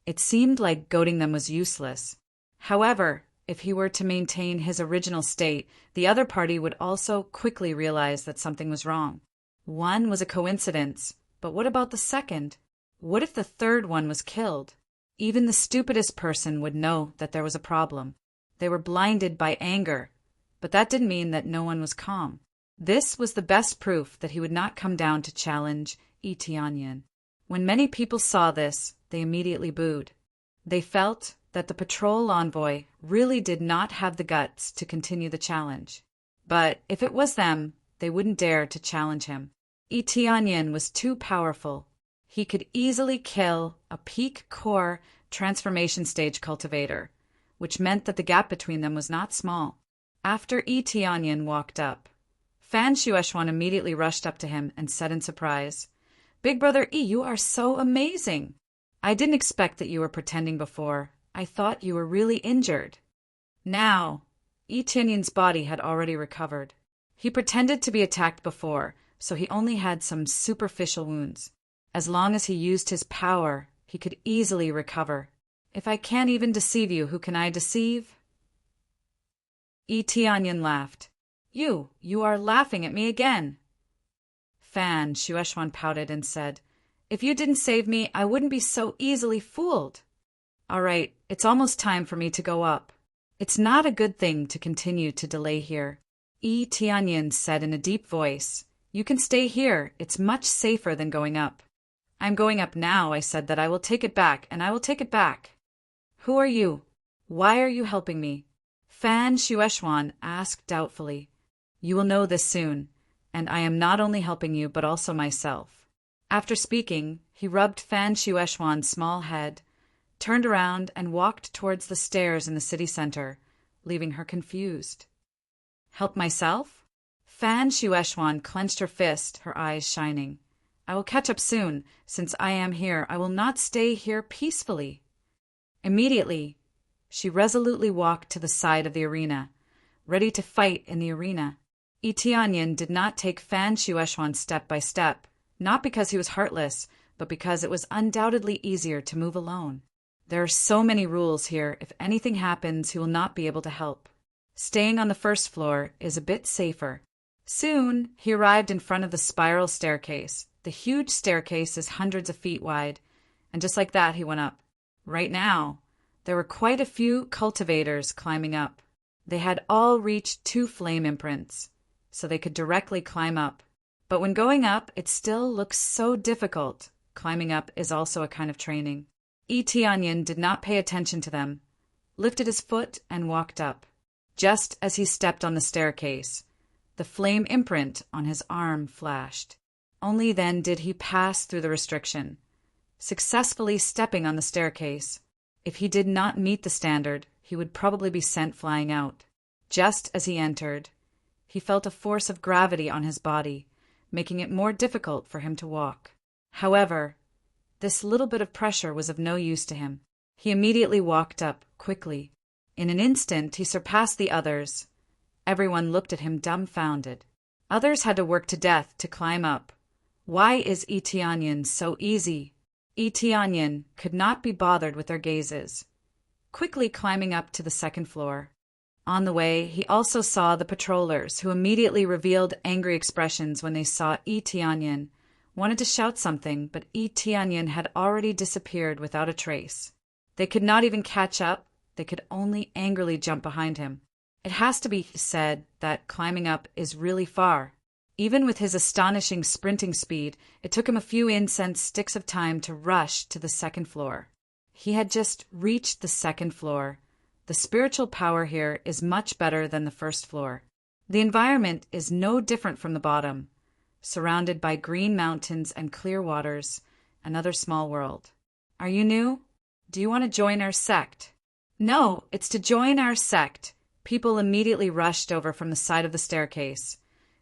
S1: It seemed like goading them was useless. However, if he were to maintain his original state, the other party would also quickly realize that something was wrong. One was a coincidence, but what about the second? What if the third one was killed? Even the stupidest person would know that there was a problem. They were blinded by anger, but that didn't mean that no one was calm. This was the best proof that he would not come down to challenge Tianyin. When many people saw this, they immediately booed. They felt that the patrol envoy really did not have the guts to continue the challenge. But if it was them, they wouldn't dare to challenge him. Itianyan was too powerful. He could easily kill a peak core transformation stage cultivator, which meant that the gap between them was not small. After Itianyan walked up, Fan Shueshwan immediately rushed up to him and said in surprise, "Big Brother E, you are so amazing. I didn't expect that you were pretending before. I thought you were really injured." Now, Itianyan's body had already recovered. He pretended to be attacked before, so he only had some superficial wounds. As long as he used his power, he could easily recover. "If I can't even deceive you, who can I deceive?" Itianyan laughed. You are laughing at me again." Fan Shueshwan pouted and said, "If you didn't save me, I wouldn't be so easily fooled." "All right, it's almost time for me to go up. It's not a good thing to continue to delay here." Itianyan said in a deep voice, "You can stay here. It's much safer than going up." "I'm going up now," I said that I will take it back, and I will take it back. "Who are you? Why are you helping me?" Fan Shueshwan asked doubtfully. "You will know this soon, and I am not only helping you but also myself." After speaking, he rubbed Fan Shueshwan's small head, turned around and walked towards the stairs in the city center, leaving her confused. "Help myself?" Fan Shueshwan clenched her fist, her eyes shining. "I will catch up soon. Since I am here, I will not stay here peacefully." Immediately, she resolutely walked to the side of the arena, ready to fight in the arena. Itianyan did not take Fan Shueshwan step by step, not because he was heartless, but because it was undoubtedly easier to move alone. There are so many rules here. If anything happens, he will not be able to help. Staying on the first floor is a bit safer. Soon, he arrived in front of the spiral staircase. The huge staircase is hundreds of feet wide, and just like that, he went up. Right now, there were quite a few cultivators climbing up. They had all reached 2 flame imprints, so they could directly climb up. But when going up, it still looks so difficult. Climbing up is also a kind of training. Itianyan did not pay attention to them, lifted his foot and walked up. Just as he stepped on the staircase, the flame imprint on his arm flashed. Only then did he pass through the restriction, successfully stepping on the staircase. If he did not meet the standard, he would probably be sent flying out. Just as he entered, he felt a force of gravity on his body, making it more difficult for him to walk. However, this little bit of pressure was of no use to him. He immediately walked up, quickly. In an instant, he surpassed the others. Everyone looked at him dumbfounded. Others had to work to death to climb up. Why is Itianyan so easy? Itianyan could not be bothered with their gazes, quickly climbing up to the second floor. On the way, he also saw the patrollers, who immediately revealed angry expressions when they saw Itianyan, wanted to shout something, but Itianyan had already disappeared without a trace. They could not even catch up, they could only angrily jump behind him. It has to be said that climbing up is really far. Even with his astonishing sprinting speed, it took him a few incense sticks of time to rush to the second floor. He had just reached the second floor. The spiritual power here is much better than the first floor. The environment is no different from the bottom, surrounded by green mountains and clear waters, another small world. Are you new? Do you want to join our sect? No, it's to join our sect. People immediately rushed over from the side of the staircase.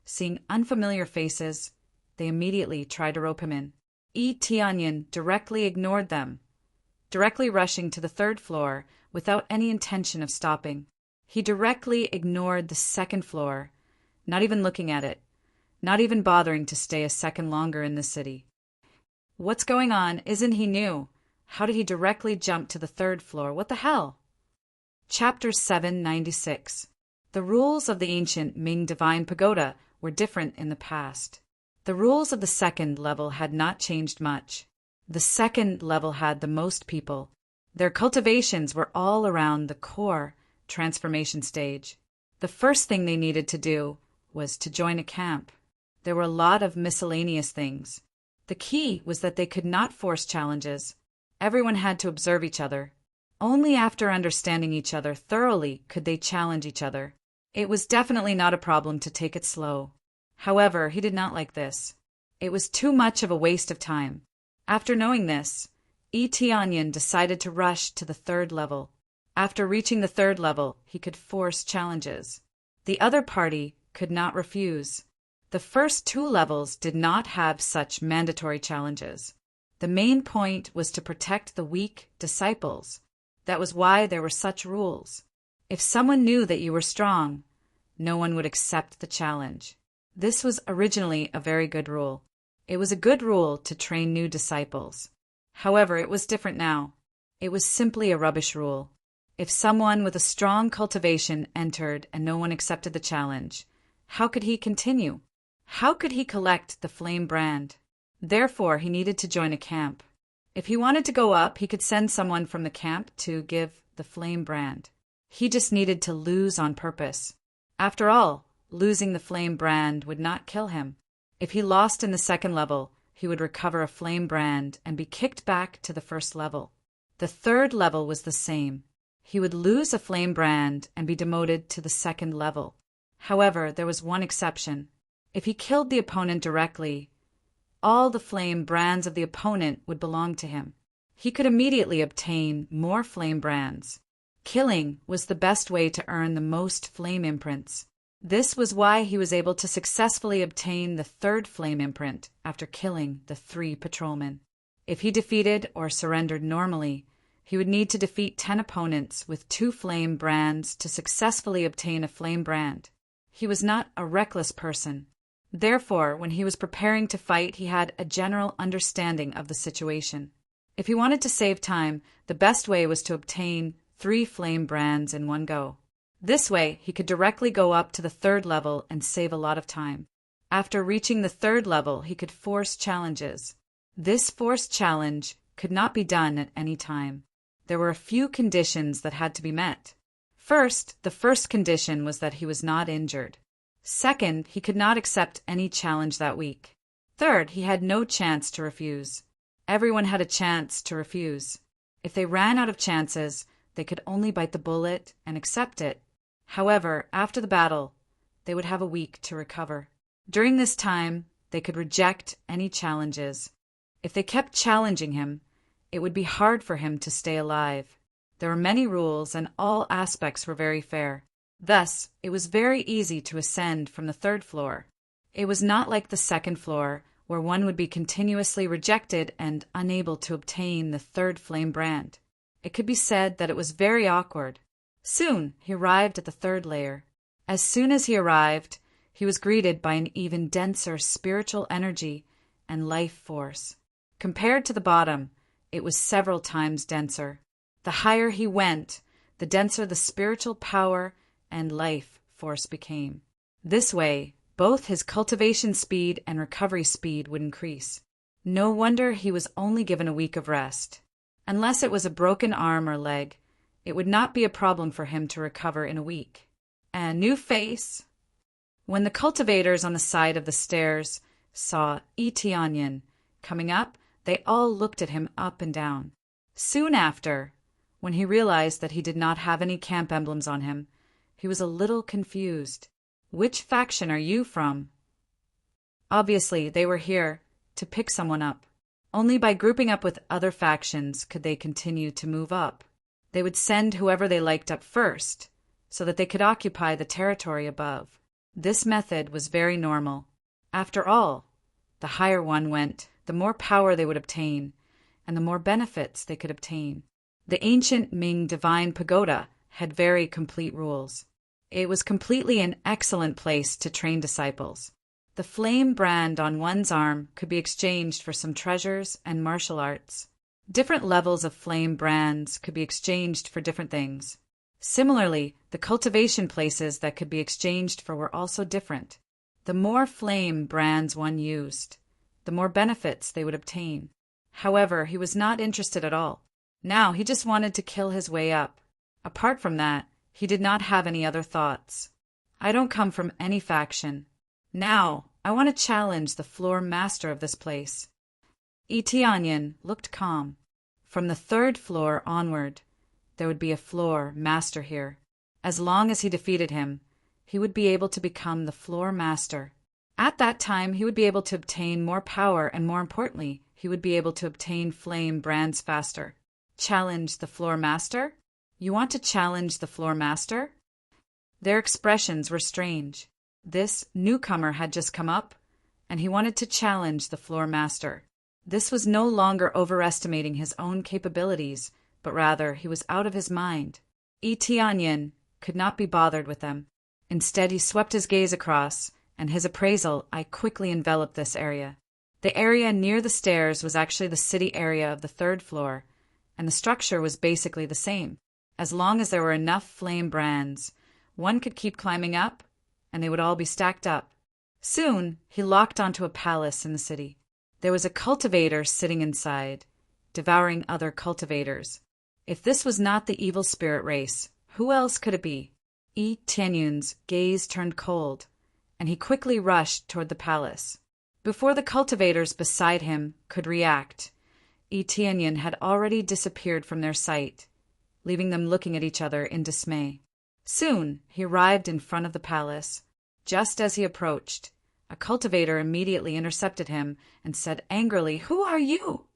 S1: Seeing unfamiliar faces, they immediately tried to rope him in. Itianyan directly ignored them, directly rushing to the third floor without any intention of stopping. He directly ignored the second floor, not even looking at it, not even bothering to stay a second longer in the city. What's going on? Isn't he new? How did he directly jump to the third floor? What the hell? Chapter 796. The rules of the ancient Ming Divine Pagoda were different in the past. The rules of the second level had not changed much. The second level had the most people. Their cultivations were all around the core transformation stage. The first thing they needed to do was to join a camp. There were a lot of miscellaneous things. The key was that they could not force challenges. Everyone had to observe each other. Only after understanding each other thoroughly could they challenge each other. It was definitely not a problem to take it slow. However, he did not like this. It was too much of a waste of time. After knowing this, Etianyan decided to rush to the third level. After reaching the third level, he could force challenges. The other party could not refuse. The first two levels did not have such mandatory challenges. The main point was to protect the weak disciples. That was why there were such rules. If someone knew that you were strong, no one would accept the challenge. This was originally a very good rule. It was a good rule to train new disciples. However, it was different now. It was simply a rubbish rule. If someone with a strong cultivation entered and no one accepted the challenge, how could he continue? How could he collect the flame brand? Therefore, he needed to join a camp. If he wanted to go up, he could send someone from the camp to give the flame brand. He just needed to lose on purpose. After all, losing the flame brand would not kill him. If he lost in the second level, he would recover a flame brand and be kicked back to the first level. The third level was the same. He would lose a flame brand and be demoted to the second level. However, there was one exception. If he killed the opponent directly, all the flame brands of the opponent would belong to him. He could immediately obtain more flame brands. Killing was the best way to earn the most flame imprints. This was why he was able to successfully obtain the third flame imprint after killing the 3 patrolmen. If he defeated or surrendered normally, he would need to defeat 10 opponents with 2 flame brands to successfully obtain a flame brand. He was not a reckless person. Therefore, when he was preparing to fight, he had a general understanding of the situation. If he wanted to save time, the best way was to obtain 3 flame brands in one go. This way, he could directly go up to the third level and save a lot of time. After reaching the third level, he could force challenges. This forced challenge could not be done at any time. There were a few conditions that had to be met. First, the first condition was that he was not injured. Second, he could not accept any challenge that week. Third, he had no chance to refuse. Everyone had a chance to refuse. If they ran out of chances, they could only bite the bullet and accept it. However, after the battle, they would have a week to recover. During this time, they could reject any challenges. If they kept challenging him, it would be hard for him to stay alive. There were many rules and all aspects were very fair. Thus, it was very easy to ascend from the third floor. It was not like the second floor, where one would be continuously rejected and unable to obtain the third flame brand. It could be said that it was very awkward. Soon, he arrived at the third layer. As soon as he arrived, he was greeted by an even denser spiritual energy and life force. Compared to the bottom, it was several times denser. The higher he went, the denser the spiritual power and life force became. This way, both his cultivation speed and recovery speed would increase. No wonder he was only given a week of rest. Unless it was a broken arm or leg, it would not be a problem for him to recover in a week. A new face. When the cultivators on the side of the stairs saw Etianyan coming up, they all looked at him up and down. Soon after, when he realized that he did not have any camp emblems on him, he was a little confused. Which faction are you from? Obviously, they were here to pick someone up. Only by grouping up with other factions could they continue to move up. They would send whoever they liked up first, so that they could occupy the territory above. This method was very normal. After all, the higher one went, the more power they would obtain, and the more benefits they could obtain. The ancient Ming Divine Pagoda had very complete rules. It was completely an excellent place to train disciples. The flame brand on one's arm could be exchanged for some treasures and martial arts. Different levels of flame brands could be exchanged for different things. Similarly, the cultivation places that could be exchanged for were also different. The more flame brands one used, the more benefits they would obtain. However, he was not interested at all. Now he just wanted to kill his way up. Apart from that, he did not have any other thoughts. I don't come from any faction. Now, I want to challenge the floor master of this place. Etianyan looked calm. From the third floor onward, there would be a floor master here. As long as he defeated him, he would be able to become the floor master. At that time, he would be able to obtain more power, and more importantly, he would be able to obtain flame brands faster. Challenge the floor master? You want to challenge the floor master? Their expressions were strange. This newcomer had just come up, and he wanted to challenge the floor master. This was no longer overestimating his own capabilities, but rather he was out of his mind. Tianyin could not be bothered with them. Instead, he swept his gaze across, and his appraisal eye quickly enveloped this area. The area near the stairs was actually the city area of the third floor, and the structure was basically the same. As long as there were enough flame brands, one could keep climbing up, and they would all be stacked up. Soon, he locked onto a palace in the city. There was a cultivator sitting inside, devouring other cultivators. If this was not the evil spirit race, who else could it be? Tianyun's gaze turned cold, and he quickly rushed toward the palace. Before the cultivators beside him could react, Tianyun had already disappeared from their sight, leaving them looking at each other in dismay. Soon, he arrived in front of the palace. Just as he approached, a cultivator immediately intercepted him and said angrily, "Who are you?"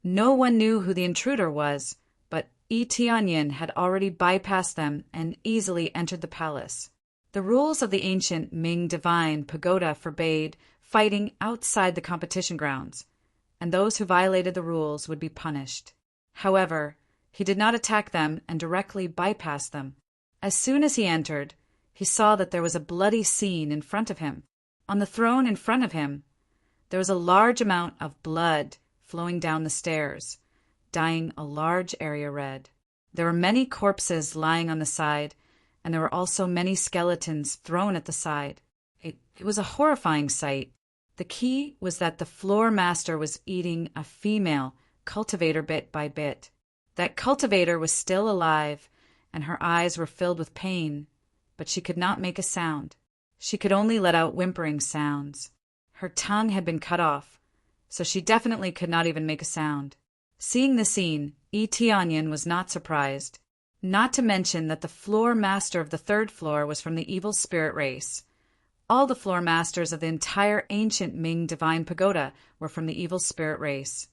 S1: No one knew who the intruder was, but Tianyun had already bypassed them and easily entered the palace. The rules of the ancient Ming Divine Pagoda forbade fighting outside the competition grounds, and those who violated the rules would be punished. However, he did not attack them and directly bypassed them. As soon as he entered, he saw that there was a bloody scene in front of him. On the throne in front of him, there was a large amount of blood flowing down the stairs, dyeing a large area red. There were many corpses lying on the side, and there were also many skeletons thrown at the side. It was a horrifying sight. The key was that the floor master was eating a female cultivator bit by bit. That cultivator was still alive, and her eyes were filled with pain, but she could not make a sound. She could only let out whimpering sounds. Her tongue had been cut off, so she definitely could not even make a sound. Seeing the scene, Tianyun was not surprised, not to mention that the floor master of the third floor was from the evil spirit race. All the floor masters of the entire ancient Ming Divine Pagoda were from the evil spirit race,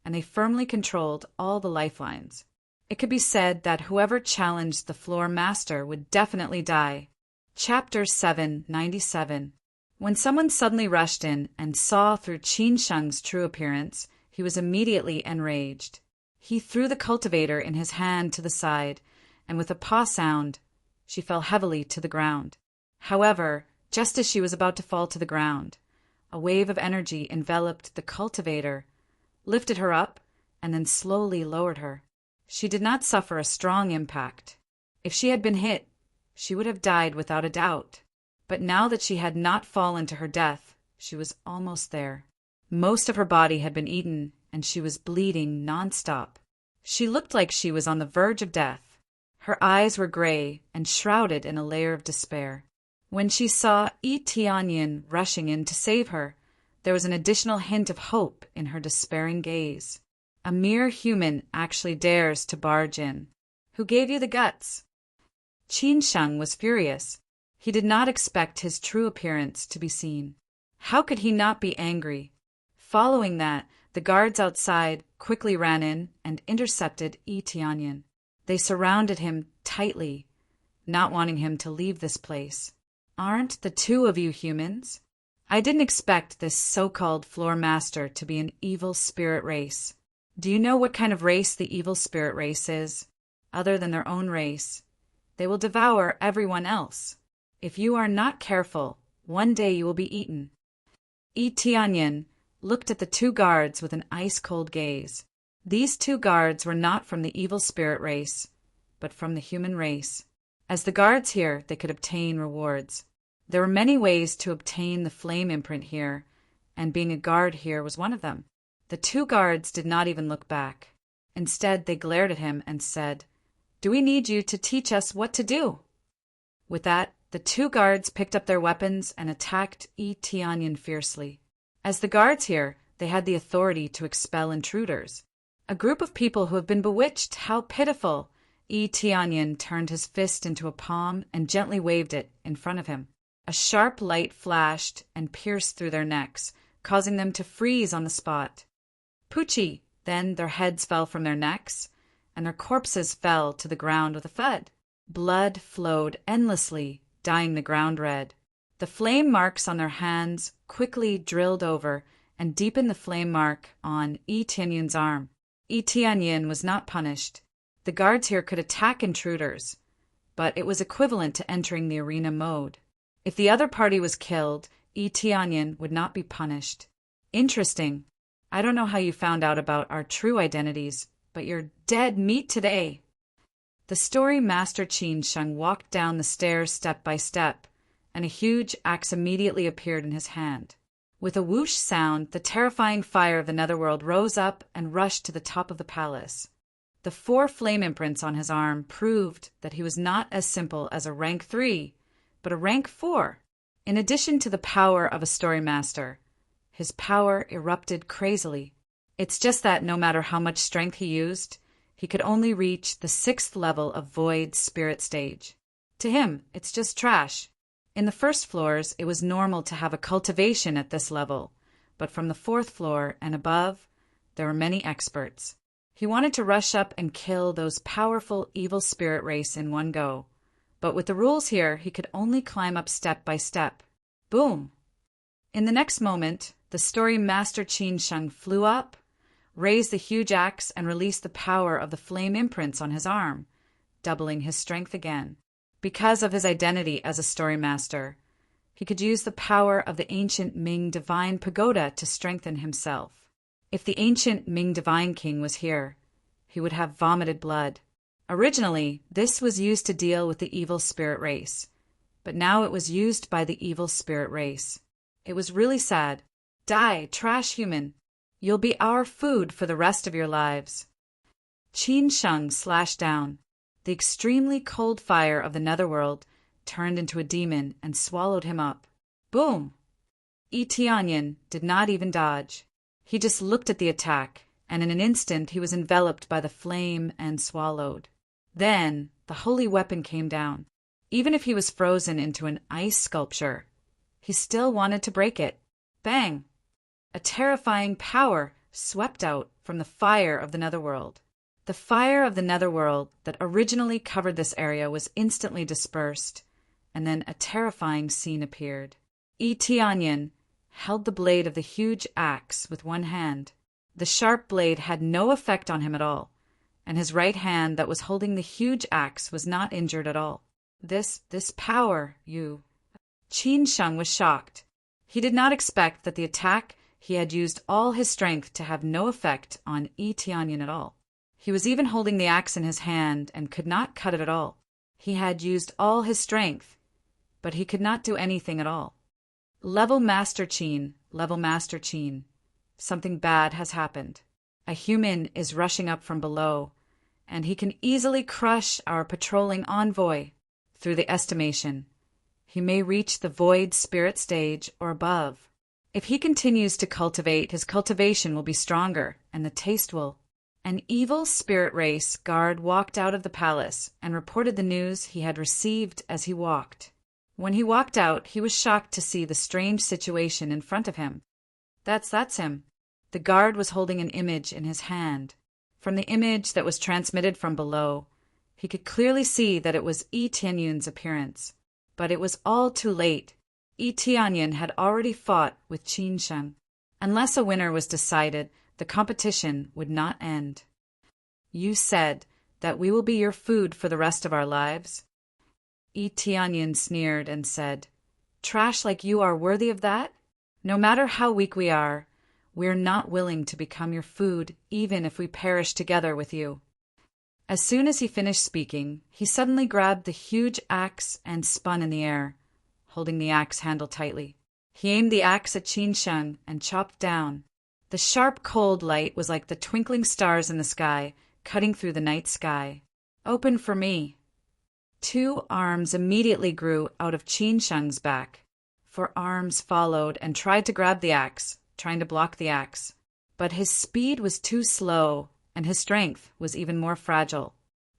S1: and they firmly controlled all the lifelines. It could be said that whoever challenged the floor master would definitely die. Chapter 797. When someone suddenly rushed in and saw through Qin Sheng's true appearance, he was immediately enraged. He threw the cultivator in his hand to the side, and with a paw sound, she fell heavily to the ground. However, just as she was about to fall to the ground, a wave of energy enveloped the cultivator, lifted her up, and then slowly lowered her. She did not suffer a strong impact. If she had been hit, she would have died without a doubt. But now that she had not fallen to her death, she was almost there. Most of her body had been eaten, and she was bleeding nonstop. She looked like she was on the verge of death. Her eyes were gray and shrouded in a layer of despair. When she saw Tianyun rushing in to save her, there was an additional hint of hope in her despairing gaze. A mere human actually dares to barge in. Who gave you the guts? Qin Sheng was furious. He did not expect his true appearance to be seen. How could he not be angry? Following that, the guards outside quickly ran in and intercepted Tianyun. They surrounded him tightly, not wanting him to leave this place. Aren't the two of you humans? I didn't expect this so-called floor master to be an evil spirit race. Do you know what kind of race the evil spirit race is? Other than their own race, they will devour everyone else. If you are not careful, one day you will be eaten. Tianyun looked at the two guards with an ice-cold gaze. These two guards were not from the evil spirit race, but from the human race. As the guards here, they could obtain rewards. There were many ways to obtain the flame imprint here, and being a guard here was one of them. The two guards did not even look back. Instead, they glared at him and said, "Do we need you to teach us what to do?" With that, the two guards picked up their weapons and attacked Tianyun fiercely. As the guards here, they had the authority to expel intruders. A group of people who have been bewitched, how pitiful! Tianyin turned his fist into a palm and gently waved it in front of him. A sharp light flashed and pierced through their necks, causing them to freeze on the spot. Poochie! Then their heads fell from their necks, and their corpses fell to the ground with a thud. Blood flowed endlessly, dyeing the ground red. The flame marks on their hands quickly drilled over and deepened the flame mark on Tianyin's arm. Tianyin was not punished. The guards here could attack intruders, but it was equivalent to entering the arena mode. If the other party was killed, Tianyin would not be punished. Interesting. I don't know how you found out about our true identities, but you're dead meat today. The story master Qin Sheng walked down the stairs step by step, and a huge axe immediately appeared in his hand. With a whoosh sound, the terrifying fire of the netherworld rose up and rushed to the top of the palace. The 4 flame imprints on his arm proved that he was not as simple as a rank 3, but a rank 4. In addition to the power of a story master, his power erupted crazily. It's just that no matter how much strength he used, he could only reach the 6th level of Void Spirit stage. To him, it's just trash. In the first floors, it was normal to have a cultivation at this level, but from the 4th floor and above, there were many experts. He wanted to rush up and kill those powerful evil spirit race in one go, but with the rules here, he could only climb up step by step. Boom! In the next moment, the story master Qin Sheng flew up, raised the huge axe, and released the power of the flame imprints on his arm, doubling his strength again. Because of his identity as a story master, he could use the power of the ancient Ming Divine Pagoda to strengthen himself. If the ancient Ming Divine King was here, he would have vomited blood. Originally, this was used to deal with the evil spirit race, but now it was used by the evil spirit race. It was really sad. Die, trash human. You'll be our food for the rest of your lives. Qin Sheng slashed down. The extremely cold fire of the netherworld turned into a demon and swallowed him up. Boom! Tianyin did not even dodge. He just looked at the attack, and in an instant he was enveloped by the flame and swallowed. Then the holy weapon came down. Even if he was frozen into an ice sculpture, he still wanted to break it. Bang! A terrifying power swept out from the fire of the netherworld. The fire of the netherworld that originally covered this area was instantly dispersed, and then a terrifying scene appeared. Tianyin held the blade of the huge axe with one hand. The sharp blade had no effect on him at all, and his right hand that was holding the huge axe was not injured at all. This power, you... Qin Sheng was shocked. He did not expect that the attack he had used all his strength to have no effect on Tianyin at all. He was even holding the axe in his hand and could not cut it at all. He had used all his strength, but he could not do anything at all. Level Master Qin, something bad has happened. A human is rushing up from below, and he can easily crush our patrolling envoy. Through the estimation, he may reach the Void Spirit stage or above. If he continues to cultivate, his cultivation will be stronger, and the taste will... An evil spirit race guard walked out of the palace and reported the news he had received as he walked. When he walked out, he was shocked to see the strange situation in front of him. That's him. The guard was holding an image in his hand. From the image that was transmitted from below, he could clearly see that it was Tianyin's appearance. But it was all too late. Tianyin had already fought with Qin Sheng. Unless a winner was decided, the competition would not end. You said that we will be your food for the rest of our lives? Tianyin sneered and said, Trash like you are worthy of that? No matter how weak we're not willing to become your food even if we perish together with you. As soon as he finished speaking, he suddenly grabbed the huge axe and spun in the air, holding the axe handle tightly. He aimed the axe at Qin Sheng and chopped down. The sharp cold light was like the twinkling stars in the sky, cutting through the night sky. Open for me. 2 arms immediately grew out of Qin Sheng's back. 4 arms followed and tried to grab the axe, trying to block the axe. But his speed was too slow, and his strength was even more fragile.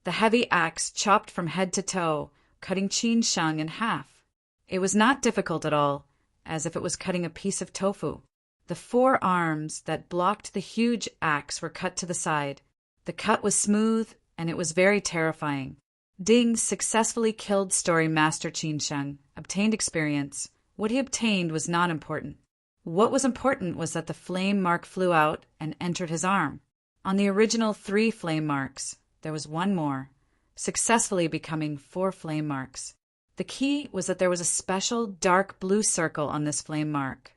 S1: The heavy axe chopped from head to toe, cutting Qin Sheng in half. It was not difficult at all, as if it was cutting a piece of tofu. The 4 arms that blocked the huge axe were cut to the side. The cut was smooth, and it was very terrifying. Ding successfully killed Story Master Qin Sheng, obtained experience. What he obtained was not important. What was important was that the flame mark flew out and entered his arm. On the original 3 flame marks, there was 1 more, successfully becoming 4 flame marks. The key was that there was a special dark blue circle on this flame mark,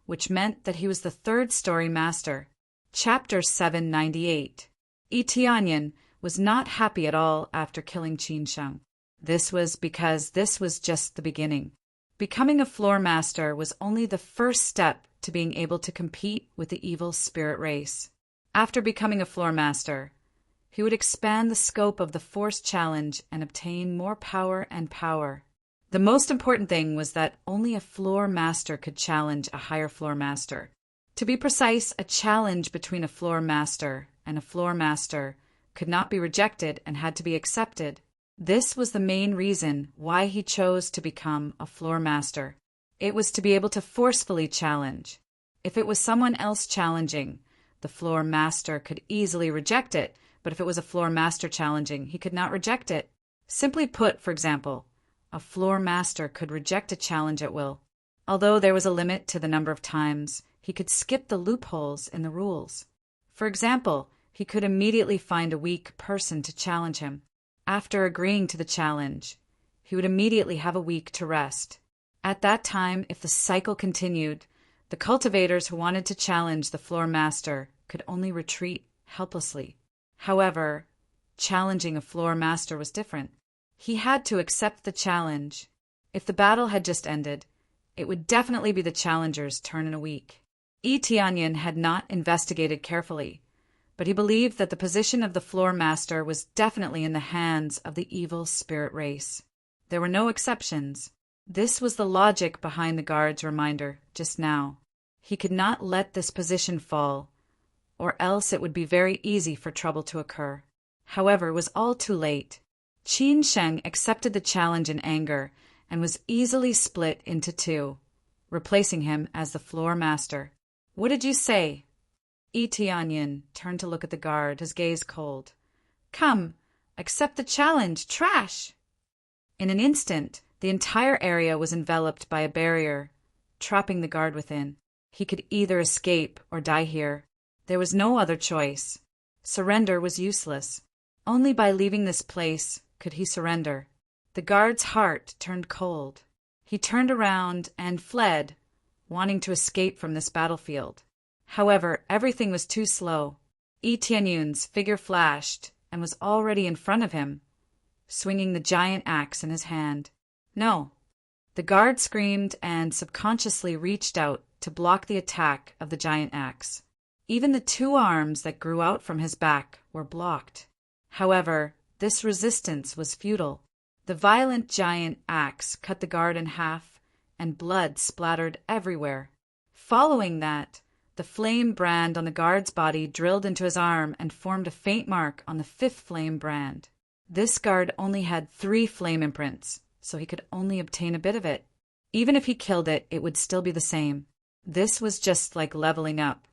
S1: which meant that he was the 3rd Story Master. Chapter 798. Yi Tianyin was not happy at all after killing Qin Sheng. This was because this was just the beginning. Becoming a floor master was only the first step to being able to compete with the evil spirit race. After becoming a floor master, he would expand the scope of the force challenge and obtain more power and power. The most important thing was that only a floor master could challenge a higher floor master. To be precise, a challenge between a floor master and a floor master could not be rejected and had to be accepted. This was the main reason why he chose to become a floor master. It was to be able to forcefully challenge. If it was someone else challenging, the floor master could easily reject it, but if it was a floor master challenging, he could not reject it. Simply put, for example, a floor master could reject a challenge at will. Although there was a limit to the number of times, he could skip the loopholes in the rules. For example, he could immediately find a weak person to challenge him. After agreeing to the challenge, he would immediately have a week to rest. At that time, if the cycle continued, the cultivators who wanted to challenge the floor master could only retreat helplessly. However, challenging a floor master was different. He had to accept the challenge. If the battle had just ended, it would definitely be the challenger's turn in a week. Yi Tianyin had not investigated carefully, but he believed that the position of the floor master was definitely in the hands of the evil spirit race. There were no exceptions. This was the logic behind the guard's reminder just now. He could not let this position fall, or else it would be very easy for trouble to occur. However, it was all too late. Qin Sheng accepted the challenge in anger and was easily split into 2, replacing him as the floor master. "What did you say?" Yi Tianyin turned to look at the guard, his gaze cold. "Come, accept the challenge, trash!" In an instant, the entire area was enveloped by a barrier, trapping the guard within. He could either escape or die here. There was no other choice. Surrender was useless. Only by leaving this place could he surrender. The guard's heart turned cold. He turned around and fled, wanting to escape from this battlefield. However, everything was too slow. Yi Tianyun's figure flashed and was already in front of him, swinging the giant axe in his hand. "No!" The guard screamed and subconsciously reached out to block the attack of the giant axe. Even the 2 arms that grew out from his back were blocked. However, this resistance was futile. The violent giant axe cut the guard in half, and blood splattered everywhere. Following that, the flame brand on the guard's body drilled into his arm and formed a faint mark on the 5th flame brand. This guard only had 3 flame imprints, so he could only obtain a bit of it. Even if he killed it, it would still be the same. This was just like leveling up.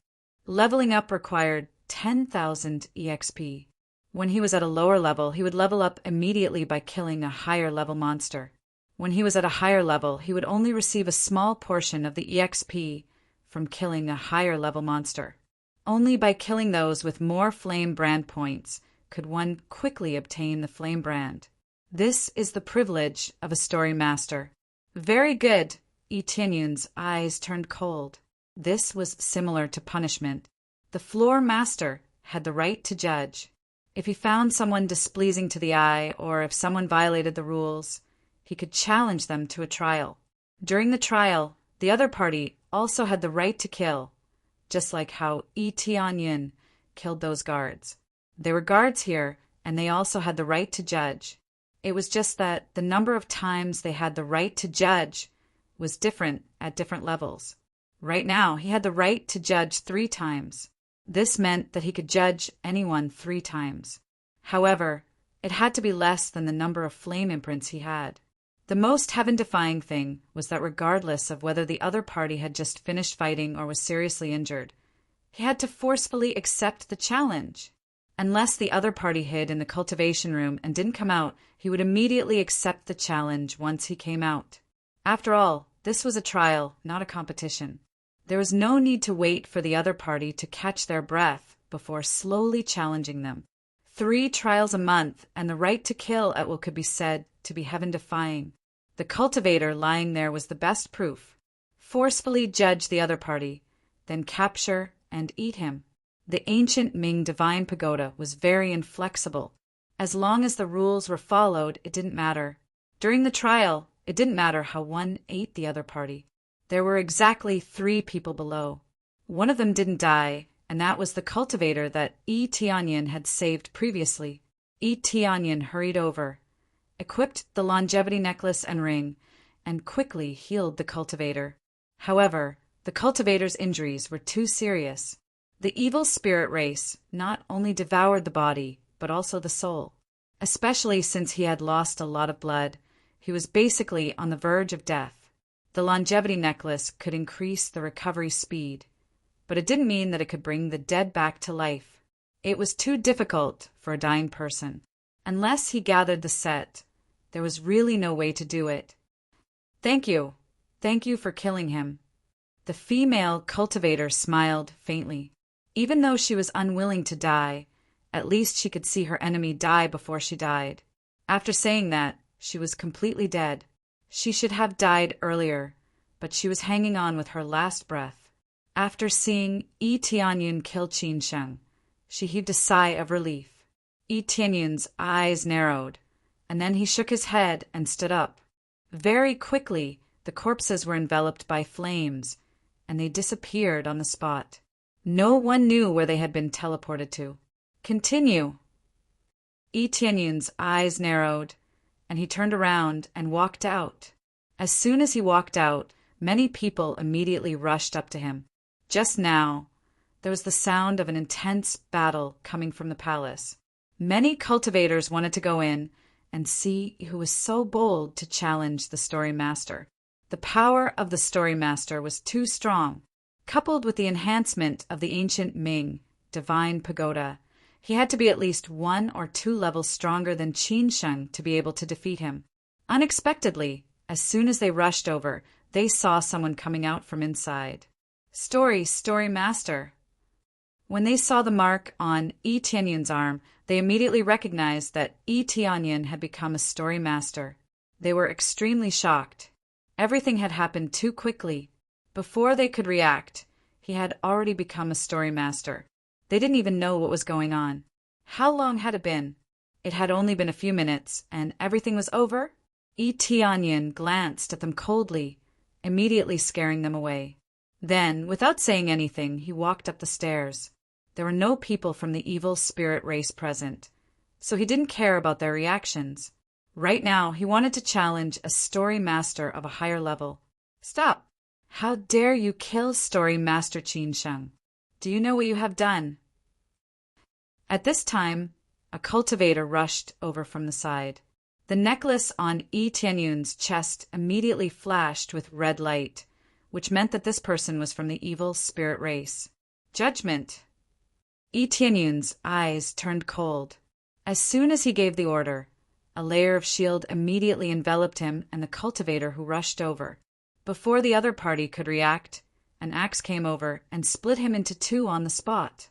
S1: Leveling up required 10,000 EXP. When he was at a lower level, he would level up immediately by killing a higher level monster. When he was at a higher level, he would only receive a small portion of the EXP from killing a higher level monster. Only by killing those with more flame brand points could one quickly obtain the flame brand. This is the privilege of a story master. Very good. Yi Tianyun's eyes turned cold. This was similar to punishment. The floor master had the right to judge. If he found someone displeasing to the eye, or if someone violated the rules, he could challenge them to a trial. During the trial, the other party also had the right to kill, just like how Yi Tianyin killed those guards. There were guards here, and they also had the right to judge. It was just that the number of times they had the right to judge was different at different levels. Right now, he had the right to judge 3 times. This meant that he could judge anyone 3 times. However, It had to be less than the number of flame imprints he had. The most heaven-defying thing was that regardless of whether the other party had just finished fighting or was seriously injured, he had to forcefully accept the challenge. Unless the other party hid in the cultivation room and didn't come out, he would immediately accept the challenge once he came out. After all, this was a trial, not a competition. There was no need to wait for the other party to catch their breath before slowly challenging them. 3 trials a month and the right to kill at what could be said to be heaven-defying. The cultivator lying there was the best proof. Forcefully judge the other party, then capture and eat him. The ancient Ming divine pagoda was very inflexible. As long as the rules were followed, it didn't matter. During the trial, it didn't matter how one ate the other party. There were exactly 3 people below. One of them didn't die, and that was the cultivator that Yi Tianyin had saved previously. Yi Tianyin hurried over, equipped the longevity necklace and ring, and quickly healed the cultivator. However, the cultivator's injuries were too serious. The evil spirit race not only devoured the body, but also the soul. Especially since he had lost a lot of blood, he was basically on the verge of death. The longevity necklace could increase the recovery speed, but it didn't mean that it could bring the dead back to life. It was too difficult for a dying person. Unless he gathered the set, there was really no way to do it. Thank you. Thank you for killing him. The female cultivator smiled faintly. Even though she was unwilling to die, at least she could see her enemy die before she died. After saying that, she was completely dead. She should have died earlier, but she was hanging on with her last breath. After seeing Yi Tianyin kill Qin Sheng, she heaved a sigh of relief. Yi Tianyin's eyes narrowed, and then he shook his head and stood up. Very quickly, the corpses were enveloped by flames, and they disappeared on the spot. No one knew where they had been teleported to. Continue. Yi Tianyin's eyes narrowed, and he turned around and walked out. As soon as he walked out, many people immediately rushed up to him. Just now, there was the sound of an intense battle coming from the palace. Many cultivators wanted to go in and see who was so bold to challenge the story master. The power of the story master was too strong. Coupled with the enhancement of the ancient Ming divine pagoda, he had to be at least 1 or 2 levels stronger than Qin Sheng to be able to defeat him. Unexpectedly, as soon as they rushed over, they saw someone coming out from inside. Story master. When they saw the mark on Yi Tianyin's arm, they immediately recognized that Yi Tianyin had become a story master. They were extremely shocked. Everything had happened too quickly. Before they could react, he had already become a story master. They didn't even know what was going on. How long had it been? It had only been a few minutes, and everything was over? Yi Tianyin glanced at them coldly, immediately scaring them away. Then, without saying anything, he walked up the stairs. There were no people from the evil spirit race present, so he didn't care about their reactions. Right now, he wanted to challenge a story master of a higher level. Stop! How dare you kill story master Qin Sheng? Do you know what you have done? At this time, a cultivator rushed over from the side. The necklace on Yi Tianyin's chest immediately flashed with red light, which meant that this person was from the evil spirit race. Judgment! Yi Tianyin's eyes turned cold. As soon as he gave the order, a layer of shield immediately enveloped him and the cultivator who rushed over. Before the other party could react, an axe came over and split him into 2 on the spot.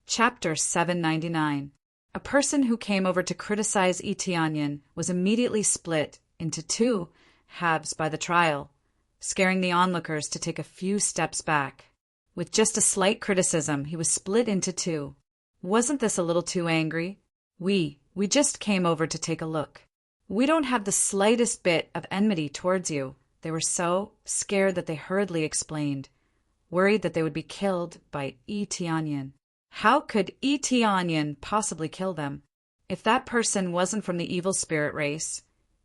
S1: Chapter 799. A person who came over to criticize Yi Tianyin was immediately split into 2 halves by the trial, scaring the onlookers to take a few steps back. With just a slight criticism, he was split into 2. Wasn't this a little too angry? We just came over to take a look. We don't have the slightest bit of enmity towards you. They were so scared that they hurriedly explained, worried that they would be killed by Yi Tianyin. How could Yi Tianyin possibly kill them? If that person wasn't from the evil spirit race,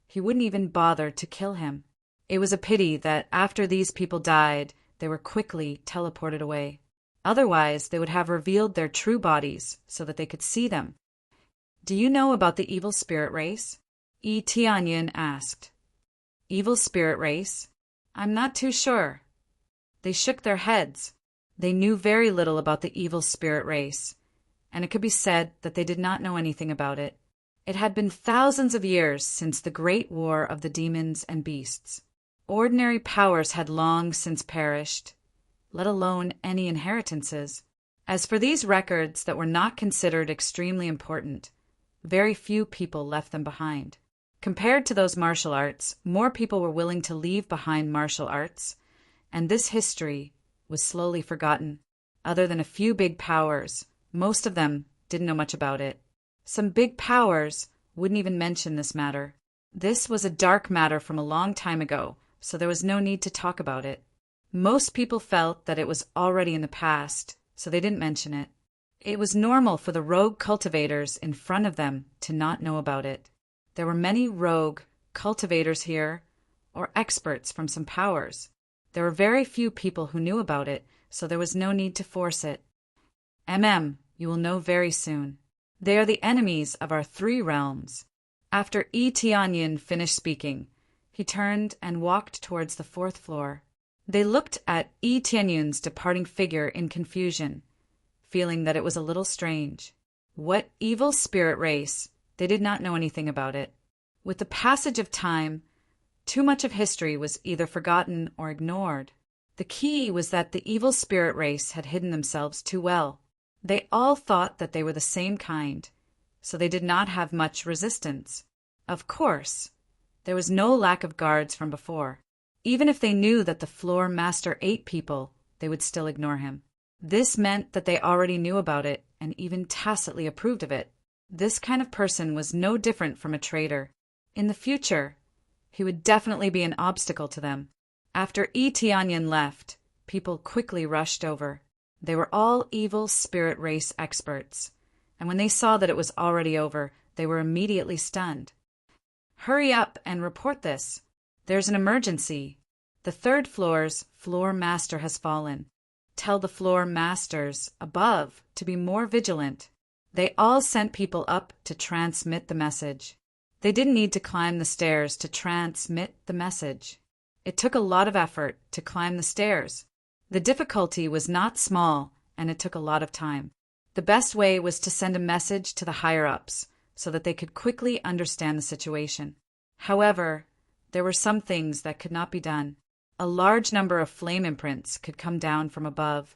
S1: he wouldn't even bother to kill him. It was a pity that after these people died, they were quickly teleported away. Otherwise, they would have revealed their true bodies so that they could see them. Do you know about the evil spirit race? Tianyin asked. Evil spirit race? I'm not too sure. They shook their heads. They knew very little about the evil spirit race, and it could be said that they did not know anything about it. It had been thousands of years since the great war of the demons and beasts. Ordinary powers had long since perished, let alone any inheritances. As for these records that were not considered extremely important, very few people left them behind. Compared to those martial arts, more people were willing to leave behind martial arts, and this history was slowly forgotten. Other than a few big powers, most of them didn't know much about it. Some big powers wouldn't even mention this matter. This was a dark matter from a long time ago, so there was no need to talk about it. Most people felt that it was already in the past, so they didn't mention it. It was normal for the rogue cultivators in front of them to not know about it. There were many rogue cultivators here, or experts from some powers. There were very few people who knew about it, so there was no need to force it. You will know very soon. They are the enemies of our 3 realms. After Tianyin finished speaking, he turned and walked towards the 4th floor. They looked at Tianyin's departing figure in confusion, feeling that it was a little strange. What evil spirit race? They did not know anything about it. With the passage of time, too much of history was either forgotten or ignored. The key was that the evil spirit race had hidden themselves too well. They all thought that they were the same kind, so they did not have much resistance. Of course, there was no lack of guards from before. Even if they knew that the floor master ate people, they would still ignore him. This meant that they already knew about it and even tacitly approved of it. This kind of person was no different from a traitor. In the future, he would definitely be an obstacle to them. After Tianyin left, people quickly rushed over. They were all evil spirit race experts, and when they saw that it was already over, they were immediately stunned. Hurry up and report this. There's an emergency. The 3rd floor's floor master has fallen. Tell the floor masters above to be more vigilant. They all sent people up to transmit the message. They didn't need to climb the stairs to transmit the message. It took a lot of effort to climb the stairs. The difficulty was not small, and it took a lot of time. The best way was to send a message to the higher-ups so that they could quickly understand the situation. However, there were some things that could not be done. A large number of flame imprints could come down from above,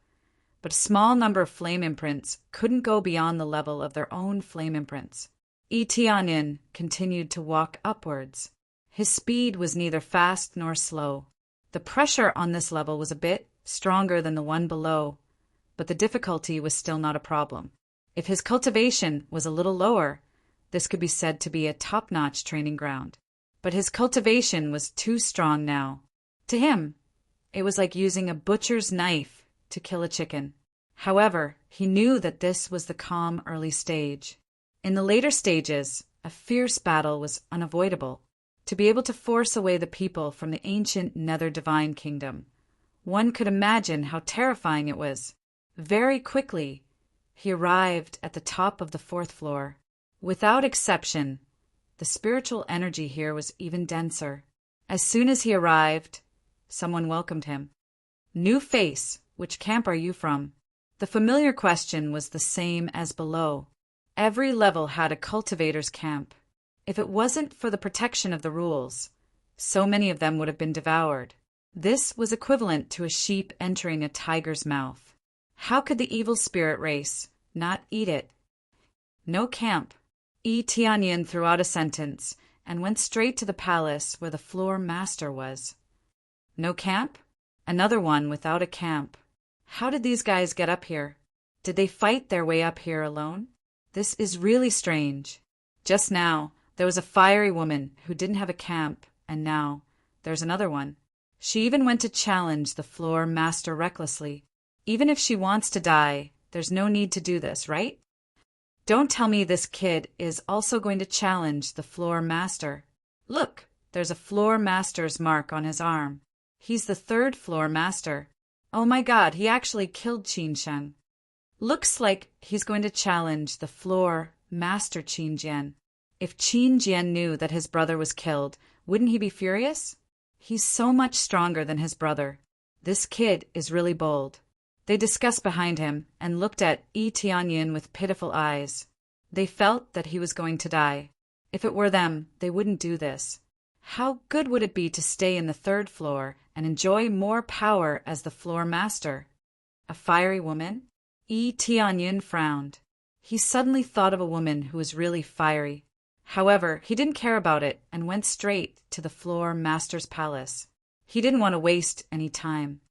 S1: but a small number of flame imprints couldn't go beyond the level of their own flame imprints. Tianyin continued to walk upwards. His speed was neither fast nor slow. The pressure on this level was a bit stronger than the one below, but the difficulty was still not a problem. If his cultivation was a little lower, this could be said to be a top-notch training ground. But his cultivation was too strong now. To him, it was like using a butcher's knife to kill a chicken. However, he knew that this was the calm early stage. In the later stages, a fierce battle was unavoidable. To be able to force away the people from the ancient Nether Divine Kingdom, one could imagine how terrifying it was. Very quickly, he arrived at the top of the 4th floor. Without exception, the spiritual energy here was even denser. As soon as he arrived, someone welcomed him. New face, which camp are you from? The familiar question was the same as below. Every level had a cultivator's camp. If it wasn't for the protection of the rules, so many of them would have been devoured. This was equivalent to a sheep entering a tiger's mouth. How could the evil spirit race not eat it? No camp. Tianyin threw out a sentence and went straight to the palace where the floor master was. No camp? Another one without a camp. How did these guys get up here? Did they fight their way up here alone? This is really strange. Just now, there was a fiery woman who didn't have a camp, and now there's another one. She even went to challenge the floor master recklessly. Even if she wants to die, there's no need to do this, right? Don't tell me this kid is also going to challenge the floor master. Look, there's a floor master's mark on his arm. He's the 3rd floor master. Oh my God, he actually killed Qin Shen. Looks like he's going to challenge the floor Master Qin Jian. If Qin Jian knew that his brother was killed, wouldn't he be furious? He's so much stronger than his brother. This kid is really bold. They discussed behind him and looked at Yi Tianyin with pitiful eyes. They felt that he was going to die. If it were them, they wouldn't do this. How good would it be to stay in the third floor and enjoy more power as the floor master? A fiery woman? Yi Tianyin frowned. He suddenly thought of a woman who was really fiery. However, he didn't care about it and went straight to the floor master's palace. He didn't want to waste any time.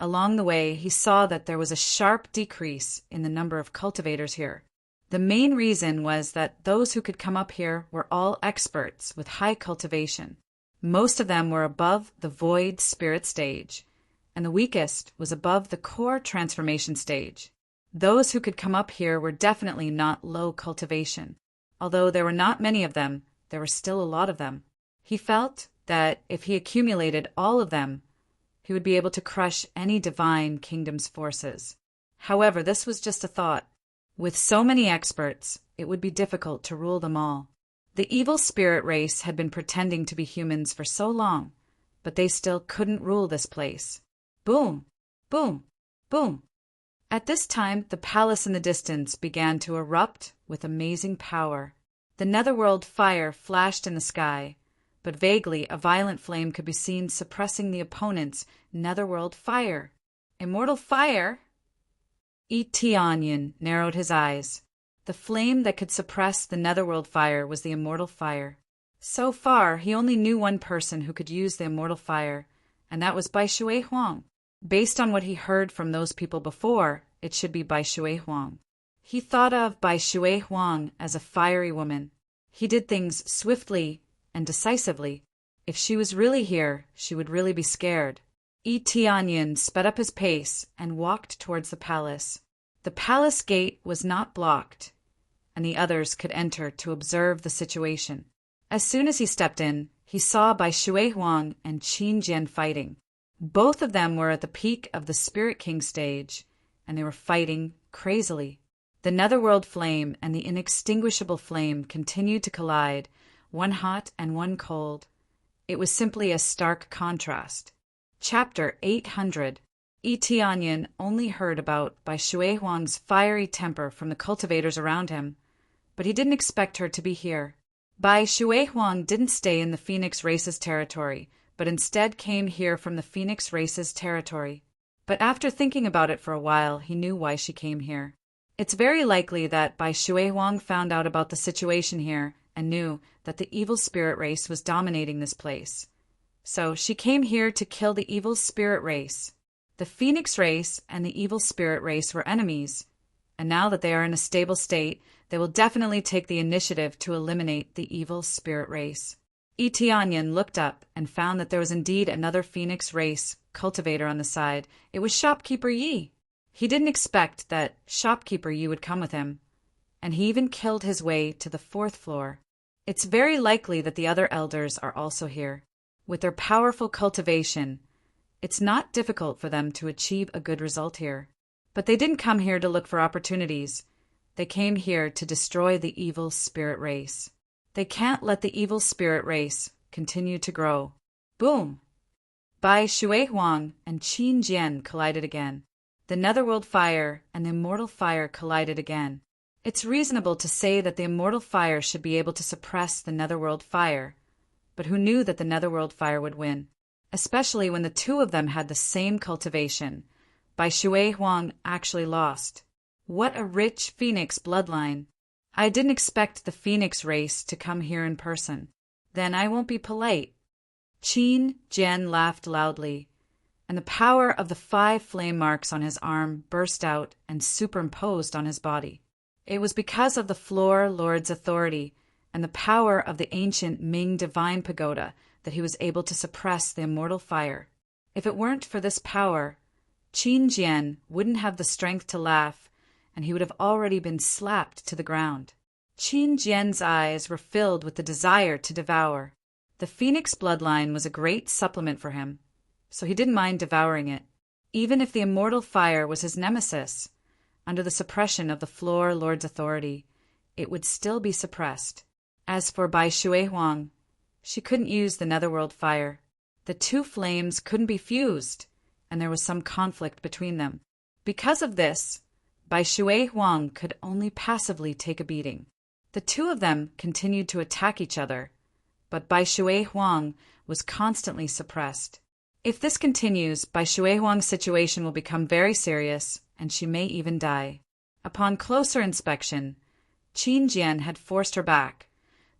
S1: Along the way, he saw that there was a sharp decrease in the number of cultivators here. The main reason was that those who could come up here were all experts with high cultivation. Most of them were above the void spirit stage, and the weakest was above the core transformation stage. Those who could come up here were definitely not low cultivation. Although there were not many of them, there were still a lot of them. He felt that if he accumulated all of them, he would be able to crush any divine kingdom's forces. However, this was just a thought. With so many experts, it would be difficult to rule them all. The evil spirit race had been pretending to be humans for so long, but they still couldn't rule this place. Boom! Boom! Boom! At this time, the palace in the distance began to erupt with amazing power. The netherworld fire flashed in the sky, but vaguely a violent flame could be seen suppressing the opponent's netherworld fire. Immortal fire? Yi Tianyin narrowed his eyes. The flame that could suppress the netherworld fire was the immortal fire. So far, he only knew one person who could use the immortal fire, and that was Bai Shui Huang. Based on what he heard from those people before, it should be Bai Shui Huang. He thought of Bai Shui Huang as a fiery woman. He did things swiftly and decisively. If she was really here, she would really be scared. Yi Tianyin sped up his pace and walked towards the palace. The palace gate was not blocked, and the others could enter to observe the situation. As soon as he stepped in, he saw Bai Shui Huang and Qin Jian fighting. Both of them were at the peak of the Spirit King stage, and they were fighting crazily. The netherworld flame and the inextinguishable flame continued to collide, one hot and one cold. It was simply a stark contrast. Chapter 800. Yi Tianyin only heard about Bai Shui Huang's fiery temper from the cultivators around him, but he didn't expect her to be here. Bai Shui Huang didn't stay in the Phoenix Race's territory, but instead came here from the Phoenix Race's territory. But after thinking about it for a while, he knew why she came here. It's very likely that Bai Shui Huang found out about the situation here and knew that the evil spirit race was dominating this place. So she came here to kill the evil spirit race. The Phoenix race and the evil spirit race were enemies, and now that they are in a stable state, they will definitely take the initiative to eliminate the evil spirit race. Yi Tianyin looked up and found that there was indeed another Phoenix race cultivator on the side. It was Shopkeeper Yi. He didn't expect that Shopkeeper Yi would come with him, and he even killed his way to the fourth floor. It's very likely that the other elders are also here. With their powerful cultivation, it's not difficult for them to achieve a good result here. But they didn't come here to look for opportunities. They came here to destroy the evil spirit race. They can't let the evil spirit race continue to grow. Boom! Bai Shui Huang and Qin Jian collided again. The netherworld fire and the immortal fire collided again. It's reasonable to say that the immortal fire should be able to suppress the netherworld fire, but who knew that the netherworld fire would win? Especially when the two of them had the same cultivation. Bai Shui Huang actually lost. What a rich Phoenix bloodline! I didn't expect the Phoenix race to come here in person. Then I won't be polite. Qin Jian laughed loudly, and the power of the 5 flame marks on his arm burst out and superimposed on his body. It was because of the Floor Lord's authority and the power of the ancient Ming divine pagoda that he was able to suppress the immortal fire. If it weren't for this power, Qin Jian wouldn't have the strength to laugh, and he would have already been slapped to the ground. Qin Jian's eyes were filled with the desire to devour. The Phoenix bloodline was a great supplement for him, so he didn't mind devouring it. Even if the immortal fire was his nemesis, under the suppression of the Floor Lord's authority, it would still be suppressed. As for Bai Shui Huang, she couldn't use the netherworld fire. The two flames couldn't be fused, and there was some conflict between them. Because of this, Bai Shui Huang could only passively take a beating. The two of them continued to attack each other, but Bai Shui Huang was constantly suppressed. If this continues, Bai Shui Huang's situation will become very serious, and she may even die. Upon closer inspection, Qin Jian had forced her back,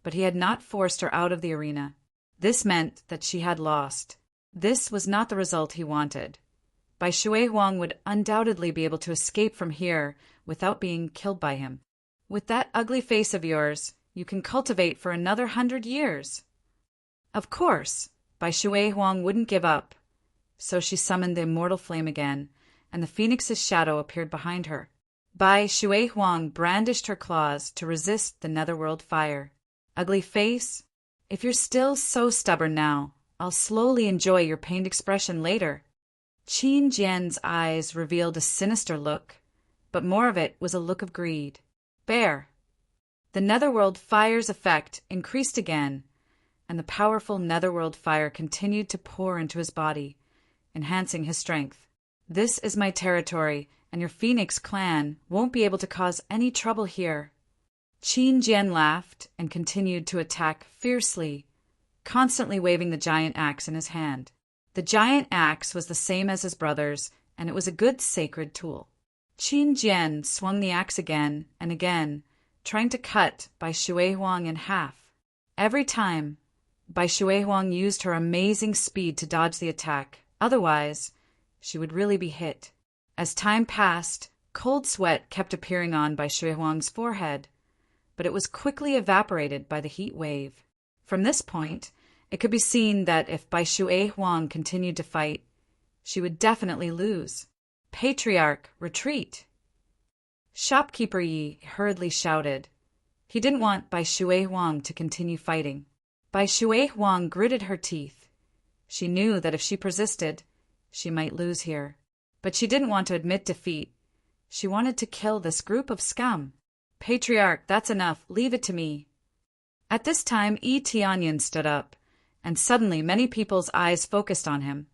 S1: but he had not forced her out of the arena. This meant that she had lost. This was not the result he wanted. Bai Shui Huang would undoubtedly be able to escape from here without being killed by him. With that ugly face of yours, you can cultivate for another 100 years. Of course, Bai Shui Huang wouldn't give up, so she summoned the immortal flame again, and the phoenix's shadow appeared behind her. Bai Shui Huang brandished her claws to resist the netherworld fire. Ugly face, if you're still so stubborn now, I'll slowly enjoy your pained expression later. Qin Jian's eyes revealed a sinister look, but more of it was a look of greed. Bear. The netherworld fire's effect increased again, and the powerful netherworld fire continued to pour into his body, enhancing his strength. This is my territory, and your Phoenix clan won't be able to cause any trouble here. Qin Jian laughed and continued to attack fiercely, constantly waving the giant axe in his hand. The giant axe was the same as his brother's, and it was a good sacred tool. Qin Jian swung the axe again and again, trying to cut Bai Shui Huang in half. Every time, Bai Shui Huang used her amazing speed to dodge the attack. Otherwise, she would really be hit. As time passed, cold sweat kept appearing on Bai Shui Huang's forehead, but it was quickly evaporated by the heat wave. From this point, it could be seen that if Bai Shui Huang continued to fight, she would definitely lose. Patriarch, retreat! Shopkeeper Yi hurriedly shouted. He didn't want Bai Shui Huang to continue fighting. Bai Shui Huang gritted her teeth. She knew that if she persisted, she might lose here. But she didn't want to admit defeat. She wanted to kill this group of scum. Patriarch, that's enough. Leave it to me. At this time, Yi Tianyan stood up, and suddenly many people's eyes focused on him.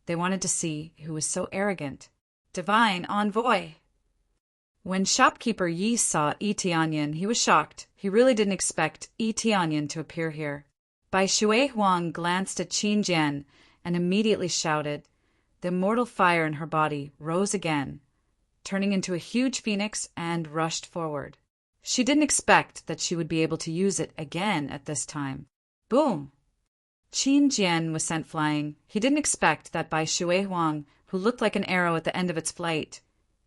S1: They wanted to see who was so arrogant. Divine envoy! When shopkeeper Yi saw Yi Tianyan, he was shocked. He really didn't expect Yi Tianyan to appear here. Bai Shui Huang glanced at Qin Jian and immediately shouted. The immortal fire in her body rose again, turning into a huge phoenix, and rushed forward. She didn't expect that she would be able to use it again at this time. Boom! Qin Jian was sent flying. He didn't expect that Bai Shui Huang, who looked like an arrow at the end of its flight,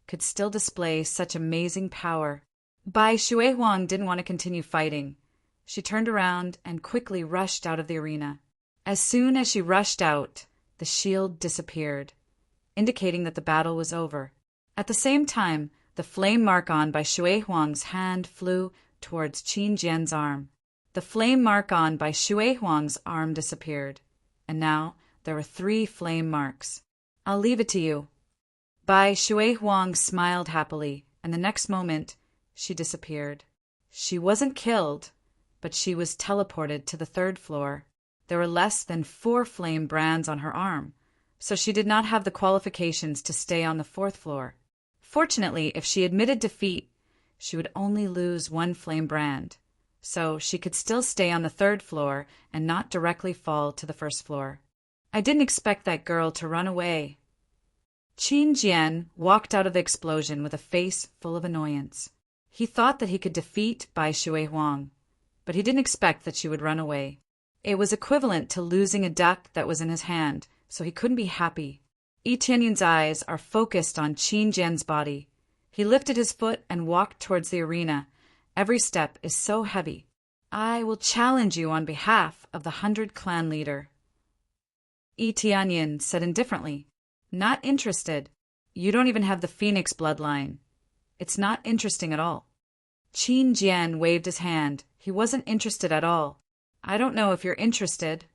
S1: could still display such amazing power. Bai Shui Huang didn't want to continue fighting. She turned around and quickly rushed out of the arena. As soon as she rushed out, the shield disappeared, indicating that the battle was over. At the same time, the flame mark on Bai Shui Huang's hand flew towards Qin Jian's arm. The flame mark on Bai Shui Huang's arm disappeared, and now there were 3 flame marks. I'll leave it to you. Bai Shui Huang smiled happily, and the next moment, she disappeared. She wasn't killed, but she was teleported to the 3rd floor. There were less than 4 flame brands on her arm, so she did not have the qualifications to stay on the 4th floor. Fortunately, if she admitted defeat, she would only lose 1 flame brand, so she could still stay on the 3rd floor and not directly fall to the 1st floor. I didn't expect that girl to run away. Qin Jian walked out of the explosion with a face full of annoyance. He thought that he could defeat Bai Shui Huang, but he didn't expect that she would run away. It was equivalent to losing a duck that was in his hand, so he couldn't be happy. Yi Tianyan's eyes are focused on Qin Jian's body. He lifted his foot and walked towards the arena. Every step is so heavy. I will challenge you on behalf of the 100 clan leader. Yi Tianyan said indifferently. Not interested. You don't even have the Phoenix bloodline. It's not interesting at all. Qin Jian waved his hand. He wasn't interested at all. I don't know if you're interested.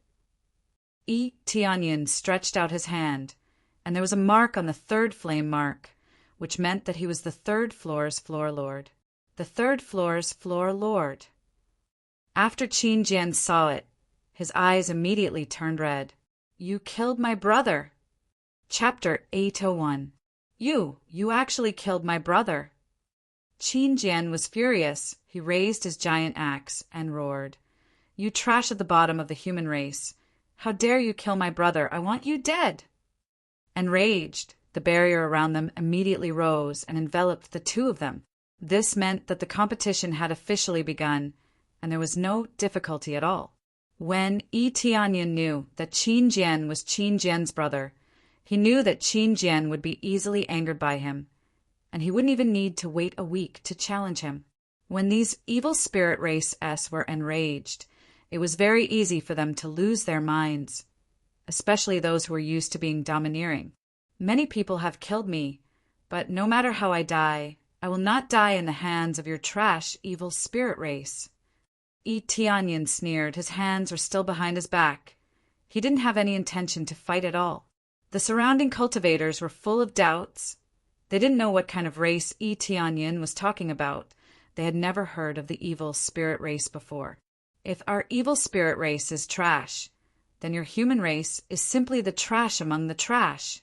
S1: Yi Tianyan stretched out his hand, and there was a mark on the 3rd flame mark, which meant that he was the 3rd floor's floor lord. the third floor's floor lord. After Qin Jian saw it, his eyes immediately turned red. You killed my brother. Chapter 801. You actually killed my brother. Qin Jian was furious. He raised his giant axe and roared. You trash at the bottom of the human race. How dare you kill my brother? I want you dead. Enraged, the barrier around them immediately rose and enveloped the two of them. This meant that the competition had officially begun, and there was no difficulty at all. When Yi Tianyin knew that Qin Jian was Qin Jian's brother, he knew that Qin Jian would be easily angered by him, and he wouldn't even need to wait a week to challenge him. When these evil spirit race-s were enraged, it was very easy for them to lose their minds, especially those who were used to being domineering. Many people have killed me, but no matter how I die, I will not die in the hands of your trash evil spirit race. Yi Tianyin sneered. His hands were still behind his back. He didn't have any intention to fight at all. The surrounding cultivators were full of doubts. They didn't know what kind of race Yi Tianyin was talking about. They had never heard of the evil spirit race before. If our evil spirit race is trash, then your human race is simply the trash among the trash.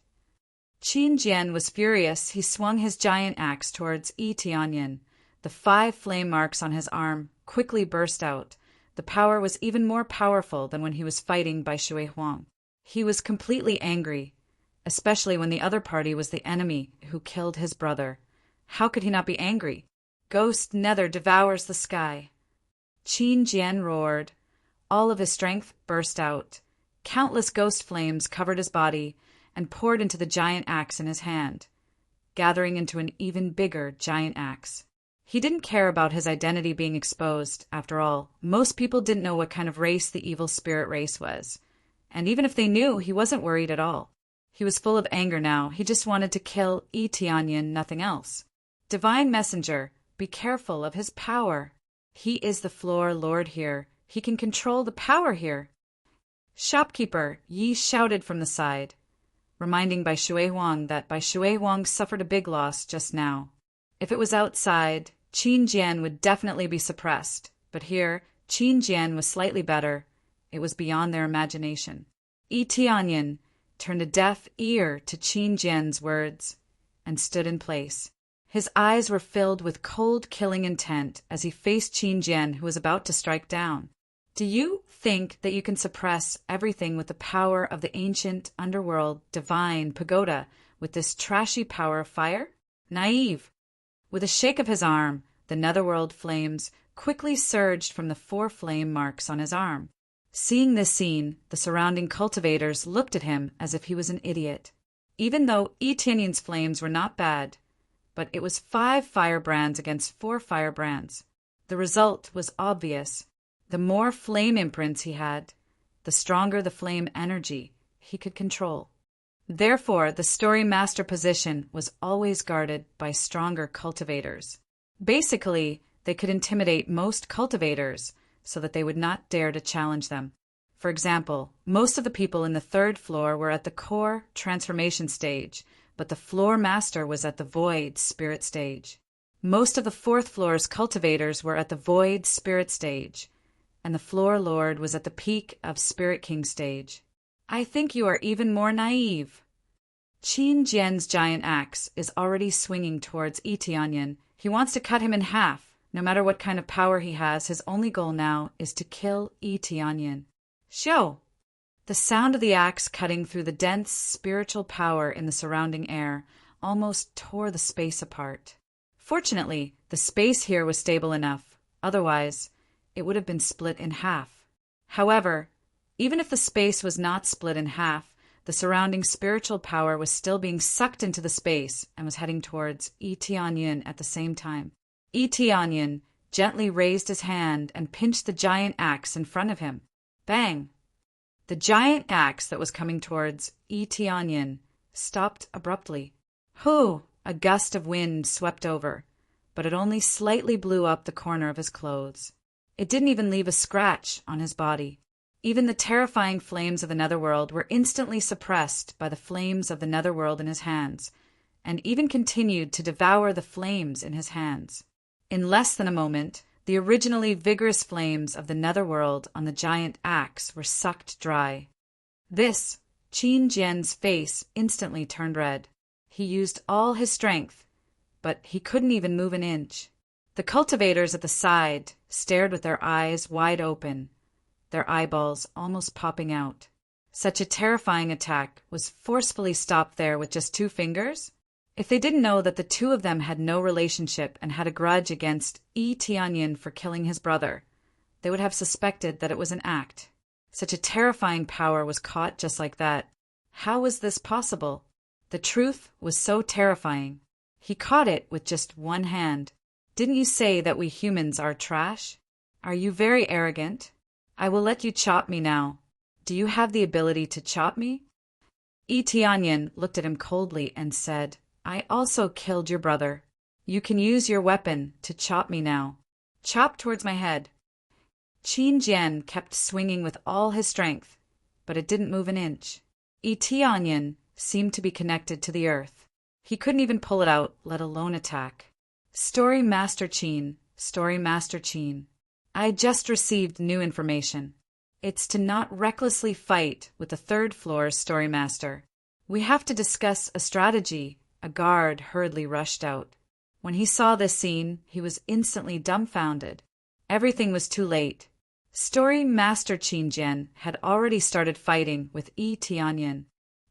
S1: Qin Jian was furious. He swung his giant axe towards Yi Tianyin. The 5 flame marks on his arm quickly burst out. The power was even more powerful than when he was fighting by Shui Huang. He was completely angry, especially when the other party was the enemy who killed his brother. How could he not be angry? Ghost nether devours the sky. Qin Jian roared. All of his strength burst out. Countless ghost flames covered his body and poured into the giant axe in his hand, gathering into an even bigger giant axe. He didn't care about his identity being exposed. After all, most people didn't know what kind of race the evil spirit race was. And even if they knew, he wasn't worried at all. He was full of anger now. He just wanted to kill Yi Tianyin, nothing else. Divine Messenger, be careful of his power. He is the floor lord here. He can control the power here. Shopkeeper, Yi shouted from the side, reminding Bai Shui Huang that Bai Shui Huang suffered a big loss just now. If it was outside, Qin Jian would definitely be suppressed, but here, Qin Jian was slightly better. It was beyond their imagination. Yi Tianyin turned a deaf ear to Qin Jian's words and stood in place. His eyes were filled with cold, killing intent as he faced Qin Jian, who was about to strike down. Do you think that you can suppress everything with the power of the ancient underworld divine pagoda with this trashy power of fire? Naive! With a shake of his arm, the netherworld flames quickly surged from the 4 flame marks on his arm. Seeing this scene, the surrounding cultivators looked at him as if he was an idiot. Even though Yi Tianyin's flames were not bad, but it was 5 firebrands against 4 firebrands. The result was obvious. The more flame imprints he had, the stronger the flame energy he could control. Therefore, the story master position was always guarded by stronger cultivators. Basically, they could intimidate most cultivators so that they would not dare to challenge them. For example, most of the people in the 3rd floor were at the core transformation stage, but the floor master was at the void spirit stage. Most of the 4th floor's cultivators were at the void spirit stage, and the floor lord was at the peak of Spirit King stage. I think you are even more naive. Qin Jian's giant axe is already swinging towards Yi Tianyin. He wants to cut him in half. No matter what kind of power he has, his only goal now is to kill Yi Tianyin. Xiao! The sound of the axe cutting through the dense spiritual power in the surrounding air almost tore the space apart. Fortunately, the space here was stable enough. Otherwise, it would have been split in half. However, even if the space was not split in half, the surrounding spiritual power was still being sucked into the space and was heading towards Yi Tianyin at the same time. Yi Tianyin gently raised his hand and pinched the giant axe in front of him. Bang! The giant axe that was coming towards Yi Tianyin stopped abruptly. Hoo! A gust of wind swept over, but it only slightly blew up the corner of his clothes. It didn't even leave a scratch on his body. Even the terrifying flames of the netherworld were instantly suppressed by the flames of the netherworld in his hands, and even continued to devour the flames in his hands. In less than a moment, the originally vigorous flames of the netherworld on the giant axe were sucked dry. This, Qin Jian's face instantly turned red. He used all his strength, but he couldn't even move an inch. The cultivators at the side stared with their eyes wide open, their eyeballs almost popping out. Such a terrifying attack was forcefully stopped there with just 2 fingers? If they didn't know that the two of them had no relationship and had a grudge against Yi Tianyin for killing his brother, they would have suspected that it was an act. Such a terrifying power was caught just like that. How was this possible? The truth was so terrifying. He caught it with just one hand. Didn't you say that we humans are trash? Are you very arrogant? I will let you chop me now. Do you have the ability to chop me? Yi Tianyin looked at him coldly and said, I also killed your brother. You can use your weapon to chop me now. Chop towards my head. Qin Jian kept swinging with all his strength, but it didn't move an inch. Yi Tianyin seemed to be connected to the earth. He couldn't even pull it out, let alone attack. Story Master Qin, Story Master Qin. I just received new information. It's to not recklessly fight with the 3rd floor Story Master. We have to discuss a strategy. A guard hurriedly rushed out. When he saw this scene, he was instantly dumbfounded. Everything was too late. Story Master Qin Jian had already started fighting with Yi Tianyin.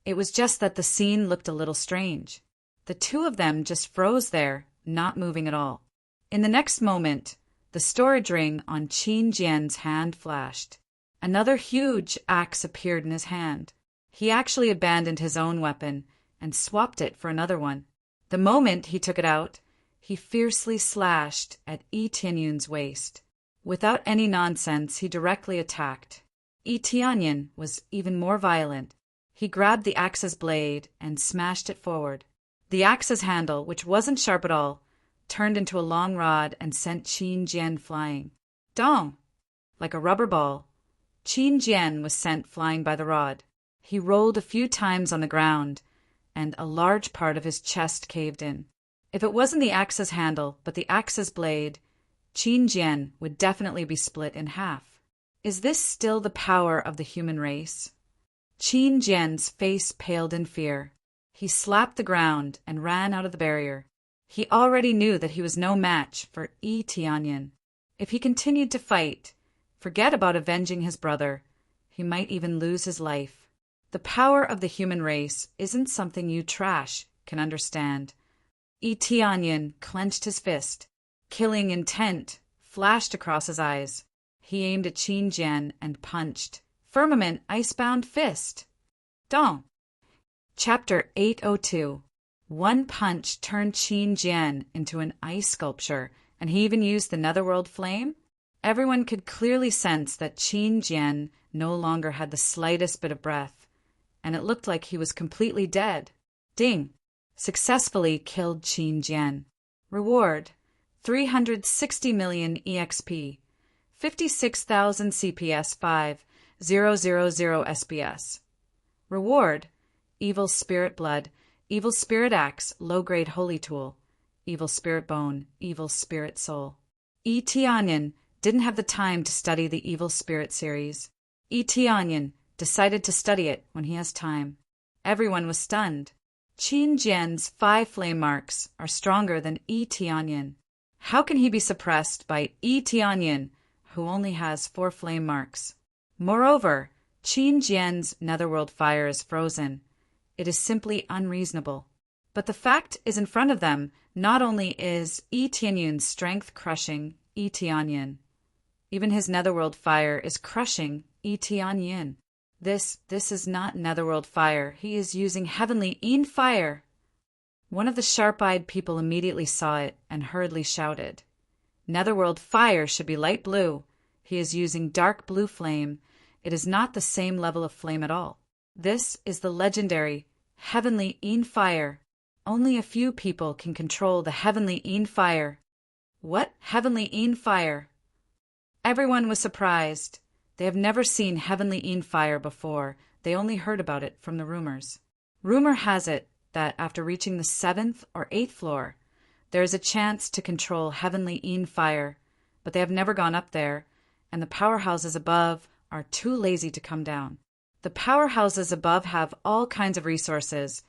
S1: It was just that the scene looked a little strange. The two of them just froze there, not moving at all. In the next moment, the storage ring on Qin Jian's hand flashed. Another huge axe appeared in his hand. He actually abandoned his own weapon and swapped it for another one. The moment he took it out, he fiercely slashed at Yi Tianyin's waist. Without any nonsense, he directly attacked. Yi Tianyin was even more violent. He grabbed the axe's blade and smashed it forward. The axe's handle, which wasn't sharp at all, turned into a long rod and sent Qin Jian flying. Dong! Like a rubber ball, Qin Jian was sent flying by the rod. He rolled a few times on the ground, and a large part of his chest caved in. If it wasn't the axe's handle, but the axe's blade, Qin Jian would definitely be split in half. Is this still the power of the human race? Qin Jian's face paled in fear. He slapped the ground and ran out of the barrier. He already knew that he was no match for Yi Tianyin. If he continued to fight, forget about avenging his brother, he might even lose his life. The power of the human race isn't something you trash can understand. Yi Tianyin clenched his fist. Killing intent flashed across his eyes. He aimed at Qin Jian and punched. Firmament icebound fist. Dong. Chapter 802. One punch turned Qin Jian into an ice sculpture, and he even used the netherworld flame? Everyone could clearly sense that Qin Jian no longer had the slightest bit of breath, and it looked like he was completely dead. Ding! Successfully killed Qin Jian. Reward: 360 million EXP, 56,000 CPS 5000 SPS. Reward: Evil Spirit Blood, Evil Spirit Axe, Low-Grade Holy Tool, Evil Spirit Bone, Evil Spirit Soul. Yi Tianyin didn't have the time to study the Evil Spirit series. Yi Tianyin decided to study it when he has time. Everyone was stunned. Qin Jian's 5 flame marks are stronger than Yi Tianyin. How can he be suppressed by Yi Tianyin, who only has 4 flame marks? Moreover, Qin Jian's netherworld fire is frozen. It is simply unreasonable. But the fact is in front of them. Not only is Yi Tianyin's strength crushing Yi Tianyin, even his netherworld fire is crushing Yi Tianyin. This is not netherworld fire. He is using heavenly Yin fire. One of the sharp-eyed people immediately saw it and hurriedly shouted, Netherworld fire should be light blue. He is using dark blue flame. It is not the same level of flame at all. This is the legendary heavenly Yin fire. Only a few people can control the heavenly Yin fire. What heavenly Yin fire? Everyone was surprised. They have never seen heavenly Yin fire before. They only heard about it from the rumors. Rumor has it that after reaching the 7th or 8th floor, There is a chance to control heavenly Een fire, but they have never gone up there, and the powerhouses above are too lazy to come down. The powerhouses above have all kinds of resources,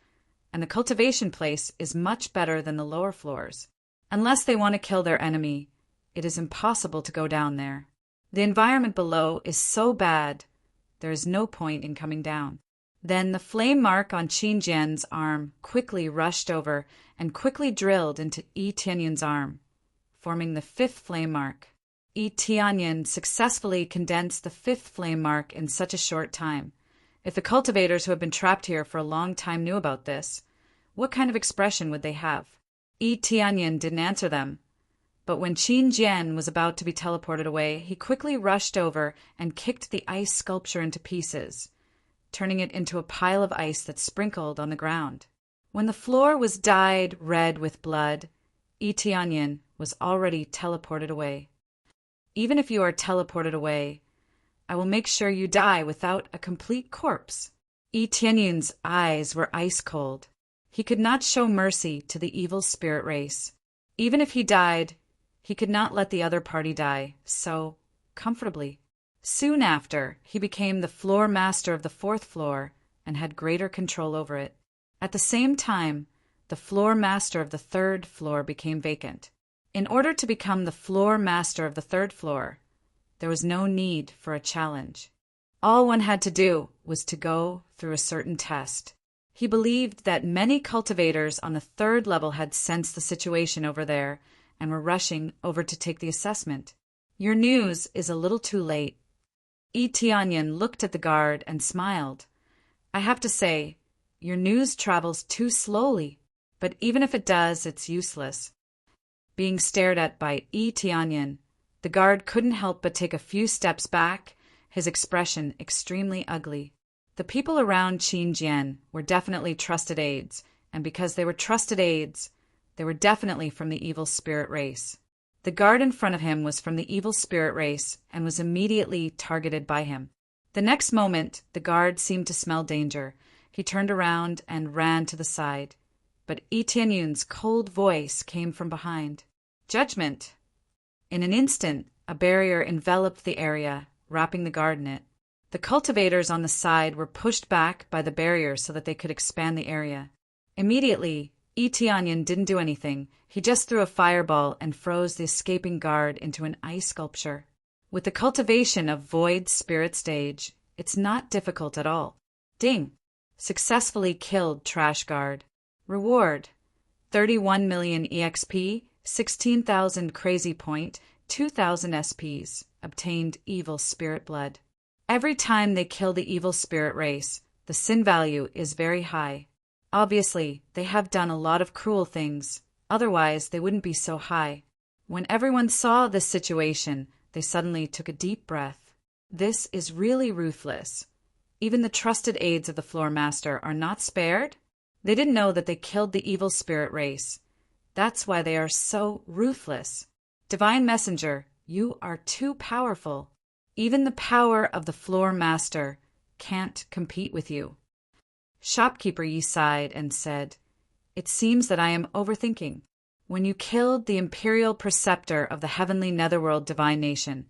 S1: and the cultivation place is much better than the lower floors. Unless they want to kill their enemy, it is impossible to go down there. The environment below is so bad, there is no point in coming down. Then the flame mark on Qin Jian's arm quickly rushed over and quickly drilled into Yi Tianyin's arm, forming the fifth flame mark. Yi Tianyin successfully condensed the fifth flame mark in such a short time. If the cultivators who have been trapped here for a long time knew about this, what kind of expression would they have? Yi Tianyin didn't answer them, but when Qin Jian was about to be teleported away, he quickly rushed over and kicked the ice sculpture into pieces, turning it into a pile of ice that sprinkled on the ground. When the floor was dyed red with blood, Yi Tianyin was already teleported away. Even if you are teleported away, I will make sure you die without a complete corpse. Yi Tianyin's eyes were ice cold. He could not show mercy to the evil spirit race. Even if he died, he could not let the other party die so comfortably. Soon after, he became the floor master of the fourth floor and had greater control over it. At the same time, the floor master of the third floor became vacant. In order to become the floor master of the third floor, there was no need for a challenge. All one had to do was to go through a certain test. He believed that many cultivators on the third level had sensed the situation over there and were rushing over to take the assessment. Your news is a little too late. Yi Tianyin looked at the guard and smiled. I have to say, your news travels too slowly, but even if it does, it's useless. Being stared at by Yi Tianyin, the guard couldn't help but take a few steps back, his expression extremely ugly. The people around Qin Jian were definitely trusted aides, and because they were trusted aides, they were definitely from the evil spirit race. The guard in front of him was from the evil spirit race and was immediately targeted by him. The next moment, the guard seemed to smell danger. He turned around and ran to the side. But Yi Tianyin's cold voice came from behind. Judgment! In an instant, a barrier enveloped the area, wrapping the guard in it. The cultivators on the side were pushed back by the barrier so that they could expand the area. Immediately, Yi Tianyin didn't do anything. He just threw a fireball and froze the escaping guard into an ice sculpture. With the cultivation of Void Spirit Stage, it's not difficult at all. Ding! Successfully killed Trash Guard. Reward: 31 million EXP, 16,000 Crazy Point, 2,000 SPs. Obtained Evil Spirit Blood. Every time they kill the evil spirit race, the sin value is very high. Obviously, they have done a lot of cruel things, otherwise they wouldn't be so high. When everyone saw this situation, they suddenly took a deep breath. This is really ruthless. Even the trusted aides of the floor master are not spared? They didn't know that they killed the evil spirit race. That's why they are so ruthless. Divine Messenger, you are too powerful. Even the power of the floor master can't compete with you. Shopkeeper Yi sighed and said, It seems that I am overthinking. When you killed the imperial preceptor of the heavenly netherworld divine nation,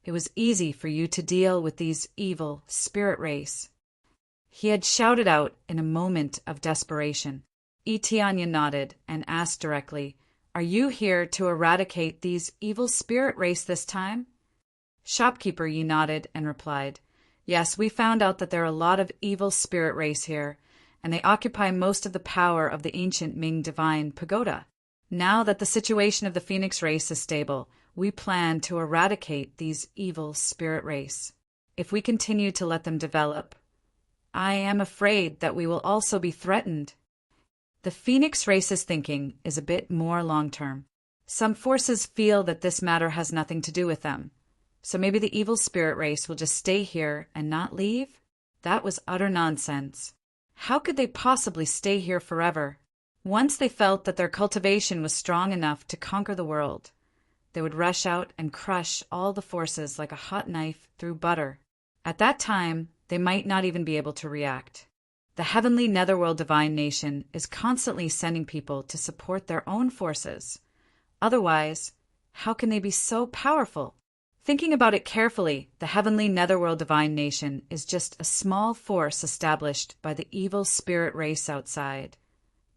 S1: it was easy for you to deal with these evil spirit race. He had shouted out in a moment of desperation. Yi Tianyin nodded and asked directly, Are you here to eradicate these evil spirit race this time? Shopkeeper Yi nodded and replied, Yes, we found out that there are a lot of evil spirit race here, and they occupy most of the power of the ancient Ming divine pagoda. Now that the situation of the Phoenix race is stable, we plan to eradicate these evil spirit race. If we continue to let them develop, I am afraid that we will also be threatened. The Phoenix race's thinking is a bit more long-term. Some forces feel that this matter has nothing to do with them. So maybe the evil spirit race will just stay here and not leave? That was utter nonsense. How could they possibly stay here forever? Once they felt that their cultivation was strong enough to conquer the world, they would rush out and crush all the forces like a hot knife through butter. At that time, they might not even be able to react. The heavenly netherworld divine nation is constantly sending people to support their own forces. Otherwise, how can they be so powerful? Thinking about it carefully, the heavenly netherworld divine nation is just a small force established by the evil spirit race outside.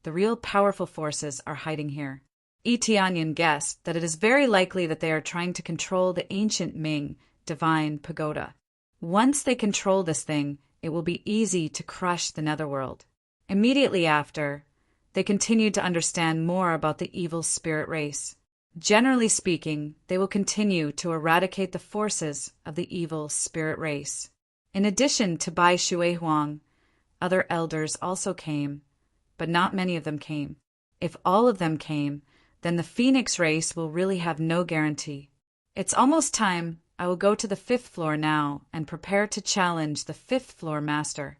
S1: The real powerful forces are hiding here. Tianyan guessed that it is very likely that they are trying to control the ancient Ming divine pagoda. Once they control this thing, it will be easy to crush the netherworld. Immediately after, they continued to understand more about the evil spirit race. Generally speaking, they will continue to eradicate the forces of the evil spirit race. In addition to Bai Shuihuang, other elders also came, but not many of them came. If all of them came, then the Phoenix race will really have no guarantee. It's almost time. I will go to the 5th floor now and prepare to challenge the 5th floor master.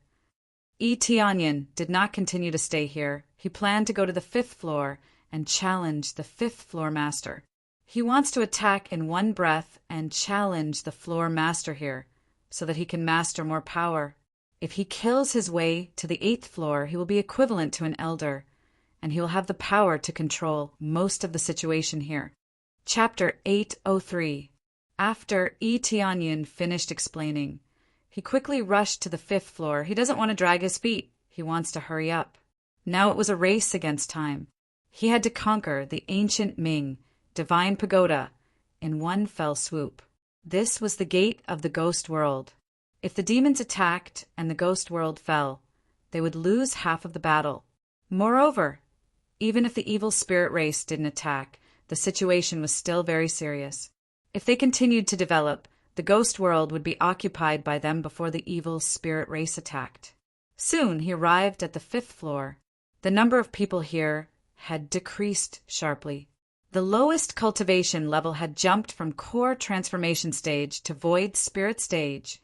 S1: Tianyan did not continue to stay here. He planned to go to the 5th floor and challenge the 5th floor master. He wants to attack in one breath and challenge the floor master here, so that he can master more power. If he kills his way to the 8th floor, he will be equivalent to an elder, and he will have the power to control most of the situation here. Chapter 803. After Tianyan finished explaining, he quickly rushed to the 5th floor. He doesn't want to drag his feet. He wants to hurry up. Now it was a race against time. He had to conquer the ancient Ming divine pagoda in one fell swoop. This was the gate of the ghost world. If the demons attacked and the ghost world fell, they would lose half of the battle. Moreover, even if the evil spirit race didn't attack, the situation was still very serious. If they continued to develop, the ghost world would be occupied by them before the evil spirit race attacked. Soon he arrived at the 5th floor. The number of people here had decreased sharply. The lowest cultivation level had jumped from core transformation stage to void spirit stage,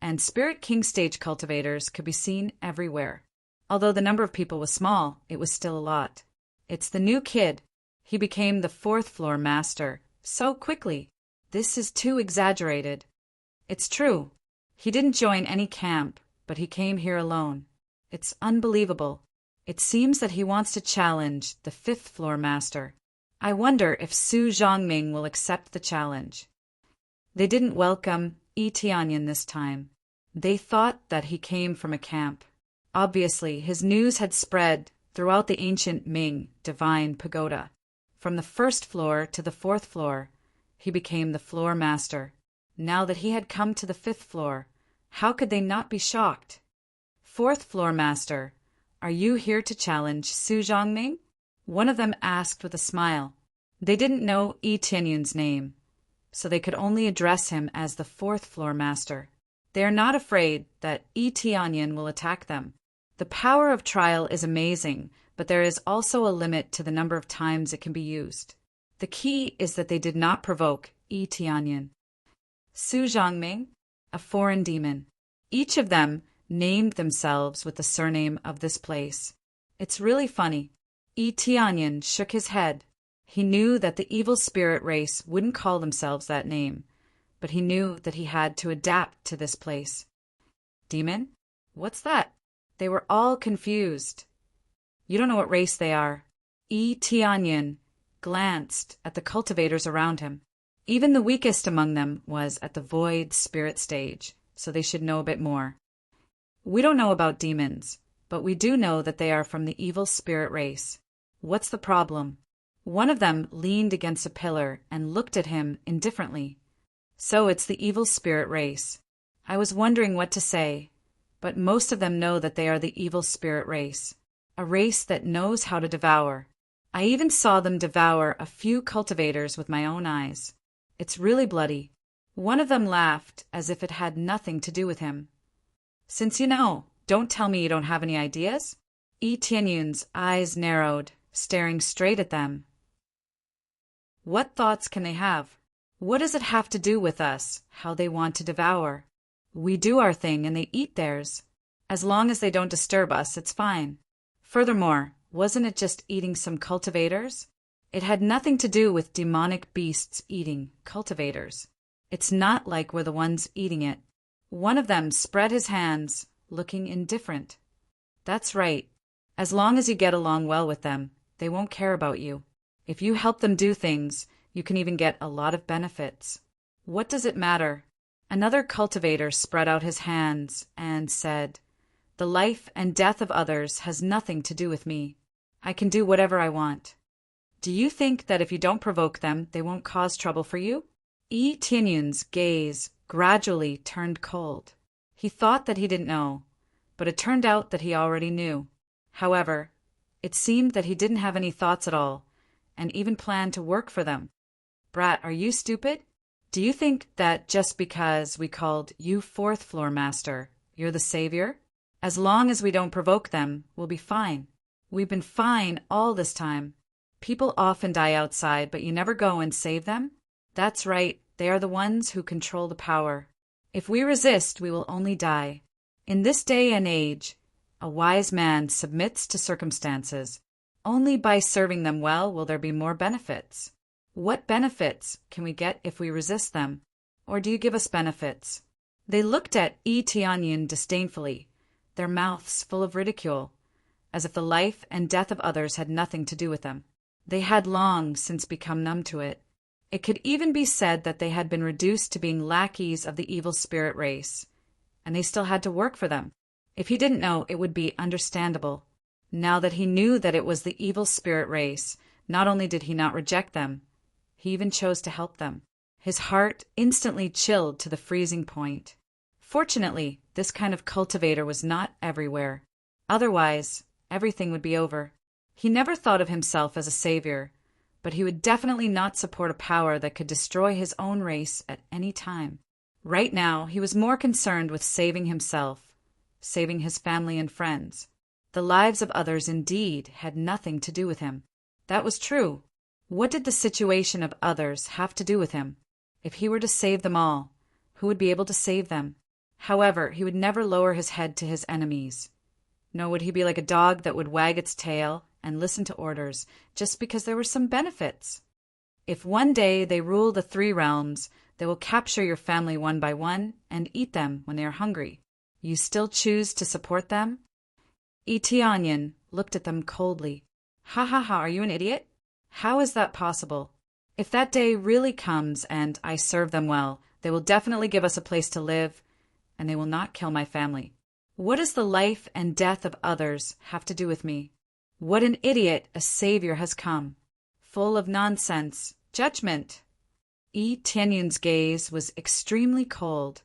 S1: and spirit king stage cultivators could be seen everywhere. Although the number of people was small, it was still a lot. It's the new kid. He became the 4th floor master so quickly. This is too exaggerated. It's true. He didn't join any camp, but he came here alone. It's unbelievable. It seems that he wants to challenge the 5th floor master. I wonder if Su Zhongming will accept the challenge. They didn't welcome Tianyan this time. They thought that he came from a camp. Obviously, his news had spread throughout the ancient Ming divine pagoda. From the 1st floor to the 4th floor, he became the floor master. Now that he had come to the 5th floor, how could they not be shocked? 4th floor master, are you here to challenge Su Zhongming? One of them asked with a smile. They didn't know Tianyan's name, so they could only address him as the 4th floor master. They are not afraid that Tianyan will attack them. The power of trial is amazing, but there is also a limit to the number of times it can be used. The key is that they did not provoke Tianyan. Su Zhongming, a foreign demon. Each of them named themselves with the surname of this place. It's really funny. Tianyan shook his head. He knew that the evil spirit race wouldn't call themselves that name, but he knew that he had to adapt to this place. Demon? What's that? They were all confused. You don't know what race they are. Tianyan glanced at the cultivators around him. Even the weakest among them was at the void spirit stage, so they should know a bit more. We don't know about demons, but we do know that they are from the evil spirit race. What's the problem? One of them leaned against a pillar and looked at him indifferently. So it's the evil spirit race. I was wondering what to say, but most of them know that they are the evil spirit race, a race that knows how to devour. I even saw them devour a few cultivators with my own eyes. It's really bloody. One of them laughed as if it had nothing to do with him. Since you know, don't tell me you don't have any ideas? Tianyan's eyes narrowed, staring straight at them. What thoughts can they have? What does it have to do with us, how they want to devour? We do our thing and they eat theirs. As long as they don't disturb us, it's fine. Furthermore, wasn't it just eating some cultivators? It had nothing to do with demonic beasts eating cultivators. It's not like we're the ones eating it. One of them spread his hands, looking indifferent. That's right. As long as you get along well with them, they won't care about you. If you help them do things, you can even get a lot of benefits. What does it matter? Another cultivator spread out his hands and said, "The life and death of others has nothing to do with me. I can do whatever I want." Do you think that if you don't provoke them, they won't cause trouble for you? Tianyun's gaze gradually turned cold. He thought that he didn't know, but it turned out that he already knew. However, it seemed that he didn't have any thoughts at all, and even planned to work for them. Brat, are you stupid? Do you think that just because we called you fourth floor master, you're the savior? As long as we don't provoke them, we'll be fine. We've been fine all this time. People often die outside, but you never go and save them? That's right, they are the ones who control the power. If we resist, we will only die. In this day and age, a wise man submits to circumstances. Only by serving them well will there be more benefits. What benefits can we get if we resist them? Or do you give us benefits? They looked at Tianyun disdainfully, their mouths full of ridicule, as if the life and death of others had nothing to do with them. They had long since become numb to it. It could even be said that they had been reduced to being lackeys of the evil spirit race, and they still had to work for them. If he didn't know, it would be understandable. Now that he knew that it was the evil spirit race, not only did he not reject them, he even chose to help them. His heart instantly chilled to the freezing point. Fortunately, this kind of cultivator was not everywhere. Otherwise, everything would be over. He never thought of himself as a savior, but he would definitely not support a power that could destroy his own race at any time. Right now, he was more concerned with saving himself, saving his family and friends. The lives of others indeed had nothing to do with him. That was true. What did the situation of others have to do with him? If he were to save them all, who would be able to save them? However, he would never lower his head to his enemies. Nor would he be like a dog that would wag its tail and listen to orders just because there were some benefits. If one day they rule the 3 realms, they will capture your family one by one and eat them when they are hungry. You still choose to support them? Tianyun looked at them coldly. Ha ha ha, are you an idiot? How is that possible? If that day really comes and I serve them well, they will definitely give us a place to live, and they will not kill my family. What does the life and death of others have to do with me? What an idiot a savior has come. Full of nonsense. Judgment. Tianyun's gaze was extremely cold,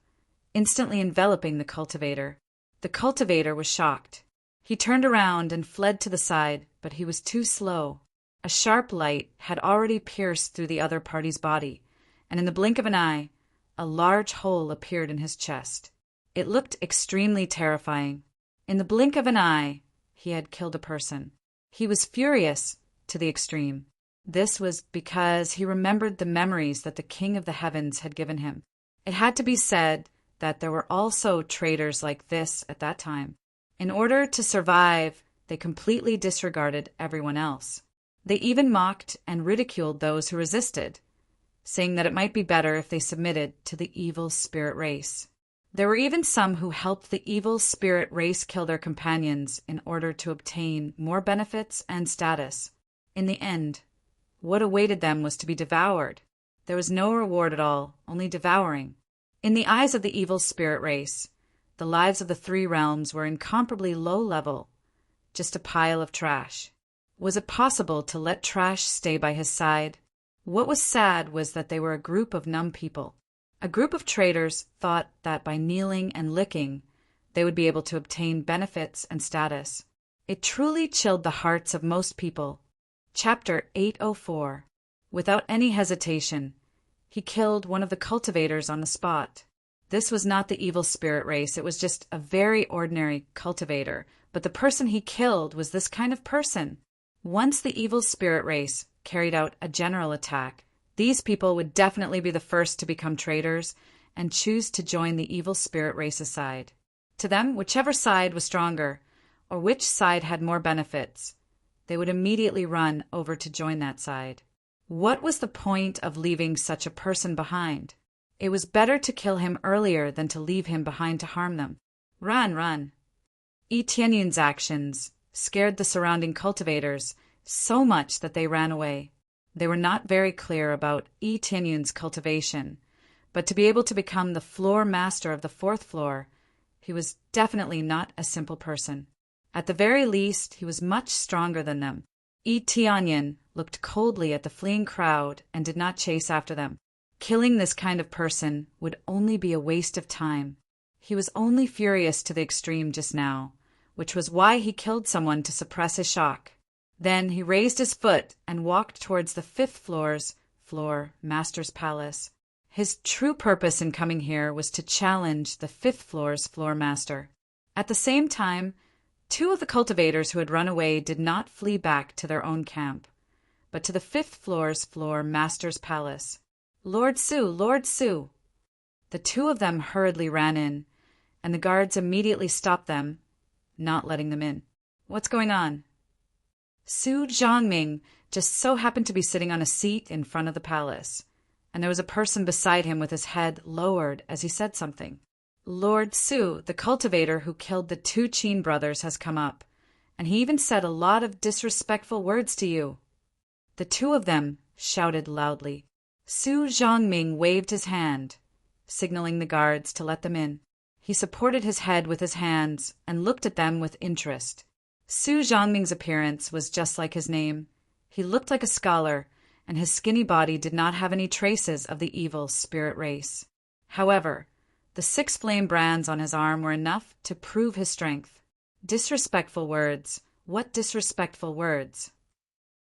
S1: instantly enveloping the cultivator. The cultivator was shocked. He turned around and fled to the side, but he was too slow. A sharp light had already pierced through the other party's body, and in the blink of an eye, a large hole appeared in his chest. It looked extremely terrifying. In the blink of an eye, he had killed a person. He was furious to the extreme. This was because he remembered the memories that the King of the Heavens had given him. It had to be said that there were also traitors like this at that time. In order to survive, they completely disregarded everyone else. They even mocked and ridiculed those who resisted, saying that it might be better if they submitted to the evil spirit race. There were even some who helped the evil spirit race kill their companions in order to obtain more benefits and status. In the end, what awaited them was to be devoured. There was no reward at all, only devouring. In the eyes of the evil spirit race, the lives of the 3 realms were incomparably low level, just a pile of trash. Was it possible to let trash stay by his side? What was sad was that they were a group of numb people. A group of traitors thought that by kneeling and licking, they would be able to obtain benefits and status. It truly chilled the hearts of most people. Chapter 804. Without any hesitation, he killed one of the cultivators on the spot. This was not the evil spirit race, it was just a very ordinary cultivator, but the person he killed was this kind of person. Once the evil spirit race carried out a general attack, these people would definitely be the first to become traitors and choose to join the evil spirit race's side. To them, whichever side was stronger, or which side had more benefits, they would immediately run over to join that side. What was the point of leaving such a person behind? It was better to kill him earlier than to leave him behind to harm them. Run, run. Yi Tianyun's actions scared the surrounding cultivators so much that they ran away. They were not very clear about Yi Tianyun's cultivation, but to be able to become the floor master of the fourth floor, he was definitely not a simple person. At the very least, he was much stronger than them. Yi Tianyan looked coldly at the fleeing crowd and did not chase after them. Killing this kind of person would only be a waste of time. He was only furious to the extreme just now, which was why he killed someone to suppress his shock. Then he raised his foot and walked towards the fifth floor master's palace. His true purpose in coming here was to challenge the fifth floor's floor master. At the same time, two of the cultivators who had run away did not flee back to their own camp, but to the fifth floor's floor master's palace. Lord Su, Lord Su! The two of them hurriedly ran in, and the guards immediately stopped them, not letting them in. What's going on? Su Zhongming just so happened to be sitting on a seat in front of the palace, and there was a person beside him with his head lowered as he said something. Lord Su, the cultivator who killed the two Qin brothers, has come up, and he even said a lot of disrespectful words to you. The two of them shouted loudly. Su Zhongming waved his hand, signaling the guards to let them in. He supported his head with his hands and looked at them with interest. Su Zhongming's appearance was just like his name. He looked like a scholar, and his skinny body did not have any traces of the evil spirit race. However, the 6 flame brands on his arm were enough to prove his strength. Disrespectful words. What disrespectful words?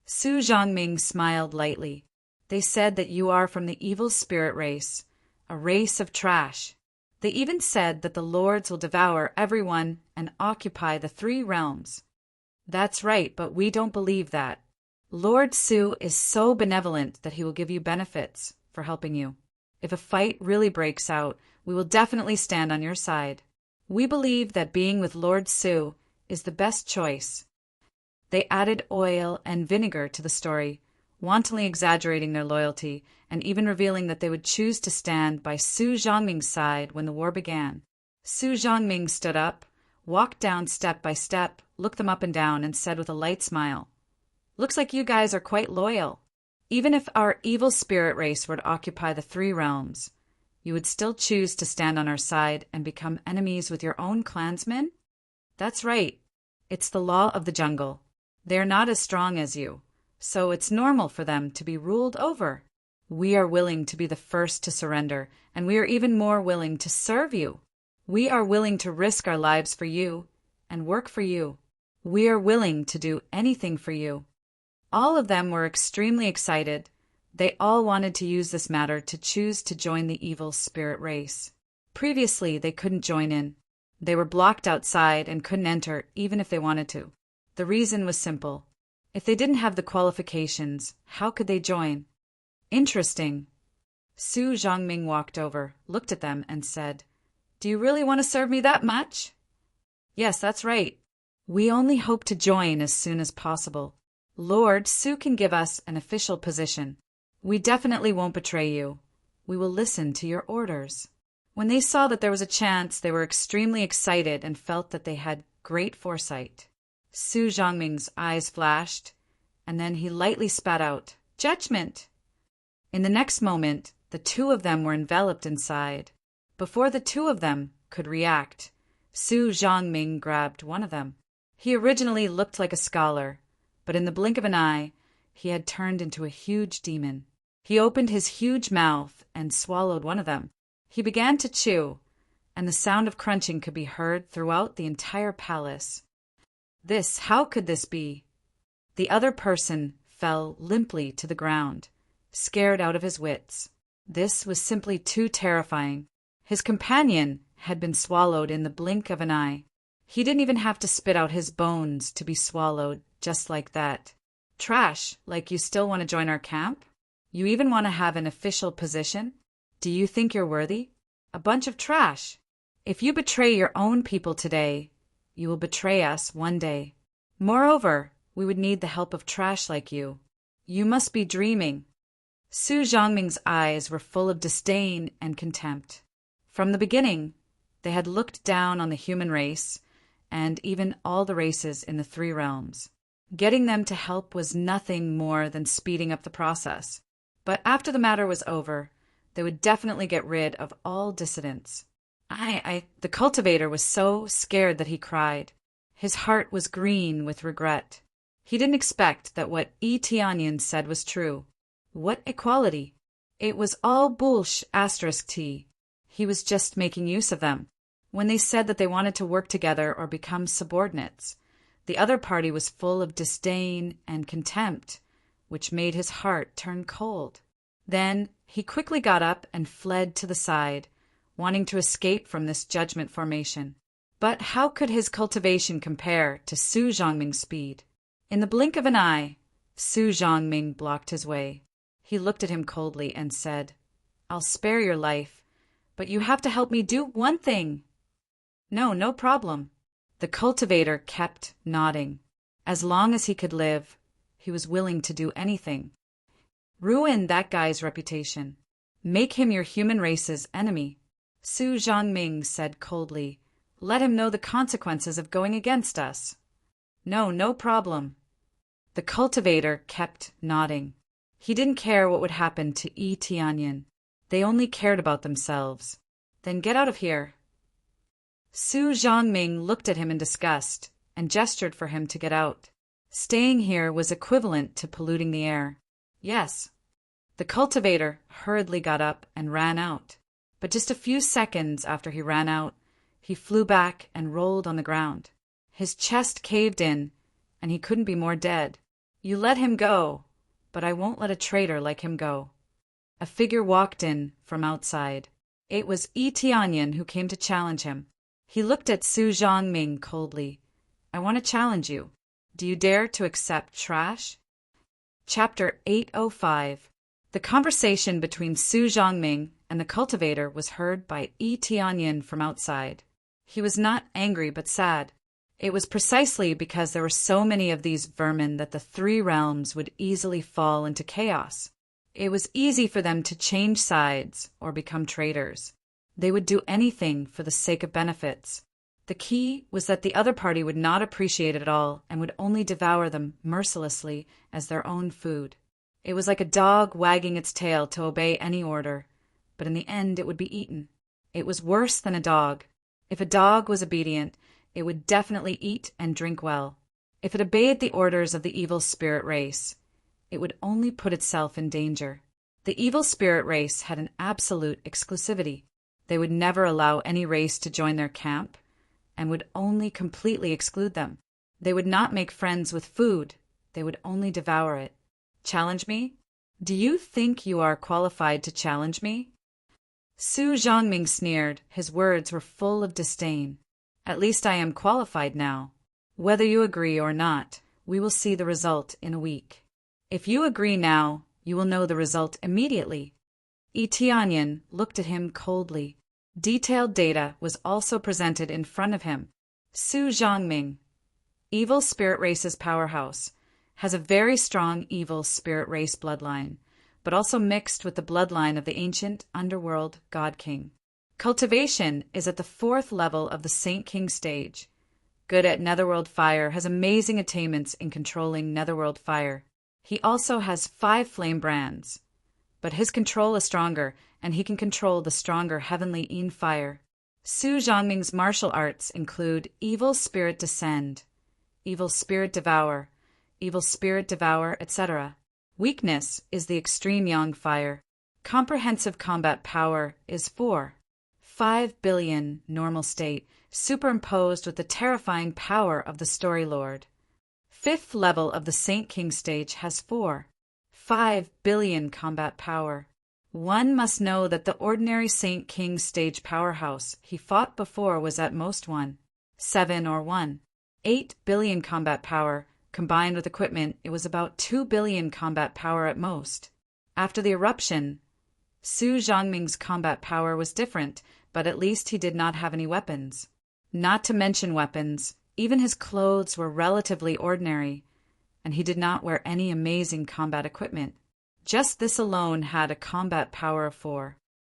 S1: Su Zhongming smiled lightly. They said that you are from the evil spirit race, a race of trash. They even said that the lords will devour everyone and occupy the 3 realms. That's right, but we don't believe that. Lord Su is so benevolent that he will give you benefits for helping you. If a fight really breaks out, we will definitely stand on your side. We believe that being with Lord Su is the best choice. They added oil and vinegar to the story, wantonly exaggerating their loyalty and even revealing that they would choose to stand by Su Zhongming's side when the war began. Su Zhongming stood up, walked down step by step, looked them up and down, and said with a light smile, "Looks like you guys are quite loyal. Even if our evil spirit race were to occupy the 3 realms, you would still choose to stand on our side and become enemies with your own clansmen?" That's right. It's the law of the jungle. They are not as strong as you, so it's normal for them to be ruled over. We are willing to be the first to surrender, and we are even more willing to serve you. We are willing to risk our lives for you and work for you. We are willing to do anything for you. All of them were extremely excited. They all wanted to use this matter to choose to join the evil spirit race. Previously, they couldn't join in. They were blocked outside and couldn't enter even if they wanted to. The reason was simple. If they didn't have the qualifications, how could they join? Interesting. Su Zhongming walked over, looked at them, and said, "Do you really want to serve me that much?" "Yes, that's right. We only hope to join as soon as possible. Lord Su can give us an official position. We definitely won't betray you. We will listen to your orders." When they saw that there was a chance, they were extremely excited and felt that they had great foresight. Su Zhongming's eyes flashed, and then he lightly spat out, "Judgment!" In the next moment, the 2 of them were enveloped inside. Before the 2 of them could react, Su Zhongming grabbed one of them. He originally looked like a scholar, but in the blink of an eye, he had turned into a huge demon. He opened his huge mouth and swallowed one of them. He began to chew, and the sound of crunching could be heard throughout the entire palace. How could this be? The other person fell limply to the ground, scared out of his wits. This was simply too terrifying. His companion had been swallowed in the blink of an eye. He didn't even have to spit out his bones to be swallowed just like that. Trash, like you still want to join our camp? You even want to have an official position? Do you think you're worthy? A bunch of trash. If you betray your own people today, you will betray us one day. Moreover, we would need the help of trash like you. You must be dreaming. Su Zhongming's eyes were full of disdain and contempt. From the beginning, they had looked down on the human race and even all the races in the three realms. Getting them to help was nothing more than speeding up the process. But after the matter was over, they would definitely get rid of all dissidents. The cultivator was so scared that he cried. His heart was green with regret. He didn't expect that what Tianyin said was true. What equality? It was all bullsh*t. He was just making use of them. When they said that they wanted to work together or become subordinates, the other party was full of disdain and contempt, which made his heart turn cold. Then he quickly got up and fled to the side, wanting to escape from this judgment formation. But how could his cultivation compare to Su Zhongming's speed? In the blink of an eye, Su Zhongming blocked his way. He looked at him coldly and said, "I'll spare your life, but you have to help me do one thing." No problem." The cultivator kept nodding. As long as he could live, he was willing to do anything. Ruin that guy's reputation. Make him your human race's enemy. Su Zhongming said coldly, "Let him know the consequences of going against us." No problem." The cultivator kept nodding. He didn't care what would happen to Tianyin. They only cared about themselves. "Then get out of here." Su Zhongming looked at him in disgust and gestured for him to get out. Staying here was equivalent to polluting the air. Yes. The cultivator hurriedly got up and ran out. But just a few seconds after he ran out, he flew back and rolled on the ground. His chest caved in, and he couldn't be more dead. "You let him go, but I won't let a traitor like him go." A figure walked in from outside. It was Tianyin who came to challenge him. He looked at Su Zhongming coldly. "I want to challenge you. Do you dare to accept trash?" Chapter 805. The conversation between Su Zhongming and the cultivator was heard by Tianyin from outside. He was not angry but sad. It was precisely because there were so many of these vermin that the three realms would easily fall into chaos. It was easy for them to change sides or become traitors. They would do anything for the sake of benefits. The key was that the other party would not appreciate it at all and would only devour them mercilessly as their own food. It was like a dog wagging its tail to obey any order, but in the end it would be eaten. It was worse than a dog. If a dog was obedient, it would definitely eat and drink well. If it obeyed the orders of the evil spirit race, it would only put itself in danger. The evil spirit race had an absolute exclusivity. They would never allow any race to join their camp and would only completely exclude them. They would not make friends with food. They would only devour it. Challenge me? Do you think you are qualified to challenge me? Su Zhongming sneered. His words were full of disdain. At least I am qualified now. Whether you agree or not, we will see the result in a week. If you agree now, you will know the result immediately. Tianyin looked at him coldly. Detailed data was also presented in front of him. Su Zhongming, evil spirit race's powerhouse, has a very strong evil spirit race bloodline, but also mixed with the bloodline of the ancient underworld God King. Cultivation is at the 4th level of the Saint King stage. Good at netherworld fire, has amazing attainments in controlling netherworld fire. He also has 5 flame brands, but his control is stronger, and he can control the stronger heavenly Yin fire. Su Zhongming's martial arts include Evil Spirit Descend, Evil Spirit Devour, etc. Weakness is the extreme Yang fire. Comprehensive combat power is 5 billion normal state, superimposed with the terrifying power of the Story Lord. 5th level of the Saint King stage has 5 billion combat power. One must know that the ordinary Saint King stage powerhouse he fought before was at most 7 or 8 billion combat power. Combined with equipment, it was about 2 billion combat power at most. After the eruption, Su Zhongming's combat power was different, but at least he did not have any weapons. Not to mention weapons, even his clothes were relatively ordinary, and he did not wear any amazing combat equipment. Just this alone had a combat power of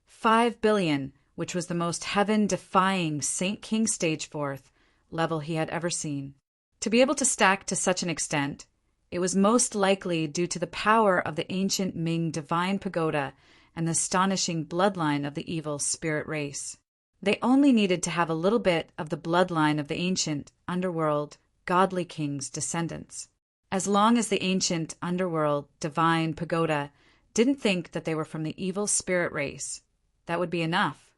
S1: 5 billion, which was the most heaven-defying Saint King Stage 4th, level he had ever seen. To be able to stack to such an extent, it was most likely due to the power of the ancient Ming divine pagoda and the astonishing bloodline of the evil spirit race. They only needed to have a little bit of the bloodline of the ancient underworld godly king's descendants. As long as the ancient underworld divine pagoda didn't think that they were from the evil spirit race, that would be enough.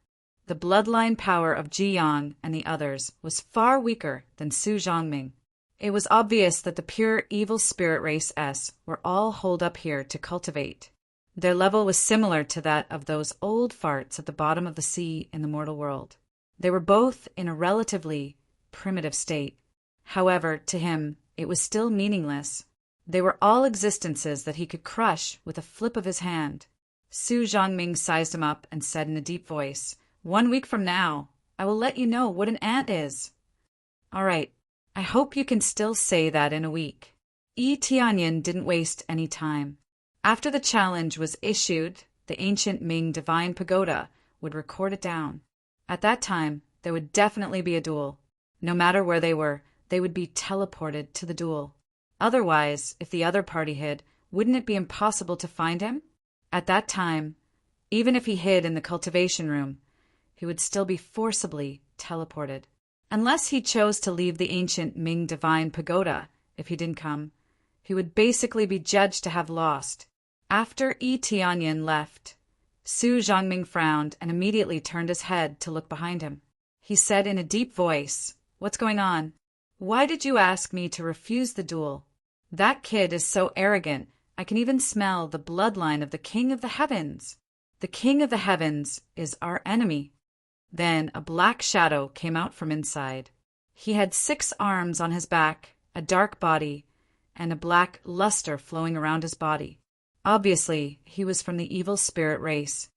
S1: The bloodline power of Ji Yang and the others was far weaker than Su Zhongming. It was obvious that the pure evil spirit race S were all holed up here to cultivate. Their level was similar to that of those old farts at the bottom of the sea in the mortal world. They were both in a relatively primitive state. However, to him, it was still meaningless. They were all existences that he could crush with a flip of his hand. Su Zhongming sized him up and said in a deep voice, 1 week from now, I will let you know what an ant is. All right, I hope you can still say that in a week. Yi Tianyin didn't waste any time. After the challenge was issued, the ancient Ming divine pagoda would record it down. At that time, there would definitely be a duel. No matter where they were, they would be teleported to the duel. Otherwise, if the other party hid, wouldn't it be impossible to find him? At that time, even if he hid in the cultivation room, he would still be forcibly teleported. Unless he chose to leave the ancient Ming divine pagoda, if he didn't come, he would basically be judged to have lost. After Yi Tianyin left, Su Zhongming frowned and immediately turned his head to look behind him. He said in a deep voice, What's going on? Why did you ask me to refuse the duel? That kid is so arrogant, I can even smell the bloodline of the King of the Heavens. The King of the Heavens is our enemy. Then a black shadow came out from inside. He had 6 arms on his back, a dark body, and a black luster flowing around his body. Obviously, he was from the evil spirit race.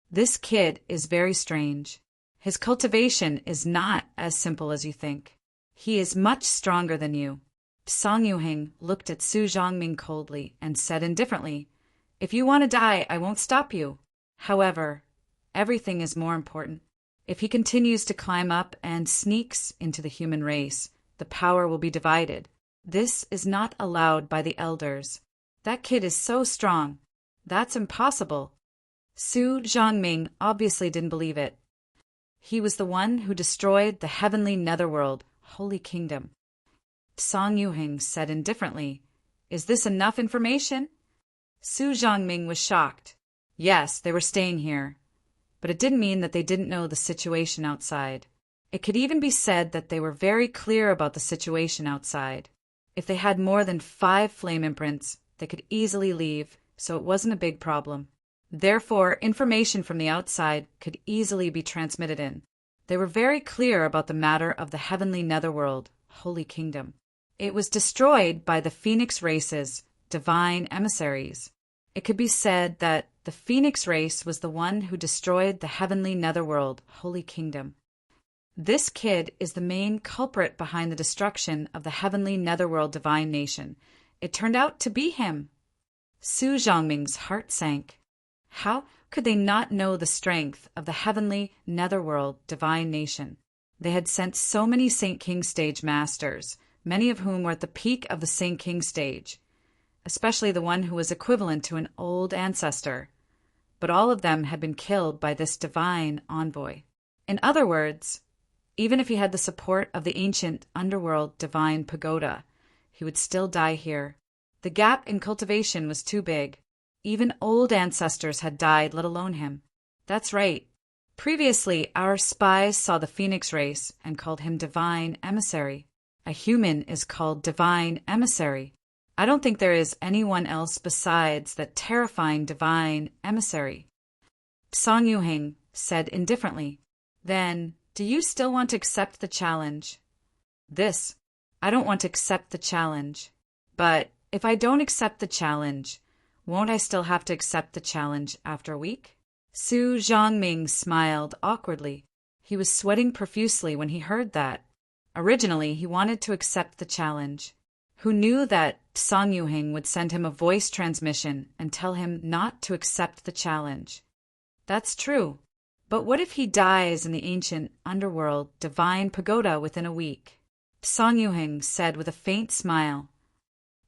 S1: This kid is very strange. His cultivation is not as simple as you think. He is much stronger than you. Song Yuhing looked at Su Zhongming coldly and said indifferently, If you want to die, I won't stop you. However, everything is more important. If he continues to climb up and sneaks into the human race, the power will be divided. This is not allowed by the elders. That kid is so strong. That's impossible. Su Zhongming obviously didn't believe it. He was the one who destroyed the heavenly netherworld, holy kingdom. Song Yuhing said indifferently, Is this enough information? Su Zhongming was shocked. Yes, they were staying here. But it didn't mean that they didn't know the situation outside. It could even be said that they were very clear about the situation outside. If they had more than 5 flame imprints, they could easily leave, so it wasn't a big problem. Therefore, information from the outside could easily be transmitted in. They were very clear about the matter of the heavenly netherworld, holy kingdom. It was destroyed by the Phoenix race's divine emissaries. It could be said that the Phoenix race was the one who destroyed the heavenly netherworld, holy kingdom. This kid is the main culprit behind the destruction of the heavenly netherworld divine nation. It turned out to be him. Su Zhongming's heart sank. How could they not know the strength of the heavenly netherworld divine nation? They had sent so many Saint King stage masters, many of whom were at the peak of the Saint King stage, especially the one who was equivalent to an old ancestor. But all of them had been killed by this divine envoy. In other words, even if he had the support of the ancient underworld divine pagoda, he would still die here. The gap in cultivation was too big. Even old ancestors had died, let alone him. That's right. Previously, our spies saw the Phoenix race and called him divine emissary. A human is called divine emissary. I don't think there is anyone else besides that terrifying divine emissary. Song Yuhing said indifferently, Then, do you still want to accept the challenge? I don't want to accept the challenge. But if I don't accept the challenge, won't I still have to accept the challenge after a week? Su Zhongming smiled awkwardly. He was sweating profusely when he heard that. Originally, he wanted to accept the challenge. Who knew that Song Yuhing would send him a voice transmission and tell him not to accept the challenge? That's true. But what if he dies in the ancient underworld divine pagoda within a week? Song Yuhing said with a faint smile.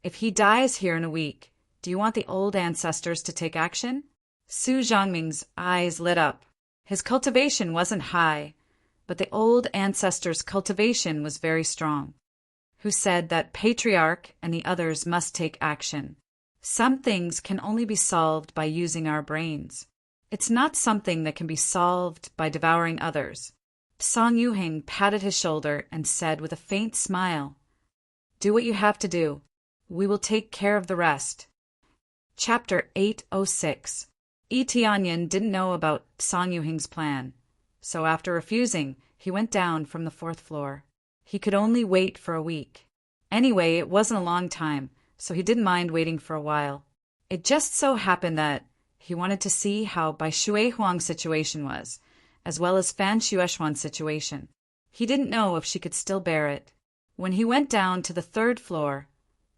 S1: If he dies here in a week, do you want the old ancestors to take action? Su Zhangming's eyes lit up. His cultivation wasn't high, but the old ancestors' cultivation was very strong. Who said that patriarch and the others must take action. Some things can only be solved by using our brains. It's not something that can be solved by devouring others. Song Yuhing patted his shoulder and said with a faint smile, Do what you have to do. We will take care of the rest. Chapter 806. Yi Tianyin didn't know about Song Yuhing's plan, so after refusing, he went down from the 4th floor. He could only wait for a week. Anyway, it wasn't a long time, so he didn't mind waiting for a while. It just so happened that he wanted to see how Bai Shuihuang's situation was, as well as Fan Shueshuan's situation. He didn't know if she could still bear it. When he went down to the 3rd floor,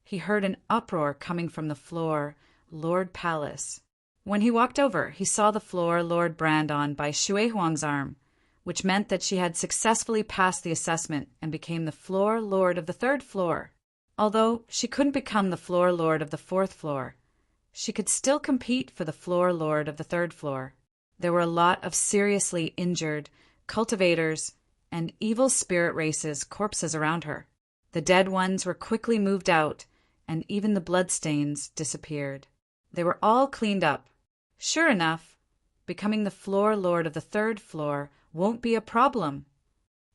S1: he heard an uproar coming from the floor Lord Palace. When he walked over, he saw the floor Lord brand on Bai Shuihuang's arm, which meant that she had successfully passed the assessment and became the floor lord of the 3rd floor. Although she couldn't become the floor lord of the 4th floor, she could still compete for the floor lord of the 3rd floor. There were a lot of seriously injured cultivators and evil spirit races corpses around her. The dead ones were quickly moved out, and even the bloodstains disappeared. They were all cleaned up. Sure enough, becoming the floor lord of the 3rd floor won't be a problem.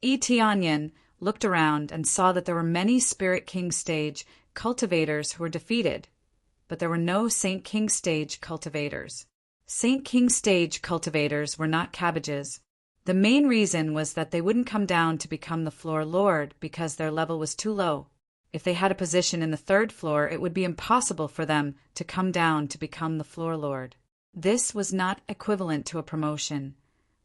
S1: Yi Tianyin looked around and saw that there were many Spirit King stage cultivators who were defeated, but there were no Saint King stage cultivators. Saint King stage cultivators were not cabbages. The main reason was that they wouldn't come down to become the floor lord because their level was too low. If they had a position in the 3rd floor, it would be impossible for them to come down to become the floor lord. This was not equivalent to a promotion,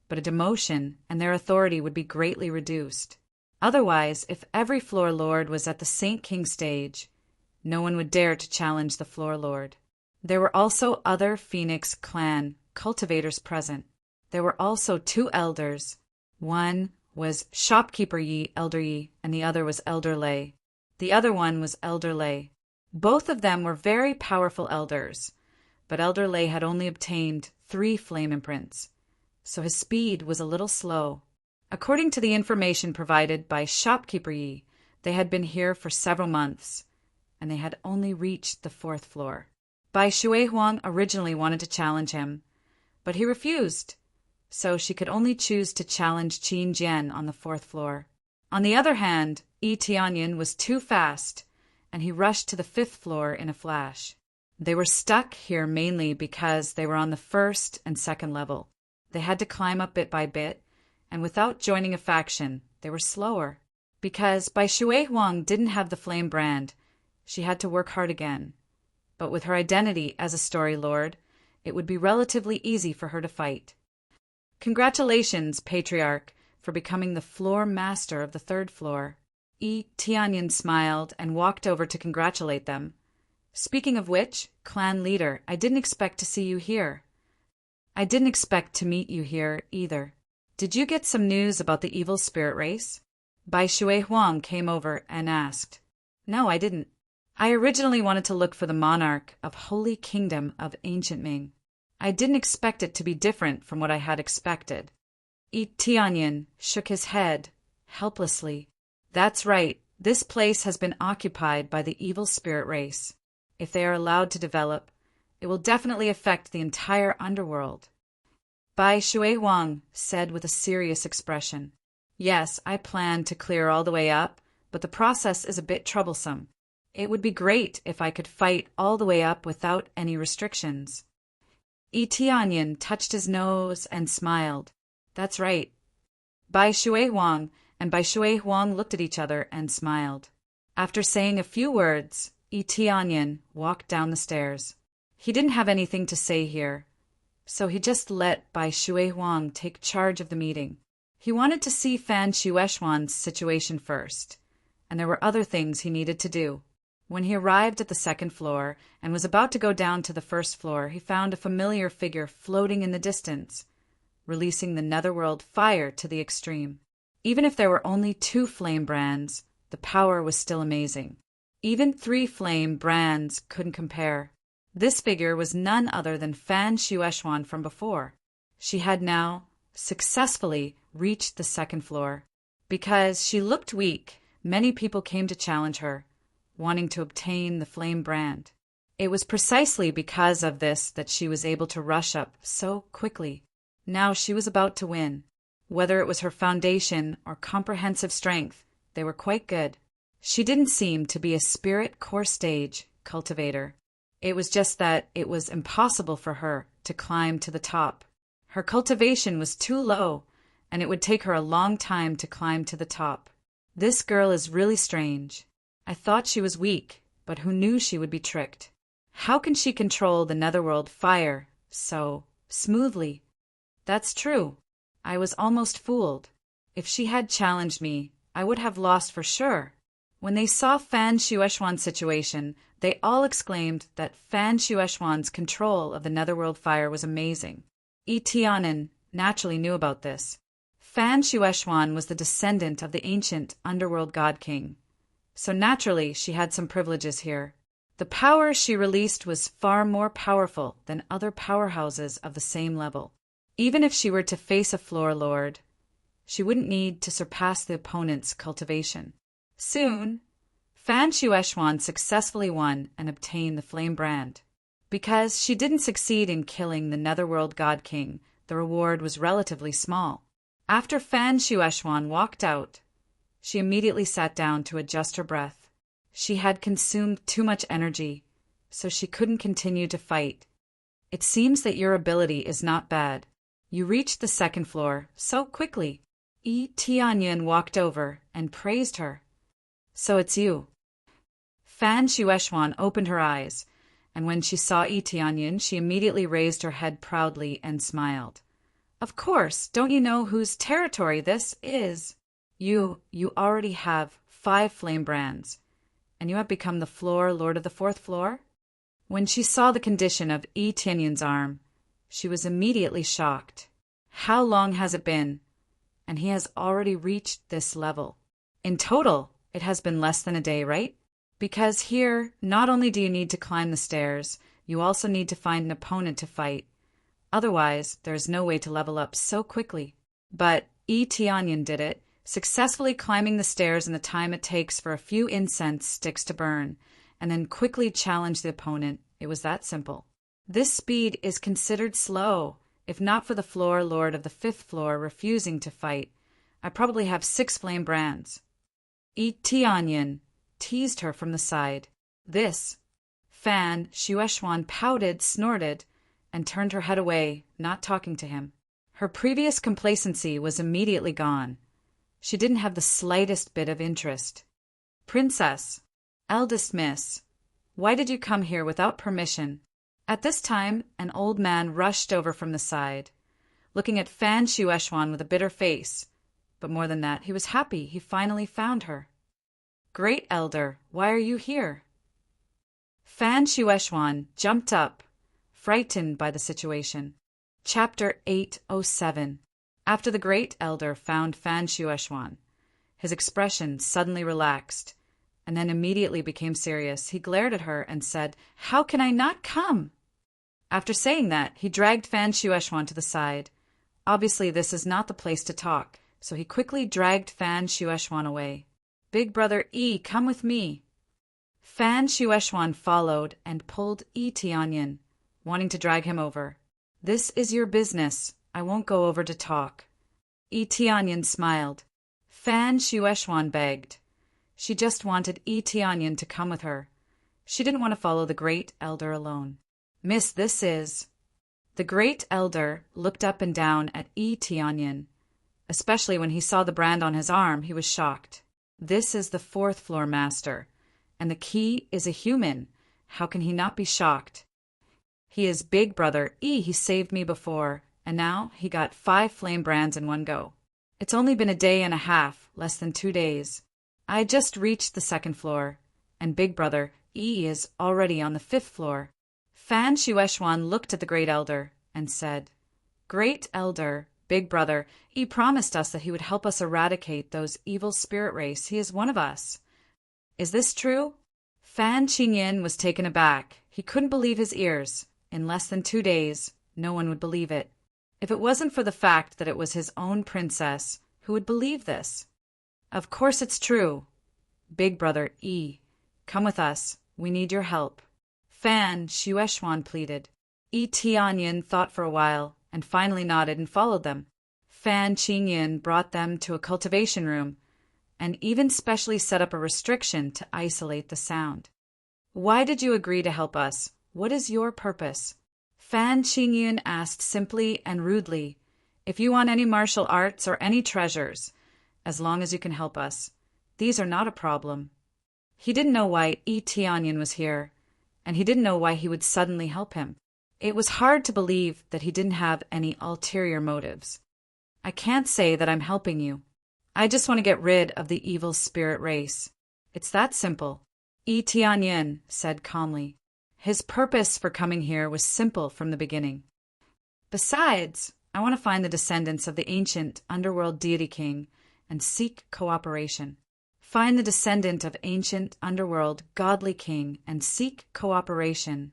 S1: but a demotion, and their authority would be greatly reduced. Otherwise, if every floor lord was at the Saint King stage, no one would dare to challenge the floor lord. There were also other Phoenix clan cultivators present. There were also 2 elders. One was Shopkeeper Yi, Elder Yi, and the other was Elder Lei. The other one was Elder Lei. Both of them were very powerful elders, but Elder Lei had only obtained 3 flame imprints, so his speed was a little slow. According to the information provided by Shopkeeper Yi, they had been here for several months, and they had only reached the 4th floor. Bai Shuihuang originally wanted to challenge him, but he refused, so she could only choose to challenge Qin Jian on the 4th floor. On the other hand, Yi Tianyin was too fast, and he rushed to the 5th floor in a flash. They were stuck here mainly because they were on the 1st and 2nd level. They had to climb up bit by bit, and without joining a faction, they were slower. Because Bai Shuihuang didn't have the flame brand, she had to work hard again. But with her identity as a story lord, it would be relatively easy for her to fight. Congratulations, Patriarch, for becoming the floor master of the 3rd floor. Yi Tianyin smiled and walked over to congratulate them. Speaking of which, clan leader, I didn't expect to see you here. I didn't expect to meet you here either. Did you get some news about the evil spirit race? Bai Shuihuang came over and asked. No, I didn't. I originally wanted to look for the monarch of Holy Kingdom of Ancient Ming. I didn't expect it to be different from what I had expected. Yi Tianyin shook his head helplessly. That's right, this place has been occupied by the evil spirit race. If they are allowed to develop, it will definitely affect the entire underworld. Bai Shuihuang said with a serious expression. Yes, I plan to clear all the way up, but the process is a bit troublesome. It would be great if I could fight all the way up without any restrictions. Yi Tianyin touched his nose and smiled. That's right. Bai Shuihuang and Bai Shuihuang looked at each other and smiled. After saying a few words, Yi Tianyin walked down the stairs. He didn't have anything to say here, so he just let Bai Shuihuang take charge of the meeting. He wanted to see Fan Shueshuan's situation first, and there were other things he needed to do. When he arrived at the 2nd floor and was about to go down to the 1st floor, he found a familiar figure floating in the distance. releasing the netherworld fire to the extreme. Even if there were only 2 flame brands, the power was still amazing. Even 3 flame brands couldn't compare. This figure was none other than Fan Shueishuan from before. She had now successfully reached the 2nd floor. Because she looked weak, many people came to challenge her, wanting to obtain the flame brand. It was precisely because of this that she was able to rush up so quickly. Now she was about to win. Whether it was her foundation or comprehensive strength, they were quite good. She didn't seem to be a spirit core stage cultivator. It was just that it was impossible for her to climb to the top. Her cultivation was too low, and it would take her a long time to climb to the top. This girl is really strange. I thought she was weak, but who knew she would be tricked? How can she control the netherworld fire so smoothly? That's true. I was almost fooled. If she had challenged me, I would have lost for sure. When they saw Fan Shueishuan's situation, they all exclaimed that Fan Shueishuan's control of the netherworld fire was amazing. Yi Tianyin naturally knew about this. Fan Shueishuan was the descendant of the ancient underworld god king, so naturally she had some privileges here. The power she released was far more powerful than other powerhouses of the same level. Even if she were to face a floor lord, she wouldn't need to surpass the opponent's cultivation. Soon, Fan Shueishuan successfully won and obtained the flame brand. Because she didn't succeed in killing the netherworld god king, the reward was relatively small. After Fan Shueishuan walked out, she immediately sat down to adjust her breath. She had consumed too much energy, so she couldn't continue to fight. It seems that your ability is not bad. You reached the 2nd floor so quickly. Yi Tianyin walked over and praised her. So it's you. Fan Shueishuan opened her eyes, and when she saw Yi Tianyin, she immediately raised her head proudly and smiled. Of course, don't you know whose territory this is? You already have 5 flame brands, and you have become the floor lord of the 4th floor? When she saw the condition of Yi Tianyin's arm, she was immediately shocked. How long has it been? And he has already reached this level. In total, it has been less than a day, right? Because here, not only do you need to climb the stairs, you also need to find an opponent to fight. Otherwise, there is no way to level up so quickly. But Yi Tianyin did it, successfully climbing the stairs in the time it takes for a few incense sticks to burn, and then quickly challenged the opponent. It was that simple. This speed is considered slow, if not for the floor lord of the 5th floor refusing to fight. I probably have 6 flame brands. Yi Tianyin teased her from the side. This. Fan Shueishuan pouted, snorted, and turned her head away, not talking to him. Her previous complacency was immediately gone. She didn't have the slightest bit of interest. Princess, eldest miss, why did you come here without permission? At this time, an old man rushed over from the side, looking at Fan Shueishuan with a bitter face. But more than that, he was happy he finally found her. Great Elder, why are you here? Fan Shueishuan jumped up, frightened by the situation. Chapter 807. After the Great Elder found Fan Shueishuan, his expression suddenly relaxed, and then immediately became serious. He glared at her and said, "How can I not come?" After saying that, he dragged Fan Shueishuan to the side. Obviously, this is not the place to talk, so he quickly dragged Fan Shueishuan away. Big brother Yi, come with me. Fan Shueishuan followed and pulled Yi Tianyin, wanting to drag him over. This is your business. I won't go over to talk. Yi Tianyin smiled. Fan Shueishuan begged. She just wanted Yi Tianyin to come with her. She didn't want to follow the Great Elder alone. Miss, this is... The Great Elder looked up and down at Yi Tianyin. Especially when he saw the brand on his arm, he was shocked. This is the 4th floor master, and the key is a human. How can he not be shocked? He is big brother Yi. He saved me before, and now he got 5 flame brands in one go. It's only been a day and a half, less than 2 days. I just reached the 2nd floor, and big brother Yi is already on the 5th floor. Fan Shueishuan looked at the Great Elder and said, Great Elder, Big Brother, he promised us that he would help us eradicate those evil spirit race. He is one of us. Is this true? Fan Qingyin was taken aback. He couldn't believe his ears. In less than 2 days, no one would believe it. If it wasn't for the fact that it was his own princess, who would believe this? Of course it's true. Big Brother Yi, come with us. We need your help. Fan Shueishuan pleaded. Yi Tianyin thought for a while and finally nodded and followed them. Fan Qingyin brought them to a cultivation room and even specially set up a restriction to isolate the sound. Why did you agree to help us? What is your purpose? Fan Qingyin asked simply and rudely. If you want any martial arts or any treasures, as long as you can help us, these are not a problem. He didn't know why Yi Tianyin was here, and he didn't know why he would suddenly help him. It was hard to believe that he didn't have any ulterior motives. I can't say that I'm helping you. I just want to get rid of the evil spirit race. It's that simple. Yi Tianyin said calmly. His purpose for coming here was simple from the beginning. Besides, I want to find the descendants of the ancient underworld deity king and seek cooperation. Find the descendant of ancient underworld godly king and seek cooperation.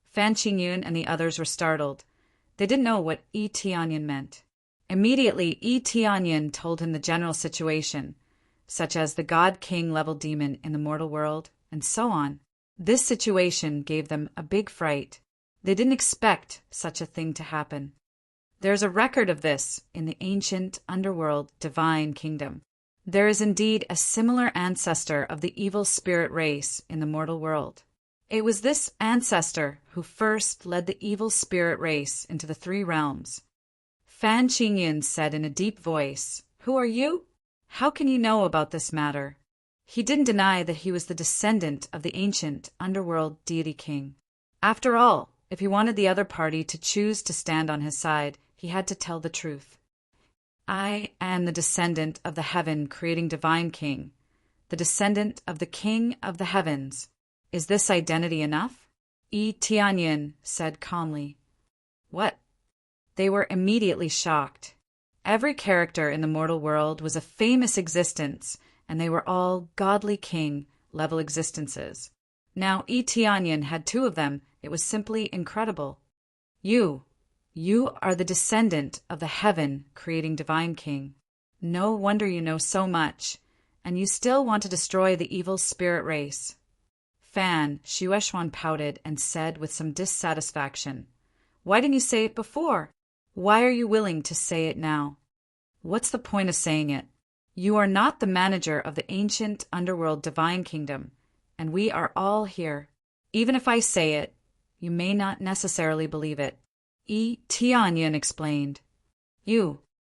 S1: Fan Qingyun and the others were startled. They didn't know what Yi Tianyin meant. Immediately, Yi Tianyin told him the general situation, such as the god-king level demon in the mortal world, and so on. This situation gave them a big fright. They didn't expect such a thing to happen. There's a record of this in the ancient underworld divine kingdom. There is indeed a similar ancestor of the evil spirit race in the mortal world. It was this ancestor who first led the evil spirit race into the 3 realms. Fan Qingyin said in a deep voice, "Who are you? How can you know about this matter?" He didn't deny that he was the descendant of the ancient underworld deity king. After all, if he wanted the other party to choose to stand on his side, he had to tell the truth. I am the descendant of the heaven-creating divine king, the descendant of the king of the heavens. Is this identity enough? Yi Tianyin said calmly. What? They were immediately shocked. Every character in the mortal world was a famous existence, and they were all godly king-level existences. Now Yi Tianyin had 2 of them. It was simply incredible. You are the descendant of the heaven-creating divine king. No wonder you know so much, and you still want to destroy the evil spirit race. Fan Shueishuan pouted and said with some dissatisfaction, "Why didn't you say it before? Why are you willing to say it now? What's the point of saying it? You are not the manager of the ancient underworld divine kingdom, and we are all here. Even if I say it, you may not necessarily believe it." Yi Tianyin explained.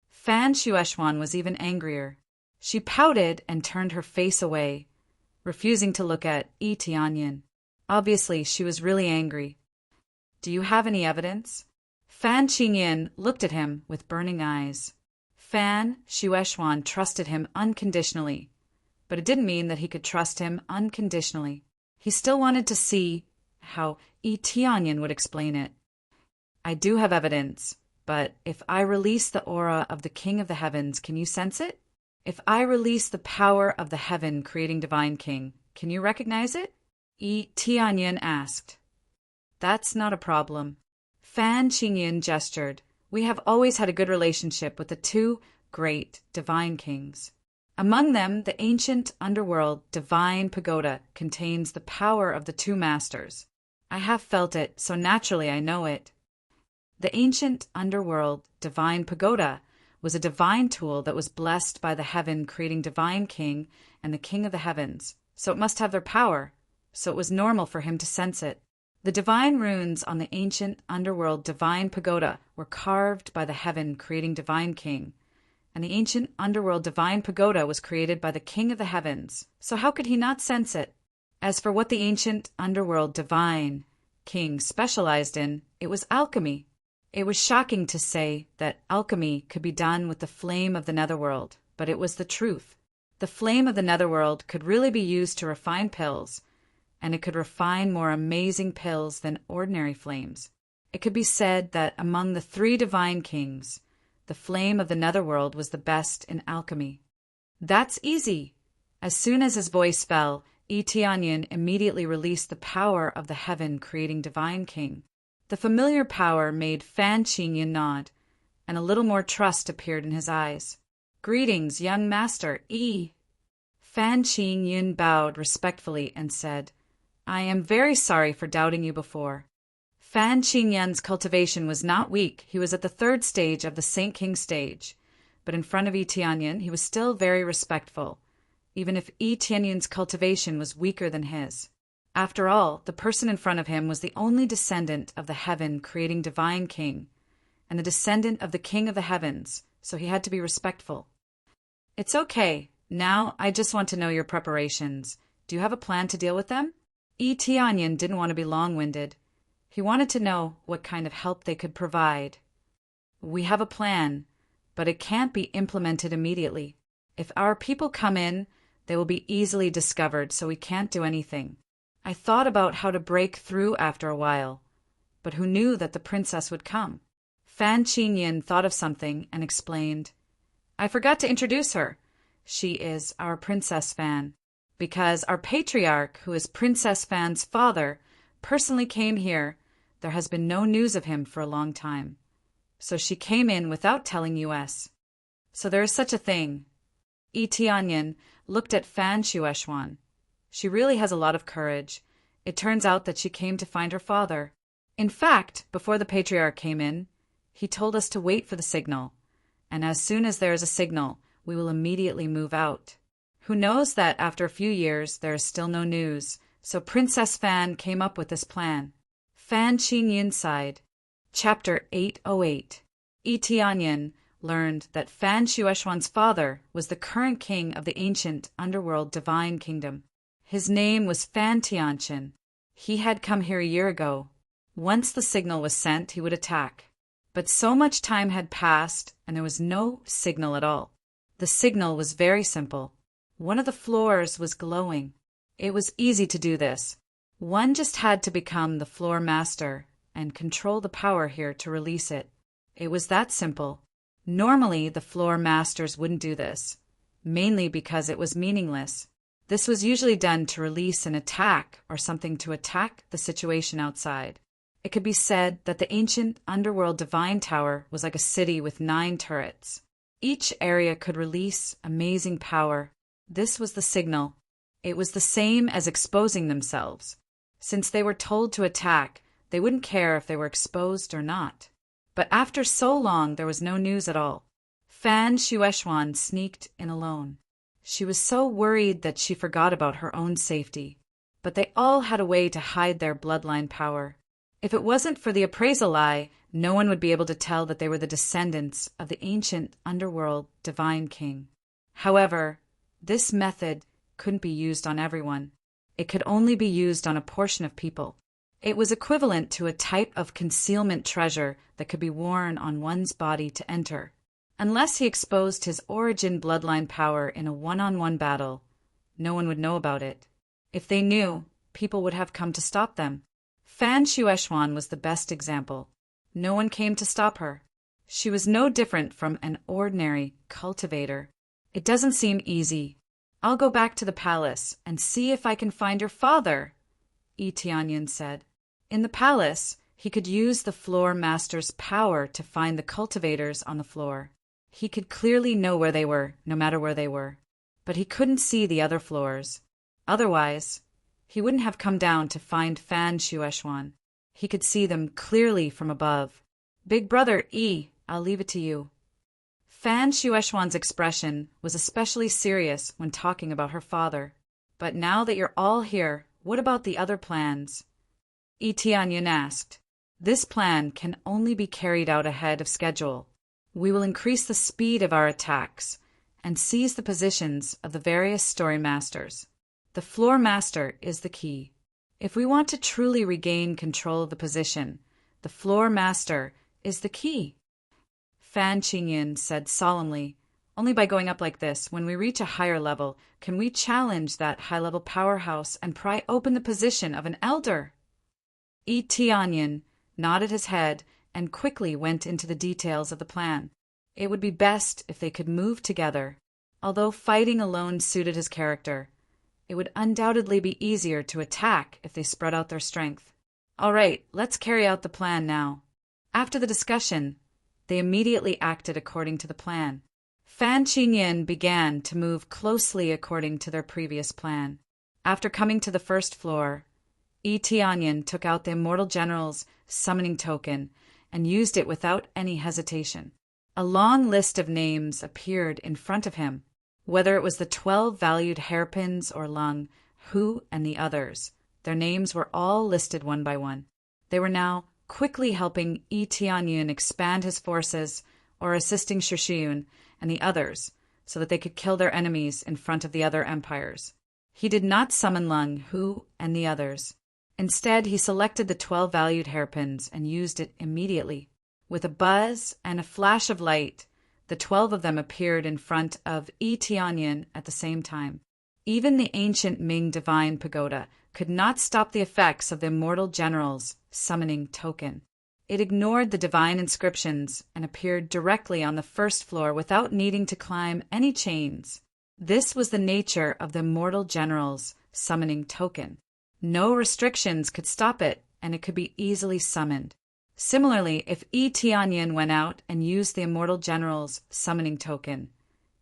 S1: Fan Shueishuan was even angrier. She pouted and turned her face away, refusing to look at Yi Tianyin. Obviously, she was really angry. Do you have any evidence? Fan Qingyin looked at him with burning eyes. Fan Shueishuan trusted him unconditionally, but it didn't mean that he could trust him unconditionally. He still wanted to see how Yi Tianyin would explain it. I do have evidence, but if I release the aura of the King of the Heavens, can you sense it? If I release the power of the heaven-creating divine king, can you recognize it? Yi Tianyin asked. That's not a problem. Fan Qingyin gestured. We have always had a good relationship with the 2 great divine kings. Among them, the ancient underworld divine pagoda contains the power of the 2 masters. I have felt it, so naturally I know it. The ancient underworld divine pagoda was a divine tool that was blessed by the heaven-creating divine king and the king of the heavens, so it must have their power, so it was normal for him to sense it. The divine runes on the ancient underworld divine pagoda were carved by the heaven-creating divine king, and the ancient underworld divine pagoda was created by the king of the heavens, so how could he not sense it? As for what the ancient underworld divine king specialized in, it was alchemy. It was shocking to say that alchemy could be done with the flame of the netherworld, but it was the truth. The flame of the netherworld could really be used to refine pills, and it could refine more amazing pills than ordinary flames. It could be said that among the 3 divine kings, The flame of the netherworld was the best in alchemy. That's easy. As soon as his voice fell, Tianyin immediately released the power of the heaven-creating divine king. The familiar power made Fan Qingyin nod, and a little more trust appeared in his eyes. "Greetings, young master, Yi." Fan Qingyin bowed respectfully and said, "I am very sorry for doubting you before." Fan Qingyun's cultivation was not weak. He was at the third stage of the Saint King stage, but in front of Tianyin he was still very respectful, even if Tianyin's cultivation was weaker than his. After all, the person in front of him was the only descendant of the heaven-creating divine king, and a descendant of the king of the heavens, so he had to be respectful. "It's okay. Now I just want to know your preparations. Do you have a plan to deal with them?" Tianyin didn't want to be long-winded. He wanted to know what kind of help they could provide. "We have a plan, but it can't be implemented immediately. If our people come in, they will be easily discovered, so we can't do anything. I thought about how to break through after a while, but who knew that the princess would come?" Fan Qingyin thought of something and explained, "I forgot to introduce her. She is our Princess Fan, because our patriarch, who is Princess Fan's father, personally came here. There has been no news of him for a long time. So she came in without telling us. So there is such a thing." Tianyin looked at Fan Shueishuan. She really has a lot of courage. It turns out that she came to find her father. In fact, before the patriarch came in, he told us to wait for the signal, and as soon as there is a signal, we will immediately move out. Who knows that after a few years there is still no news, so Princess Fan came up with this plan. Fan Qingyin sighed. Chapter 808. Tianyin learned that Fan Shueishuan's father was the current king of the ancient underworld divine kingdom. His name was Fan Tianqin. He had come here a year ago. Once the signal was sent, he would attack. But so much time had passed, and there was no signal at all. The signal was very simple. One of the floors was glowing. It was easy to do this. One just had to become the floor master and control the power here to release it. It was that simple. Normally, the floor masters wouldn't do this, mainly because it was meaningless. This was usually done to release an attack or something to attack the situation outside. It could be said that the ancient underworld divine tower was like a city with 9 turrets. Each area could release amazing power. This was the signal. It was the same as exposing themselves. Since they were told to attack, they wouldn't care if they were exposed or not. But after so long, there was no news at all. Fan Shueishuan sneaked in alone. She was so worried that she forgot about her own safety. But they all had a way to hide their bloodline power. If it wasn't for the appraisal eye, no one would be able to tell that they were the descendants of the ancient underworld divine king. However, this method couldn't be used on everyone. It could only be used on a portion of people. It was equivalent to a type of concealment treasure that could be worn on one's body to enter. Unless he exposed his origin bloodline power in a one-on-one battle, no one would know about it. If they knew, people would have come to stop them. Fan Shueishuan was the best example. No one came to stop her. She was no different from an ordinary cultivator. "It doesn't seem easy. I'll go back to the palace and see if I can find your father," Tianyin said. In the palace, he could use the floor master's power to find the cultivators on the floor. He could clearly know where they were, no matter where they were. But he couldn't see the other floors. Otherwise, he wouldn't have come down to find Fan Shueishuan. He could see them clearly from above. "Big brother I'll leave it to you." Fan Shueishuan's expression was especially serious when talking about her father. "But now that you're all here, what about the other plans?" Tianyin asked. "This plan can only be carried out ahead of schedule. We will increase the speed of our attacks and seize the positions of the various story masters. The floor master is the key. If we want to truly regain control of the position, the floor master is the key." Fan Qingyin said solemnly, "Only by going up like this, when we reach a higher level, can we challenge that high-level powerhouse and pry open the position of an elder." Tianyin nodded his head and quickly went into the details of the plan. It would be best if they could move together. Although fighting alone suited his character, it would undoubtedly be easier to attack if they spread out their strength. All right, let's carry out the plan now. After the discussion, they immediately acted according to the plan. Fan Qingyin began to move closely according to their previous plan. After coming to the first floor, Yi Tianyin took out the Immortal General's summoning token and used it without any hesitation. A long list of names appeared in front of him. Whether it was the 12 valued hairpins or Lung, Hu, and the others, their names were all listed one by one. They were now quickly helping Yi Tianyin expand his forces or assisting Shishiyun and the others so that they could kill their enemies in front of the other empires. He did not summon Lung, Hu, and the others. Instead, he selected the 12 valued hairpins and used it immediately. With a buzz and a flash of light, the 12 of them appeared in front of Yi Tianyin at the same time. Even the ancient Ming Divine Pagoda could not stop the effects of the Immortal General's summoning token. It ignored the divine inscriptions and appeared directly on the first floor without needing to climb any chains. This was the nature of the Immortal General's summoning token. No restrictions could stop it, and it could be easily summoned. Similarly, if Yi Tianyin went out and used the Immortal General's summoning token,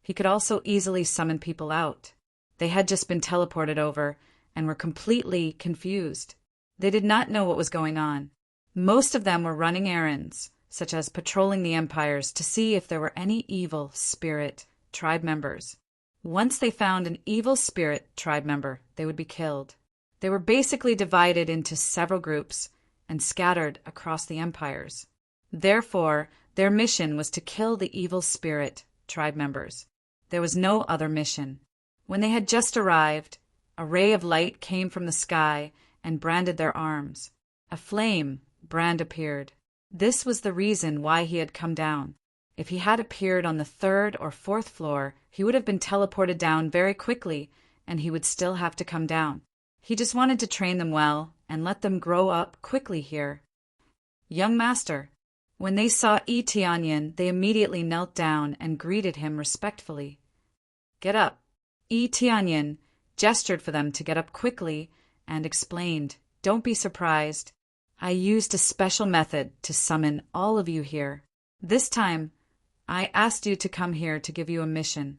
S1: he could also easily summon people out. They had just been teleported over and were completely confused. They did not know what was going on. Most of them were running errands, such as patrolling the empires to see if there were any evil spirit tribe members. Once they found an evil spirit tribe member, they would be killed. They were basically divided into several groups and scattered across the empires. Therefore, their mission was to kill the evil spirit tribe members. There was no other mission. When they had just arrived, a ray of light came from the sky and branded their arms. A flame brand appeared. This was the reason why he had come down. If he had appeared on the 3rd or 4th floor, he would have been teleported down very quickly, and he would still have to come down. He just wanted to train them well and let them grow up quickly here. Young master. When they saw Yi Tianyin, they immediately knelt down and greeted him respectfully. Get up. Yi Tianyin gestured for them to get up quickly and explained, Don't be surprised. I used a special method to summon all of you here. This time, I asked you to come here to give you a mission.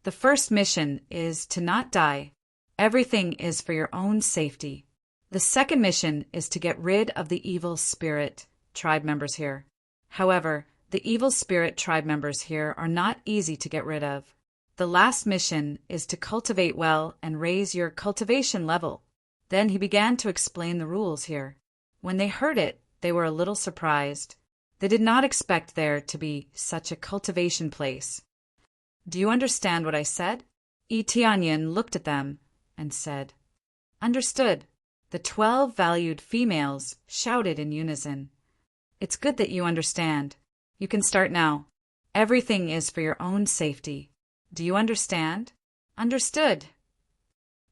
S1: The first mission is to not die. Everything is for your own safety. The second mission is to get rid of the evil spirit tribe members here. However, the evil spirit tribe members here are not easy to get rid of. The last mission is to cultivate well and raise your cultivation level. Then he began to explain the rules here. When they heard it, they were a little surprised. They did not expect there to be such a cultivation place. Do you understand what I said? Yi Tianyin looked at them and said, Understood. The 12 valued females shouted in unison. It's good that you understand. You can start now. Everything is for your own safety. Do you understand? Understood.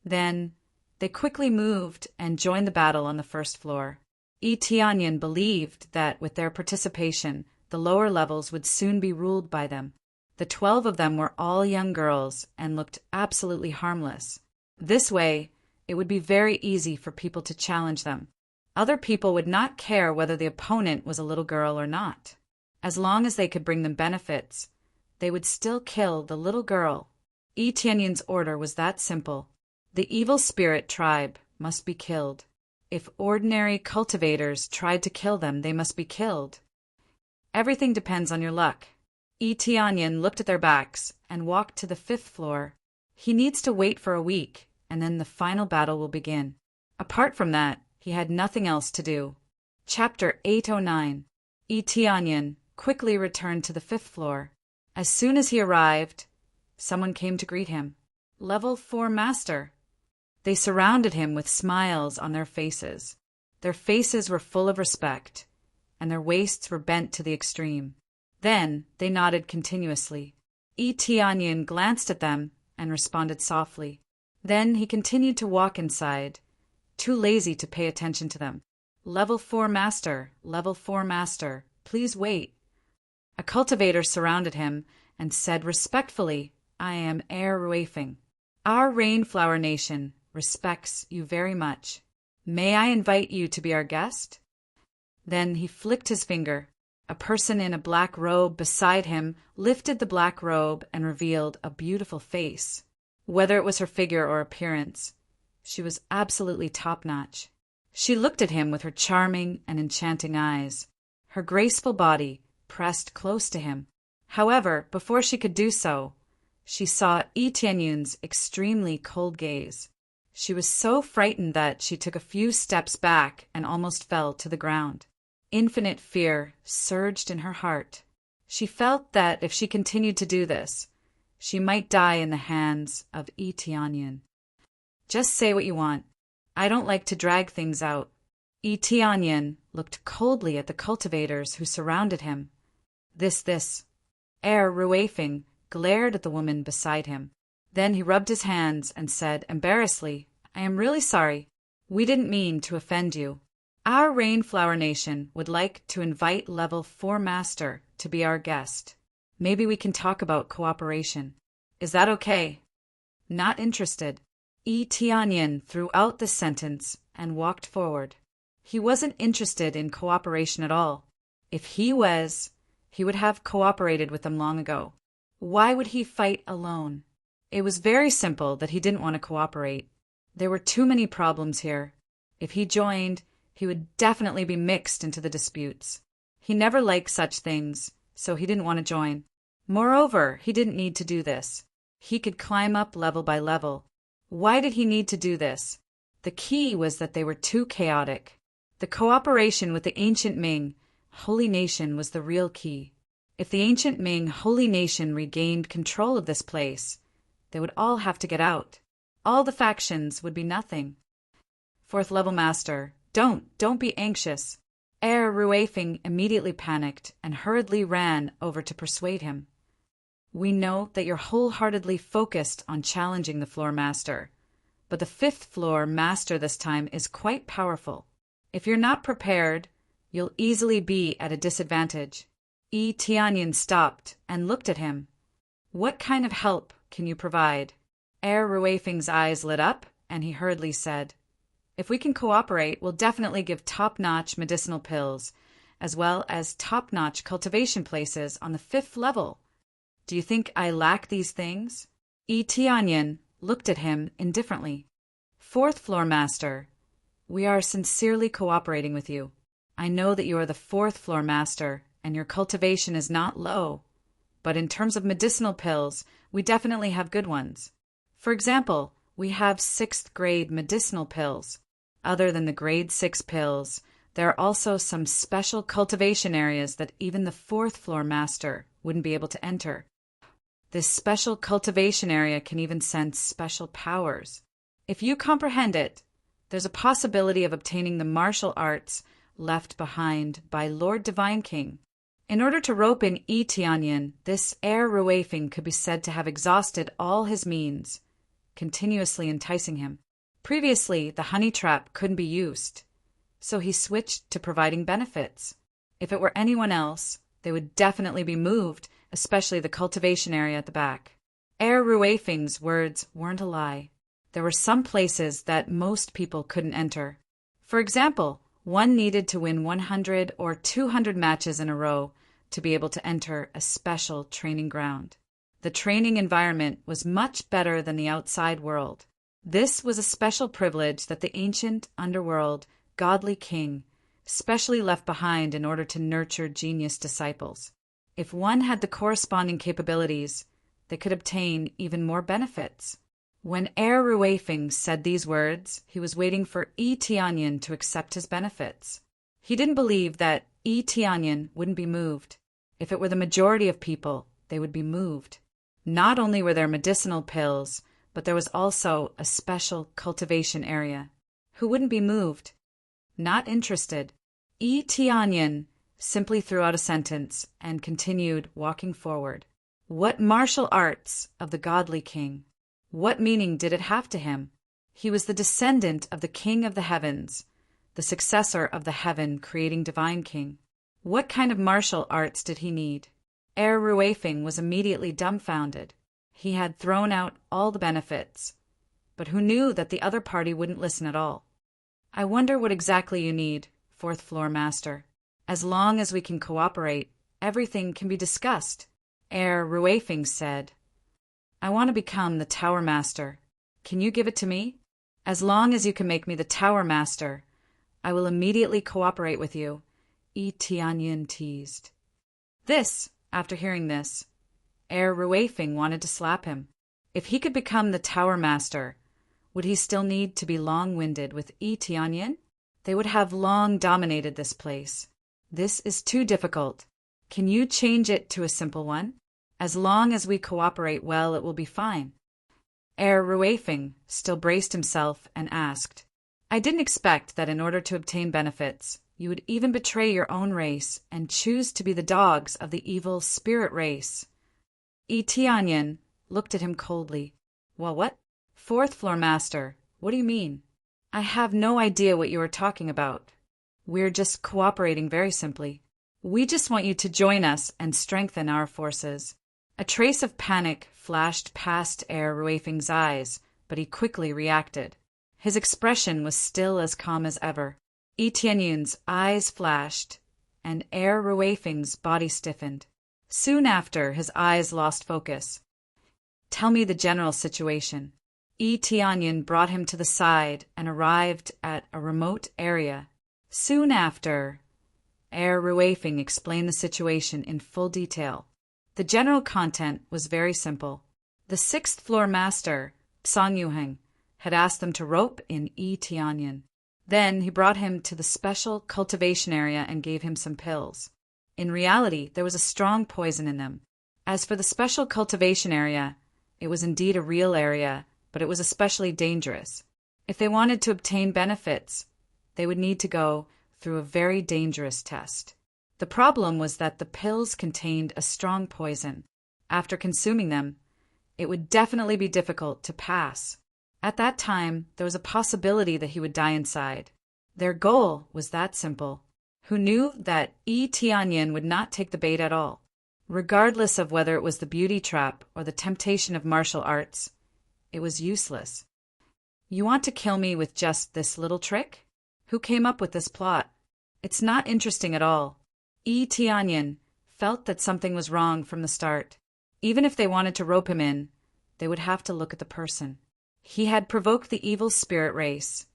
S1: Then they quickly moved and joined the battle on the first floor. Yi Tianyin believed that with their participation, the lower levels would soon be ruled by them. The 12 of them were all young girls and looked absolutely harmless. This way, it would be very easy for people to challenge them. Other people would not care whether the opponent was a little girl or not. As long as they could bring them benefits, they would still kill the little girl. Yi Tianyin's order was that simple. The evil spirit tribe must be killed. If ordinary cultivators tried to kill them, they must be killed. Everything depends on your luck. Yi Tianyin looked at their backs and walked to the 5th floor. He needs to wait for a week, and then the final battle will begin. Apart from that, he had nothing else to do. Chapter 809. Yi Tianyin quickly returned to the 5th floor. As soon as he arrived, someone came to greet him. Level 4 Master. They surrounded him with smiles on their faces. Their faces were full of respect, and their waists were bent to the extreme. Then they nodded continuously. Yi Tianyin glanced at them and responded softly. Then he continued to walk inside, too lazy to pay attention to them. Level 4 Master, Level 4 Master, please wait. A cultivator surrounded him and said respectfully, "I am Air Ruefing. Our Rainflower Nation respects you very much. May I invite you to be our guest?" Then he flicked his finger. A person in a black robe beside him lifted the black robe and revealed a beautiful face. Whether it was her figure or appearance, she was absolutely top-notch. She looked at him with her charming and enchanting eyes. Her graceful body pressed close to him. However, before she could do so, she saw Yi Tianyun's extremely cold gaze. She was so frightened that she took a few steps back and almost fell to the ground. Infinite fear surged in her heart. She felt that if she continued to do this, she might die in the hands of Yi Tianyun. "Just say what you want. I don't like to drag things out." Yi Tianyun looked coldly at the cultivators who surrounded him. This. Air Ruefing glared at the woman beside him. Then he rubbed his hands and said embarrassedly, "I am really sorry. We didn't mean to offend you. Our Rainflower Nation would like to invite Level 4 Master to be our guest. Maybe we can talk about cooperation. Is that okay?" "Not interested." Yi Tianyun threw out the sentence and walked forward. He wasn't interested in cooperation at all. If he was, he would have cooperated with them long ago. Why would he fight alone? It was very simple that he didn't want to cooperate. There were too many problems here. If he joined, he would definitely be mixed into the disputes. He never liked such things, so he didn't want to join. Moreover, he didn't need to do this. He could climb up level by level. Why did he need to do this? The key was that they were too chaotic. The cooperation with the ancient Ming Holy Nation was the real key. If the ancient Ming Holy Nation regained control of this place, they would all have to get out. All the factions would be nothing. Fourth level master, don't be anxious. Air Ruefing immediately panicked and hurriedly ran over to persuade him. "We know that you're wholeheartedly focused on challenging the floor master, but the fifth floor master this time is quite powerful. If you're not prepared, you'll easily be at a disadvantage." Yi Tianyun stopped and looked at him. "What kind of help can you provide?" Air Ruefing's eyes lit up, and he hurriedly said, "If we can cooperate, we'll definitely give top-notch medicinal pills, as well as top-notch cultivation places on the 5th level. Do you think I lack these things?" Yi Tianyun looked at him indifferently. "Fourth floor master, we are sincerely cooperating with you. I know that you are the 4th floor master, and your cultivation is not low. But in terms of medicinal pills, we definitely have good ones. For example, we have 6th grade medicinal pills. Other than the grade 6 pills, there are also some special cultivation areas that even the 4th floor master wouldn't be able to enter. This special cultivation area can even sense special powers. If you comprehend it, there's a possibility of obtaining the martial arts left behind by Lord Divine King. In order to rope in Yi Tianyun, this Air Ruefing could be said to have exhausted all his means, continuously enticing him. Previously, the honey trap couldn't be used, so he switched to providing benefits. If it were anyone else, they would definitely be moved, especially the cultivation area at the back. Air Ruefing's words weren't a lie. There were some places that most people couldn't enter. For example, one needed to win 100 or 200 matches in a row to be able to enter a special training ground. The training environment was much better than the outside world. This was a special privilege that the ancient underworld godly king specially left behind in order to nurture genius disciples. If one had the corresponding capabilities, they could obtain even more benefits. When Air Ruefing said these words, he was waiting for Yi Tianyun to accept his benefits. He didn't believe that Yi Tianyun wouldn't be moved. If it were the majority of people, they would be moved. Not only were there medicinal pills, but there was also a special cultivation area. Who wouldn't be moved? Not interested. Yi Tianyun simply threw out a sentence and continued walking forward. What martial arts of the godly king? What meaning did it have to him? He was the descendant of the King of the Heavens, the successor of the heaven-creating Divine King. What kind of martial arts did he need? Heir Ruefeng was immediately dumbfounded. He had thrown out all the benefits, but who knew that the other party wouldn't listen at all? I wonder what exactly you need, fourth floor master. As long as we can cooperate, everything can be discussed, Heir Ruefeng said. I want to become the Tower Master. Can you give it to me? As long as you can make me the Tower Master, I will immediately cooperate with you, Yi Tianyin teased. After hearing this, Heir Ruefeng wanted to slap him. If he could become the Tower Master, would he still need to be long-winded with Yi Tianyin? They would have long dominated this place. This is too difficult. Can you change it to a simple one? As long as we cooperate well, it will be fine. Heir Ruefeng still braced himself and asked, I didn't expect that in order to obtain benefits, you would even betray your own race and choose to be the dogs of the evil spirit race. Yi Tianyin looked at him coldly. Well, what? Fourth floor master, what do you mean? I have no idea what you are talking about. We're just cooperating very simply. We just want you to join us and strengthen our forces. A trace of panic flashed past Heir Ruefeng's eyes, but he quickly reacted. His expression was still as calm as ever. Yi Tianyin's eyes flashed, and Heir Ruefeng's body stiffened. Soon after, his eyes lost focus. Tell me the general situation. Yi Tianyin brought him to the side and arrived at a remote area. Soon after, Heir Ruefeng explained the situation in full detail. The general content was very simple. The sixth floor master, Song Yuheng, had asked them to rope in Yi Tianyin. Then he brought him to the special cultivation area and gave him some pills. In reality, there was a strong poison in them. As for the special cultivation area, it was indeed a real area, but it was especially dangerous. If they wanted to obtain benefits, they would need to go through a very dangerous test. The problem was that the pills contained a strong poison. After consuming them, it would definitely be difficult to pass. At that time, there was a possibility that he would die inside. Their goal was that simple. Who knew that Yi Tianyin would not take the bait at all? Regardless of whether it was the beauty trap or the temptation of martial arts, it was useless. You want to kill me with just this little trick? Who came up with this plot? It's not interesting at all. Yi Tianyin felt that something was wrong from the start. Even if they wanted to rope him in, they would have to look at the person. He had provoked the evil spirit race,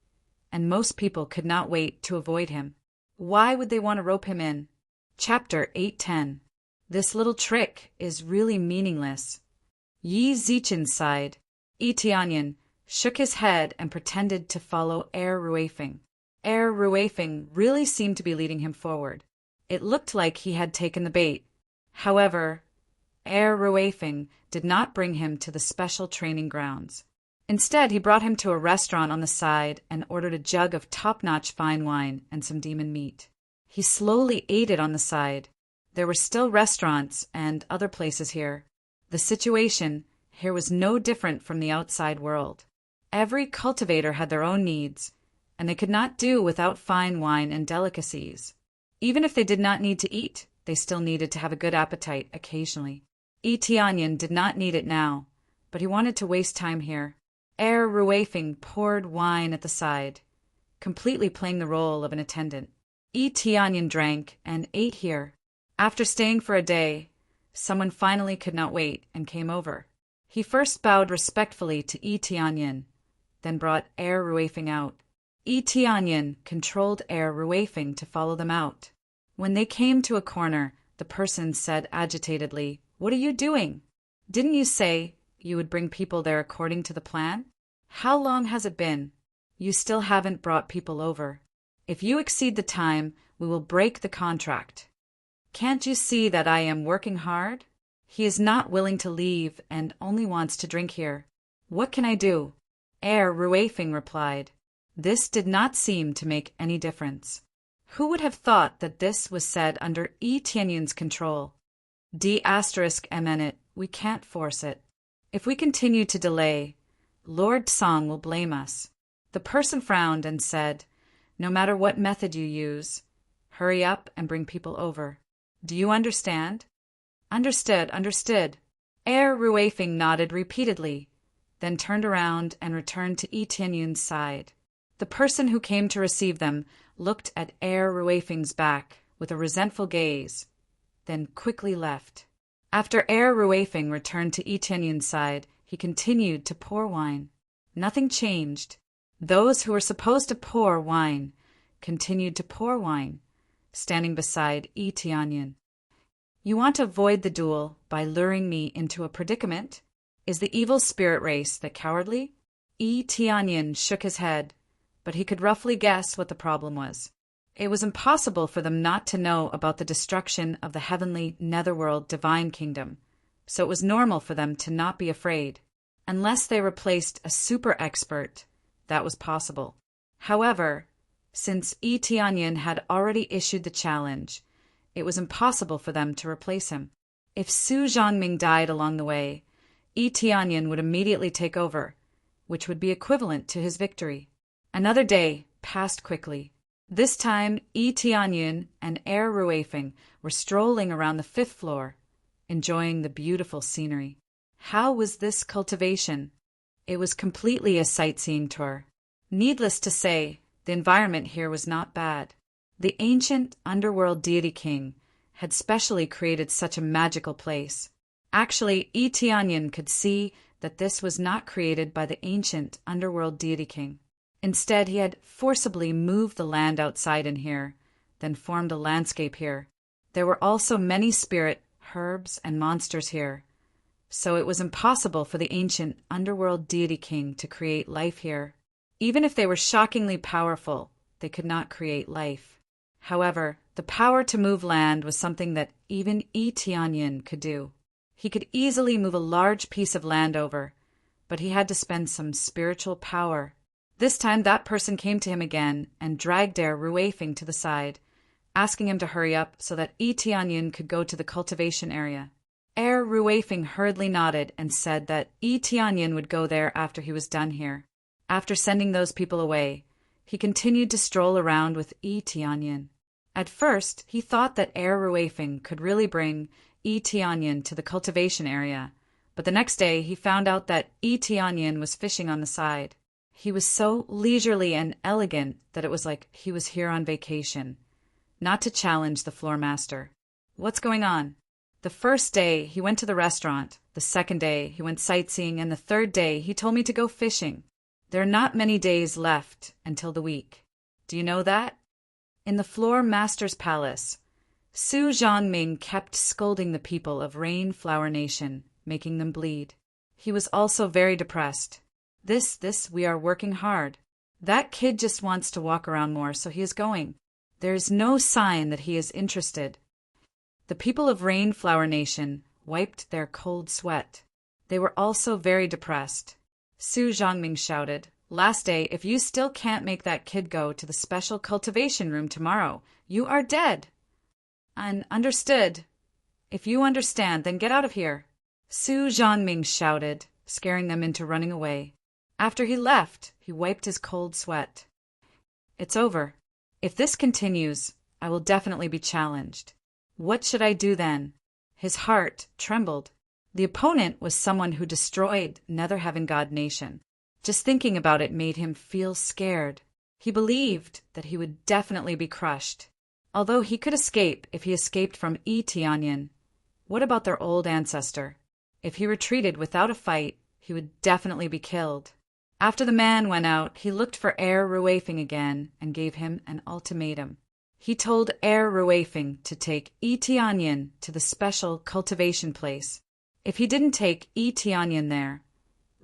S1: and most people could not wait to avoid him. Why would they want to rope him in? Chapter 810. This little trick is really meaningless. Yi Zichen sighed. Yi Tianyin shook his head and pretended to follow Heir Ruefeng. Heir Ruefeng really seemed to be leading him forward. It looked like he had taken the bait. However, Heir Ruefeng did not bring him to the special training grounds. Instead, he brought him to a restaurant on the side and ordered a jug of top-notch fine wine and some demon meat. He slowly ate it on the side. There were still restaurants and other places here. The situation here was no different from the outside world. Every cultivator had their own needs, and they could not do without fine wine and delicacies. Even if they did not need to eat, they still needed to have a good appetite occasionally. Yi Tianyin did not need it now, but he wanted to waste time here. Heir Ruefeng poured wine at the side, completely playing the role of an attendant. Yi Tianyin drank and ate here. After staying for a day, someone finally could not wait and came over. He first bowed respectfully to Yi Tianyin, then brought Heir Ruefeng out. Yi Tianyin controlled Heir Ruefeng to follow them out. When they came to a corner, the person said agitatedly, "What are you doing? Didn't you say you would bring people there according to the plan? How long has it been? You still haven't brought people over. If you exceed the time, we will break the contract. Can't you see that I am working hard? He is not willing to leave and only wants to drink here. What can I do?" Heir Ruefeng replied. This did not seem to make any difference. Who would have thought that this was said under Yi Tianyin's control? D*MN, we can't force it. If we continue to delay, Lord Song will blame us. The person frowned and said, "No matter what method you use, hurry up and bring people over. Do you understand?" Understood, understood. Air Ruefing nodded repeatedly, then turned around and returned to Yi Tianyun's side. The person who came to receive them looked at Air Ruefing's back with a resentful gaze, then quickly left. After Air Ruefing returned to Yi Tianyun's side, he continued to pour wine. Nothing changed. Those who were supposed to pour wine continued to pour wine, standing beside Yi Tianyun. You want to avoid the duel by luring me into a predicament? Is the evil spirit race that cowardly? Yi Tianyun shook his head, but he could roughly guess what the problem was. It was impossible for them not to know about the destruction of the heavenly netherworld divine kingdom, so it was normal for them to not be afraid. Unless they replaced a super expert, that was possible. However, since Yi Tianyun had already issued the challenge, it was impossible for them to replace him. If Su Zhongming died along the way, Yi Tianyun would immediately take over, which would be equivalent to his victory. Another day passed quickly. This time, Yi Tianyun and Air Ruefing were strolling around the 5th floor, enjoying the beautiful scenery. How was this cultivation? It was completely a sightseeing tour. Needless to say, the environment here was not bad. The ancient underworld deity king had specially created such a magical place. Actually, Yi Tianyun could see that this was not created by the ancient underworld deity king. Instead, he had forcibly moved the land outside in here, then formed a landscape here. There were also many spirit, herbs, and monsters here, so it was impossible for the ancient underworld deity king to create life here. Even if they were shockingly powerful, they could not create life. However, the power to move land was something that even Yi Tianyun could do. He could easily move a large piece of land over, but he had to spend some spiritual power. This time that person came to him again and dragged Air Ruefing to the side, asking him to hurry up so that Yi Tianyun could go to the cultivation area. Air Ruefing hurriedly nodded and said that Yi Tianyun would go there after he was done here. After sending those people away, he continued to stroll around with Yi Tianyun. At first, he thought that Air Ruefing could really bring Yi Tianyun to the cultivation area, but the next day he found out that Yi Tianyun was fishing on the side. He was so leisurely and elegant that it was like he was here on vacation, not to challenge the floor master. What's going on? The first day he went to the restaurant, the second day he went sightseeing, and the third day he told me to go fishing. There are not many days left until the week. Do you know that? In the floor master's palace, Su Zhongming kept scolding the people of Rainflower Nation, making them bleed. He was also very depressed. We are working hard. That kid just wants to walk around more, so he is going. There is no sign that he is interested. The people of Rainflower Nation wiped their cold sweat. They were also very depressed. Su Zhongming shouted, "Last day, if you still can't make that kid go to the special cultivation room tomorrow, you are dead." Understood. If you understand, then get out of here. Su Zhongming shouted, scaring them into running away. After he left, he wiped his cold sweat. It's over. If this continues, I will definitely be challenged. What should I do then? His heart trembled. The opponent was someone who destroyed Nether Heaven God Nation. Just thinking about it made him feel scared. He believed that he would definitely be crushed. Although he could escape if he escaped from Yi Tianyun, what about their old ancestor? If he retreated without a fight, he would definitely be killed. After the man went out, he looked for Air Ruefing again and gave him an ultimatum. He told Air Ruefing to take Yi Tianyun to the special cultivation place. If he didn't take Yi Tianyun there,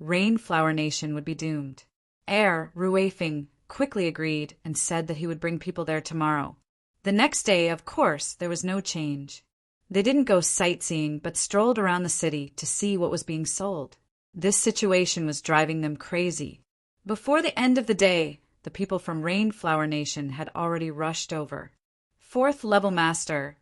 S1: Rainflower Nation would be doomed. Air Ruefing quickly agreed and said that he would bring people there tomorrow. The next day, of course, there was no change. They didn't go sightseeing, but strolled around the city to see what was being sold. This situation was driving them crazy. Before the end of the day, the people from Rainflower Nation had already rushed over. 4th level master,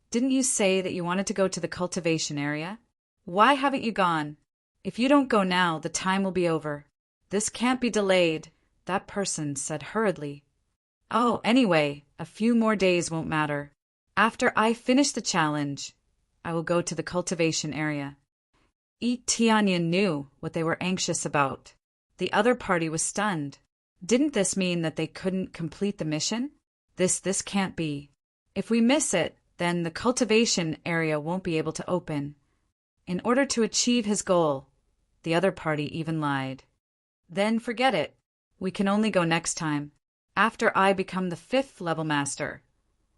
S1: didn't you say that you wanted to go to the cultivation area? Why haven't you gone? If you don't go now, the time will be over. This can't be delayed, that person said hurriedly. Oh, anyway, a few more days won't matter. After I finish the challenge, I will go to the cultivation area. Tianyan knew what they were anxious about. The other party was stunned. Didn't this mean that they couldn't complete the mission? This can't be. If we miss it, then the cultivation area won't be able to open. In order to achieve his goal, the other party even lied. Then forget it. We can only go next time. After I become the 5th level master.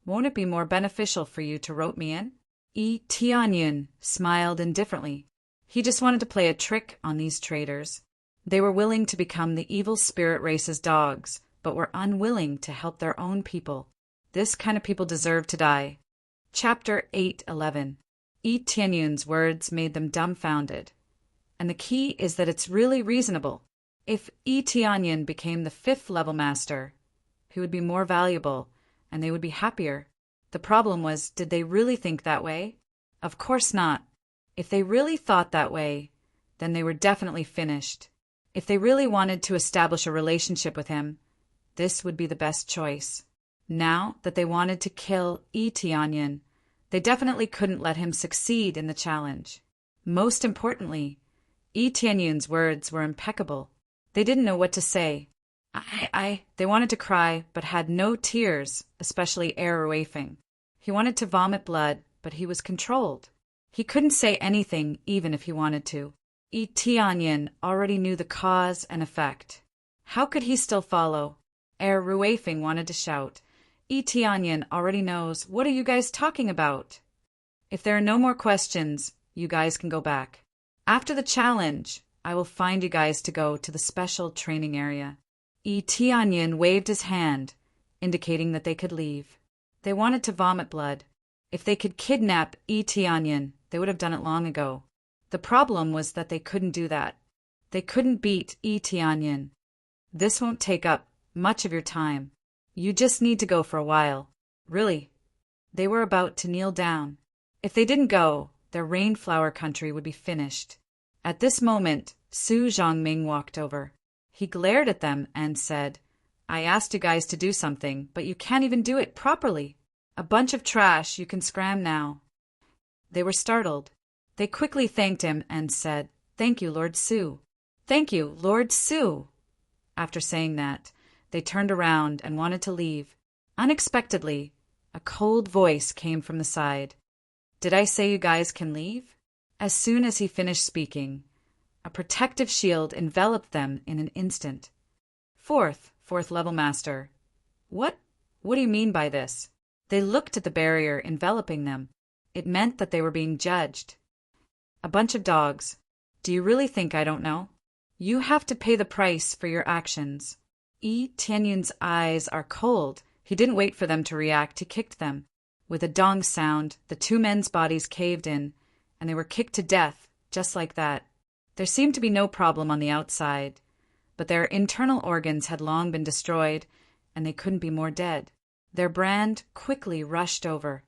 S1: Won't it be more beneficial for you to rope me in? Tianyan smiled indifferently. He just wanted to play a trick on these traitors. They were willing to become the evil spirit race's dogs, but were unwilling to help their own people. This kind of people deserve to die. Chapter 8:11. Tianyan's words made them dumbfounded. And the key is that it's really reasonable. If Tianyan became the 5th level master, he would be more valuable, and they would be happier. The problem was, did they really think that way? Of course not. If they really thought that way, then they were definitely finished. If they really wanted to establish a relationship with him, this would be the best choice. Now that they wanted to kill Tianyan, they definitely couldn't let him succeed in the challenge. Most importantly, Tianyan's words were impeccable. They didn't know what to say. They wanted to cry, but had no tears, especially Weifeng. He wanted to vomit blood, but he was controlled. He couldn't say anything, even if he wanted to. Tianyan already knew the cause and effect. How could he still follow? Weifeng wanted to shout. Tianyan already knows. What are you guys talking about? If there are no more questions, you guys can go back. After the challenge, I will find you guys to go to the special training area. Tianyan waved his hand, indicating that they could leave. They wanted to vomit blood. If they could kidnap Tianyan, they would have done it long ago. The problem was that they couldn't do that. They couldn't beat Tianyan. This won't take up much of your time. You just need to go for a while. Really. They were about to kneel down. If they didn't go, their rainflower country would be finished. At this moment, Su Zhongming walked over. He glared at them and said, I asked you guys to do something, but you can't even do it properly. A bunch of trash, you can scram now. They were startled. They quickly thanked him and said, Thank you, Lord Su. Thank you, Lord Su. After saying that, they turned around and wanted to leave. Unexpectedly, a cold voice came from the side. Did I say you guys can leave? As soon as he finished speaking, a protective shield enveloped them in an instant. Fourth level master. What do you mean by this? They looked at the barrier enveloping them. It meant that they were being judged. A bunch of dogs. Do you really think I don't know? You have to pay the price for your actions. Tianyan's eyes are cold. He didn't wait for them to react. He kicked them. With a dong sound, the 2 men's bodies caved in, and they were kicked to death, just like that. There seemed to be no problem on the outside, but their internal organs had long been destroyed, and they couldn't be more dead. Their brand quickly rushed over,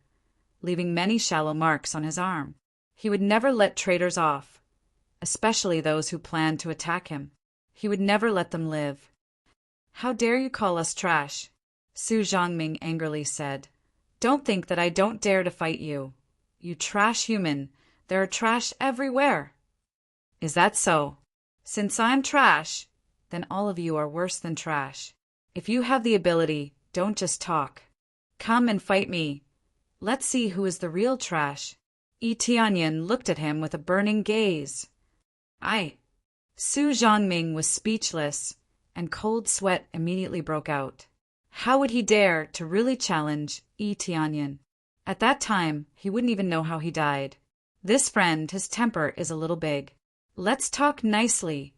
S1: leaving many shallow marks on his arm. He would never let traitors off, especially those who planned to attack him. He would never let them live. How dare you call us trash? Su Zhongming angrily said. Don't think that I don't dare to fight you. You trash human. There are trash everywhere. Is that so? Since I'm trash, then all of you are worse than trash. If you have the ability, don't just talk. Come and fight me. Let's see who is the real trash. Tianyan looked at him with a burning gaze. Su Zhongming was speechless, and cold sweat immediately broke out. How would he dare to really challenge Tianyan? At that time, he wouldn't even know how he died. This friend, his temper is a little big. Let's talk nicely.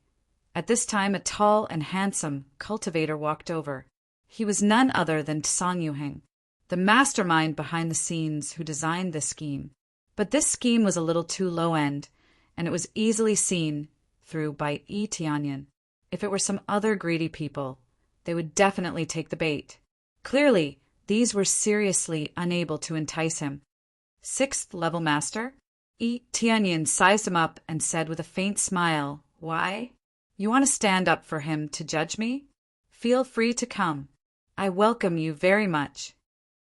S1: At this time, a tall and handsome cultivator walked over. He was none other than Song Yuheng, the mastermind behind the scenes who designed this scheme. But this scheme was a little too low-end, and it was easily seen through by Tianyan. If it were some other greedy people, they would definitely take the bait. Clearly, these were seriously unable to entice him. 6th level master? Tianyan sized him up and said with a faint smile, Why? You want to stand up for him to judge me? Feel free to come. I welcome you very much.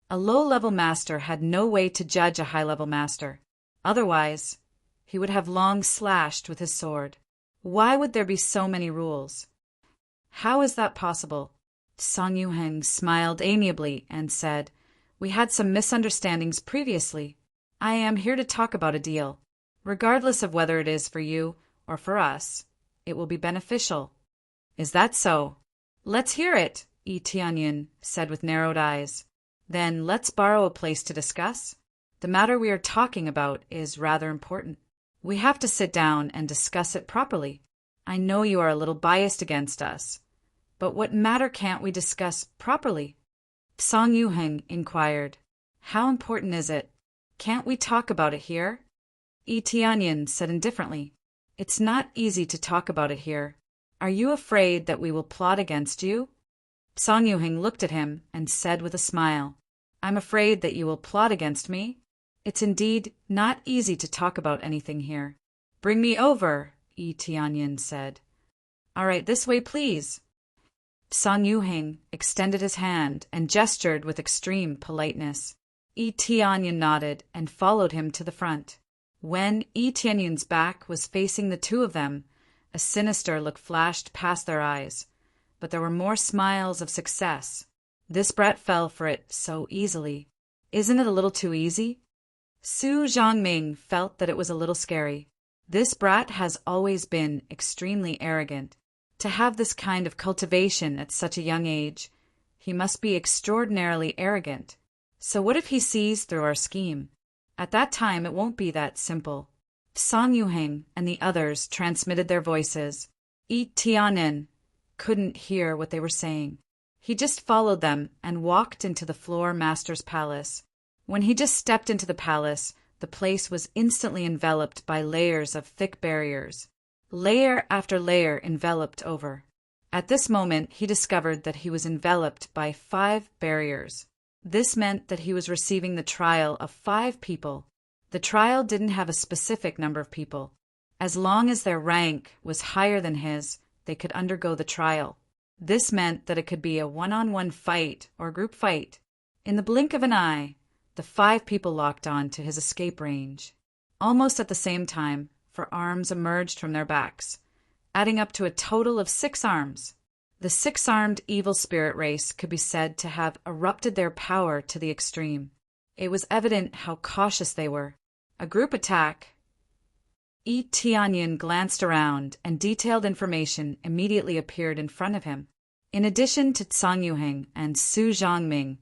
S1: A low-level master had no way to judge a high-level master. Otherwise, he would have long slashed with his sword. Why would there be so many rules? How is that possible? Song Yuheng smiled amiably and said, "We had some misunderstandings previously. I am here to talk about a deal. Regardless of whether it is for you or for us, it will be beneficial." "Is that so?" "Let's hear it," Yi Tianyin said with narrowed eyes. "Then let's borrow a place to discuss. The matter we are talking about is rather important. We have to sit down and discuss it properly. I know you are a little biased against us, but what matter can't we discuss properly?" Song Yuheng inquired. "How important is it? Can't we talk about it here?" Yi Tianyin said indifferently, "It's not easy to talk about it here. Are you afraid that we will plot against you?" Song Yuheng looked at him and said with a smile, "I'm afraid that you will plot against me? It's indeed not easy to talk about anything here." "Bring me over," Yi Tianyin said. "All right, this way, please." Song Yuheng extended his hand and gestured with extreme politeness. Yi Tianyin nodded and followed him to the front. When Yi Tianyin's back was facing the two of them, a sinister look flashed past their eyes, but there were more smiles of success. This brat fell for it so easily. Isn't it a little too easy? Su Zhangming felt that it was a little scary. This brat has always been extremely arrogant. To have this kind of cultivation at such a young age, he must be extraordinarily arrogant. So what if he sees through our scheme? At that time, it won't be that simple. Song Yuheng and the others transmitted their voices. Yi Tianyin couldn't hear what they were saying. He just followed them and walked into the floor master's palace. When he just stepped into the palace, the place was instantly enveloped by layers of thick barriers. Layer after layer enveloped over. At this moment, he discovered that he was enveloped by 5 barriers. This meant that he was receiving the trial of 5 people. The trial didn't have a specific number of people. As long as their rank was higher than his, they could undergo the trial. This meant that it could be a one-on-one fight or group fight. In the blink of an eye, the 5 people locked on to his escape range. Almost at the same time, 4 arms emerged from their backs, adding up to a total of 6 arms. The 6-armed evil spirit race could be said to have erupted their power to the extreme. It was evident how cautious they were. A group attack. Yi Tianyin glanced around, and detailed information immediately appeared in front of him. In addition to Song Yuheng and Su Zhangming,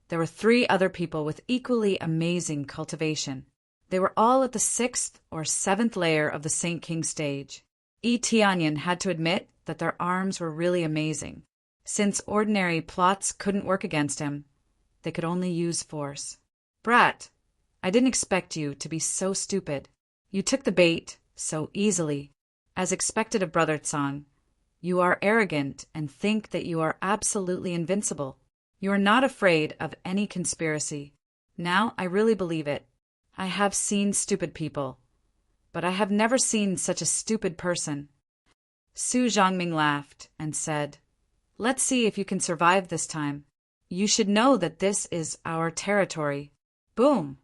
S1: there were 3 other people with equally amazing cultivation. They were all at the 6th or 7th layer of the Saint King stage. Yi Tianyin had to admit that their arms were really amazing. Since ordinary plots couldn't work against him, they could only use force. "Brat, I didn't expect you to be so stupid. You took the bait so easily. As expected of Brother Tsang, you are arrogant and think that you are absolutely invincible. You are not afraid of any conspiracy. Now I really believe it. I have seen stupid people, but I have never seen such a stupid person." Su Zhangming laughed and said, "Let's see if you can survive this time. You should know that this is our territory." Boom!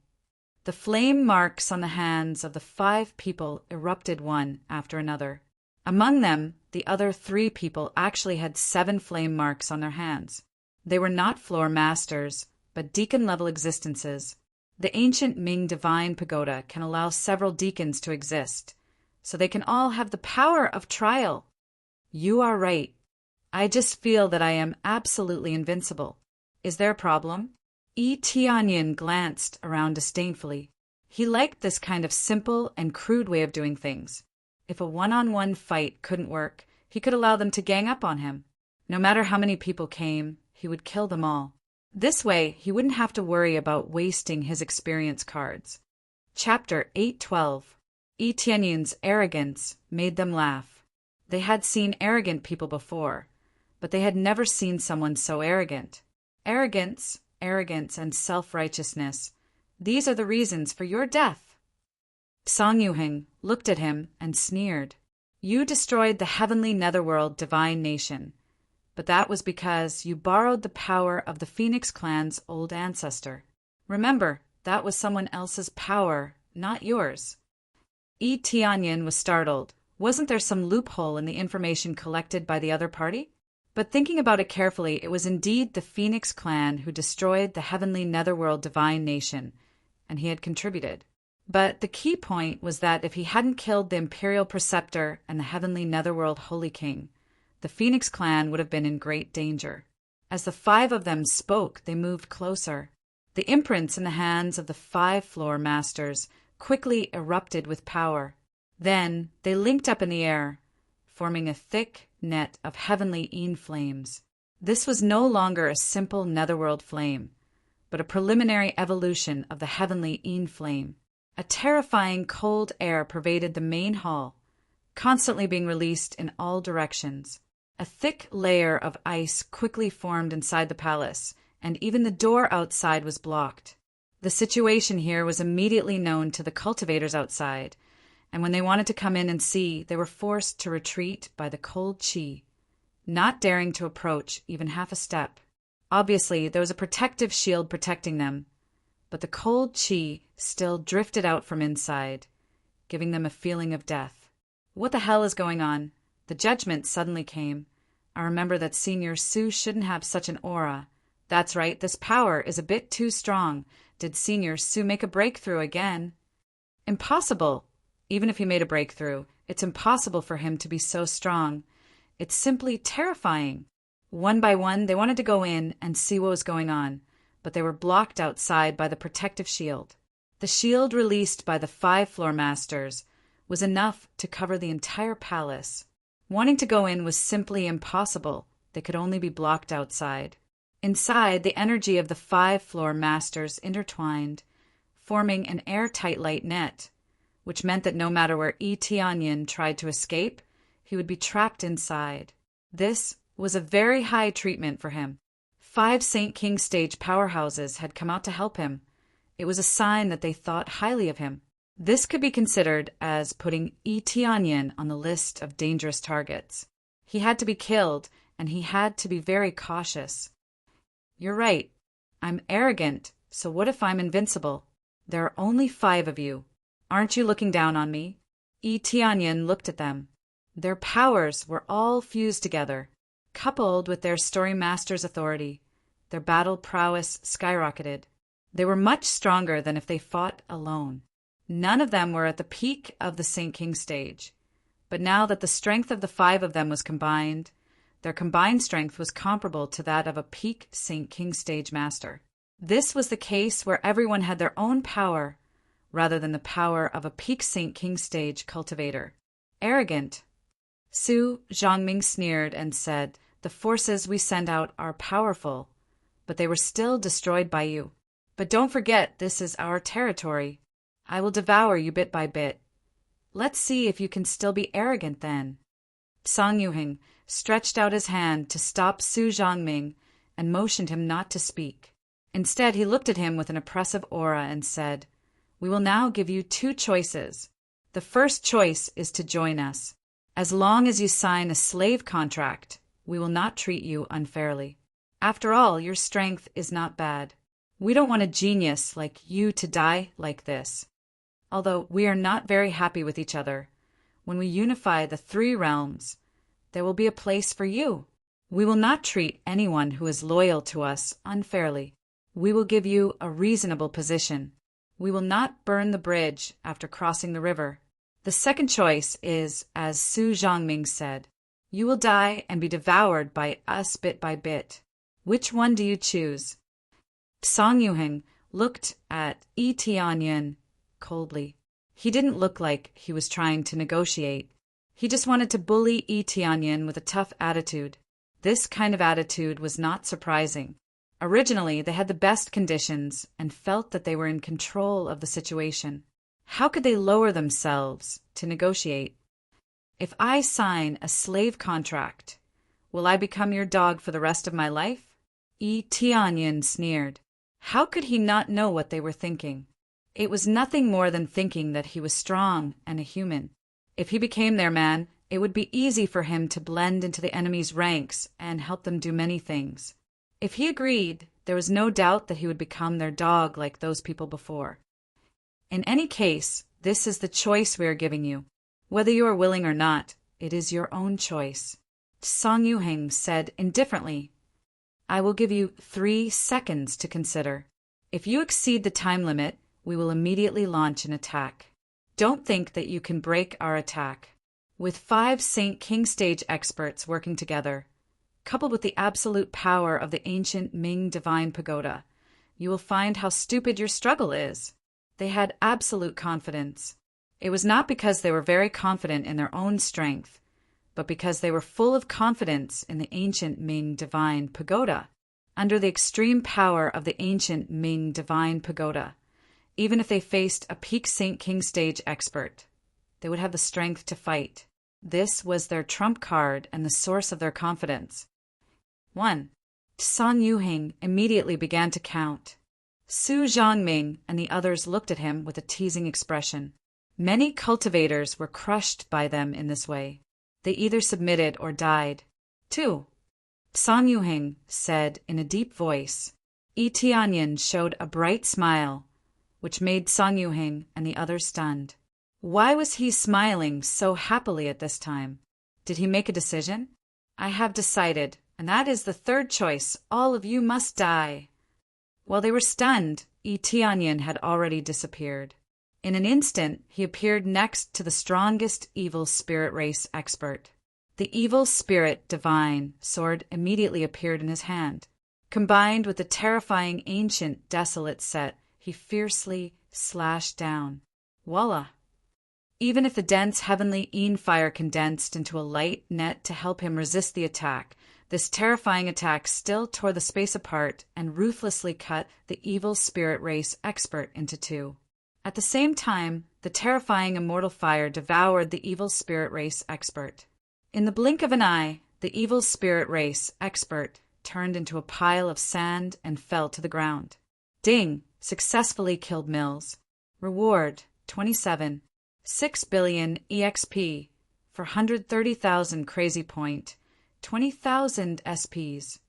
S1: The flame marks on the hands of the 5 people erupted one after another. Among them, the other 3 people actually had 7 flame marks on their hands. They were not floor masters, but deacon-level existences. The ancient Ming Divine Pagoda can allow several deacons to exist, so they can all have the power of trial. You are right. I just feel that I am absolutely invincible. Is there a problem? Yi Tianyin glanced around disdainfully. He liked this kind of simple and crude way of doing things. If a one-on-one fight couldn't work, he could allow them to gang up on him. No matter how many people came, he would kill them all. This way, he wouldn't have to worry about wasting his experience cards. Chapter 812. Yi Tianyin's arrogance made them laugh. They had seen arrogant people before, but they had never seen someone so arrogant. Arrogance, and self-righteousness. These are the reasons for your death. Song Yuheng looked at him and sneered. You destroyed the heavenly netherworld divine nation, but that was because you borrowed the power of the Phoenix clan's old ancestor. Remember, that was someone else's power not yours. Yi Tianyin was startled. Wasn't there some loophole in the information collected by the other party? But thinking about it carefully, it was indeed the Phoenix clan who destroyed the heavenly netherworld divine nation, and he had contributed. But the key point was that if he hadn't killed the imperial preceptor and the heavenly netherworld holy king, the Phoenix clan would have been in great danger. As the 5 of them spoke, they moved closer. The imprints in the hands of the 5-floor masters quickly erupted with power. Then they linked up in the air, forming a thick net of heavenly Yin flames. This was no longer a simple netherworld flame, but a preliminary evolution of the heavenly Yin flame. A terrifying cold air pervaded the main hall, constantly being released in all directions. A thick layer of ice quickly formed inside the palace, and even the door outside was blocked. The situation here was immediately known to the cultivators outside, and when they wanted to come in and see, they were forced to retreat by the cold qi, not daring to approach even half a step. Obviously, there was a protective shield protecting them, but the cold qi still drifted out from inside, giving them a feeling of death. What the hell is going on? The judgment suddenly came. I remember that Senior Su shouldn't have such an aura. That's right, this power is a bit too strong. Did Senior Su make a breakthrough again? Impossible. Even if he made a breakthrough, it's impossible for him to be so strong. It's simply terrifying. One by one, they wanted to go in and see what was going on, but they were blocked outside by the protective shield. The shield released by the 5-floor masters was enough to cover the entire palace. Wanting to go in was simply impossible. They could only be blocked outside. Inside, the energy of the 5-floor masters intertwined, forming an airtight light net, which meant that no matter where Yi Tianyin tried to escape, he would be trapped inside. This was a very high treatment for him. 5 St. King stage powerhouses had come out to help him. It was a sign that they thought highly of him. This could be considered as putting Yi Tianyin on the list of dangerous targets. He had to be killed, and he had to be very cautious. You're right. I'm arrogant, so what if I'm invincible? There are only 5 of you. Aren't you looking down on me? Yi Tianyin looked at them. Their powers were all fused together. Coupled with their story master's authority, their battle prowess skyrocketed. They were much stronger than if they fought alone. None of them were at the peak of the St. King stage, but now that the strength of the 5 of them was combined, their combined strength was comparable to that of a peak St. King stage master. This was the case where everyone had their own power, rather than the power of a peak St. King stage cultivator. Arrogant. Su Zhongming sneered and said, "The forces we send out are powerful, but they were still destroyed by you. But don't forget, this is our territory. I will devour you bit by bit. Let's see if you can still be arrogant then." Song Yuhing stretched out his hand to stop Su Zhongming and motioned him not to speak. Instead, he looked at him with an oppressive aura and said, "We will now give you 2 choices. The first choice is to join us. As long as you sign a slave contract, we will not treat you unfairly. After all, your strength is not bad. We don't want a genius like you to die like this. Although we are not very happy with each other, when we unify the 3 realms, there will be a place for you. We will not treat anyone who is loyal to us unfairly. We will give you a reasonable position. We will not burn the bridge after crossing the river. The second choice is, as Su Zhongming said, you will die and be devoured by us bit by bit. Which one do you choose?" Song Yuhing looked at Yi Tianyin coldly. He didn't look like he was trying to negotiate. He just wanted to bully Yi Tianyin with a tough attitude. This kind of attitude was not surprising. Originally, they had the best conditions and felt that they were in control of the situation. How could they lower themselves to negotiate? "If I sign a slave contract, will I become your dog for the rest of my life?" Yi Tianyin sneered. How could he not know what they were thinking? It was nothing more than thinking that he was strong and a human. If he became their man, it would be easy for him to blend into the enemy's ranks and help them do many things. If he agreed, there was no doubt that he would become their dog like those people before. In any case, this is the choice we are giving you. Whether you are willing or not, it is your own choice. Song Yuheng said indifferently, I will give you 3 seconds to consider. If you exceed the time limit, we will immediately launch an attack. Don't think that you can break our attack. With 5 Saint King stage experts working together, coupled with the absolute power of the ancient Ming Divine Pagoda, you will find how stupid your struggle is. They had absolute confidence. It was not because they were very confident in their own strength, but because they were full of confidence in the ancient Ming Divine Pagoda. Under the extreme power of the ancient Ming Divine Pagoda, even if they faced a peak Saint King stage expert, they would have the strength to fight. This was their trump card and the source of their confidence. 1. Song Yuheng immediately began to count. Su Zhangming and the others looked at him with a teasing expression. Many cultivators were crushed by them in this way. They either submitted or died. 2. Song Yuheng said in a deep voice. Yi Tianyan showed a bright smile, which made Song Yuheng and the others stunned. Why was he smiling so happily at this time? Did he make a decision? I have decided, and that is the 3rd choice. All of you must die. While they were stunned, Yi Tianyan had already disappeared. In an instant, he appeared next to the strongest evil spirit race expert. The evil spirit divine sword immediately appeared in his hand. Combined with the terrifying ancient desolate set, he fiercely slashed down. Voila! Even if the dense heavenly Yin fire condensed into a light net to help him resist the attack, this terrifying attack still tore the space apart and ruthlessly cut the evil spirit race expert into 2. At the same time, the terrifying immortal fire devoured the evil spirit race expert. In the blink of an eye, the evil spirit race expert turned into a pile of sand and fell to the ground. Ding! Successfully killed Mills. Reward, 27. 6 billion EXP for 130,000 crazy point. 20,000 SPs.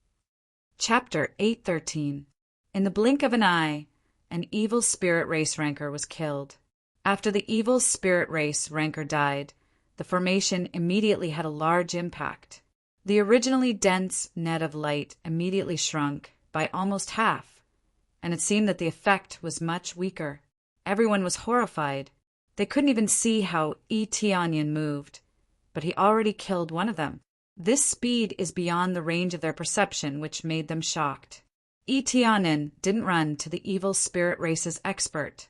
S1: Chapter 813. In the blink of an eye, an evil spirit race ranker was killed. After the evil spirit race ranker died, the formation immediately had a large impact. The originally dense net of light immediately shrunk by almost half, and it seemed that the effect was much weaker. Everyone was horrified. They couldn't even see how Yi Tianyan moved, but he already killed one of them. This speed is beyond the range of their perception, which made them shocked. Yi Tianyan didn't run to the evil spirit race's expert,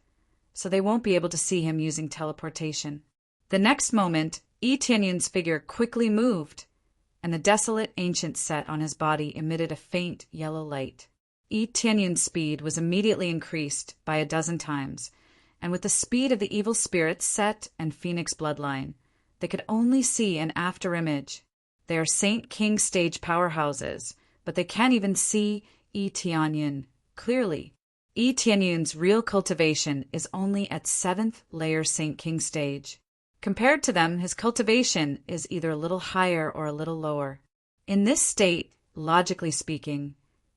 S1: so they won't be able to see him using teleportation. The next moment, Yi Tianyan's figure quickly moved, and the desolate ancient set on his body emitted a faint yellow light. Yi Tianyan's speed was immediately increased by 12 times, and with the speed of the evil spirit set and phoenix bloodline, they could only see an afterimage. They are Saint King stage powerhouses, but they can't even see Yi Tianyan clearly. Yi Tianyan's real cultivation is only at 7th layer Saint King stage. Compared to them, his cultivation is either a little higher or a little lower. In this state, logically speaking,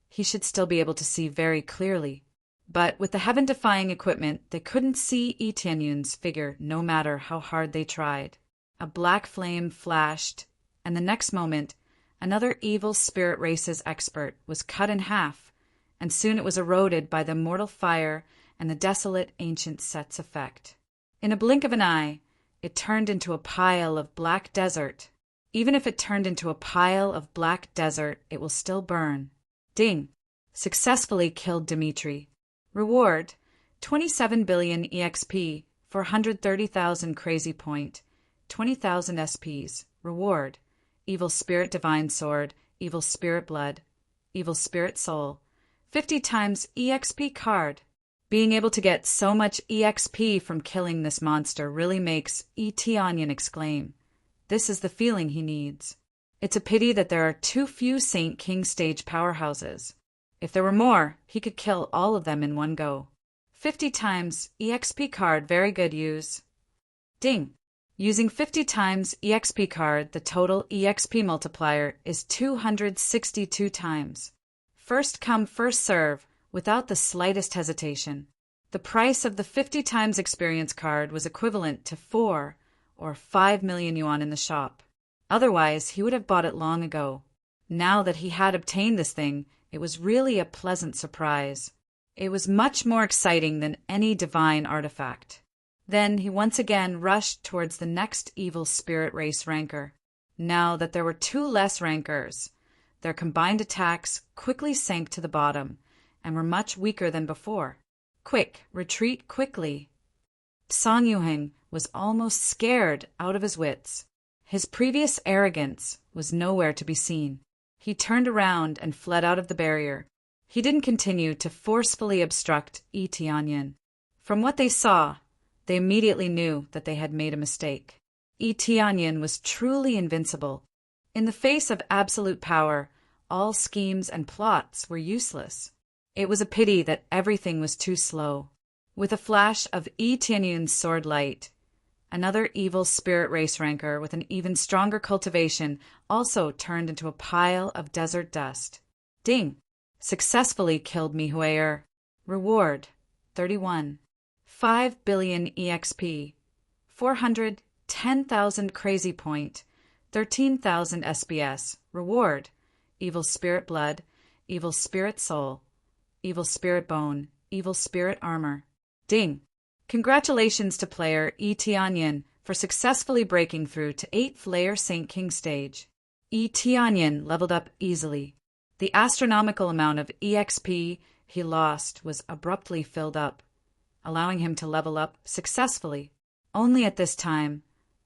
S1: he should still be able to see very clearly. But with the heaven-defying equipment, they couldn't see Yi Tianyan's figure no matter how hard they tried. A black flame flashed, and the next moment, another evil spirit race's expert was cut in half, and soon it was eroded by the mortal fire and the desolate ancient set's effect. In a blink of an eye, it turned into a pile of black desert. Even if it turned into a pile of black desert, it will still burn. Ding! Successfully killed Dimitri. Reward, 27 billion EXP for 130,000 crazy point. 20,000 SPs. Reward, evil spirit divine sword, evil spirit blood, evil spirit soul. 50 times EXP card. Being able to get so much EXP from killing this monster really makes Yi Tianyan exclaim. This is the feeling he needs. It's a pity that there are too few Saint King stage powerhouses. If there were more, he could kill all of them in one go. 50 times EXP card, very good use. Ding! Using 50 times EXP card, the total EXP multiplier is 262 times. First come, first serve, without the slightest hesitation. The price of the 50 times experience card was equivalent to 4 or 5 million yuan in the shop. Otherwise, he would have bought it long ago. Now that he had obtained this thing, it was really a pleasant surprise. It was much more exciting than any divine artifact. Then he once again rushed towards the next evil spirit race ranker. Now that there were 2 less rankers, their combined attacks quickly sank to the bottom and were much weaker than before. Quick, retreat quickly. Song Yuheng was almost scared out of his wits. His previous arrogance was nowhere to be seen. He turned around and fled out of the barrier. He didn't continue to forcefully obstruct Yi Tianyin. From what they saw, they immediately knew that they had made a mistake. Yi Tianyin was truly invincible. In the face of absolute power, all schemes and plots were useless. It was a pity that everything was too slow. With a flash of Yi Tianyin's sword light, another evil spirit race ranker with an even stronger cultivation also turned into a pile of desert dust. Ding! Successfully killed Mihuayer. Reward: 31. 5 billion EXP. 410,000 crazy point. 13,000 SBS. Reward: evil spirit blood, evil spirit soul, evil spirit bone, evil spirit armor. Ding! Congratulations to player Yi Tianyin for successfully breaking through to 8th layer Saint King stage. Yi Tianyin leveled up easily. The astronomical amount of EXP he lost was abruptly filled up, allowing him to level up successfully. Only at this time,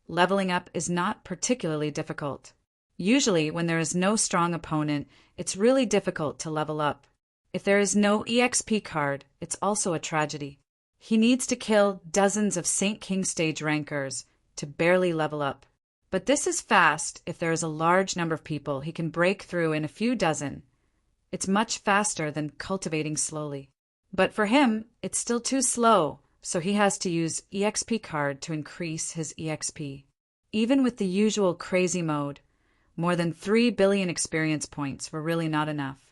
S1: leveling up is not particularly difficult. Usually, when there is no strong opponent, it's really difficult to level up. If there is no EXP card, it's also a tragedy. He needs to kill dozens of Saint King stage rankers to barely level up. But this is fast if there is a large number of people he can break through in a few dozen. It's much faster than cultivating slowly. But for him, it's still too slow, so he has to use EXP card to increase his EXP. Even with the usual crazy mode, more than 3 billion experience points were really not enough.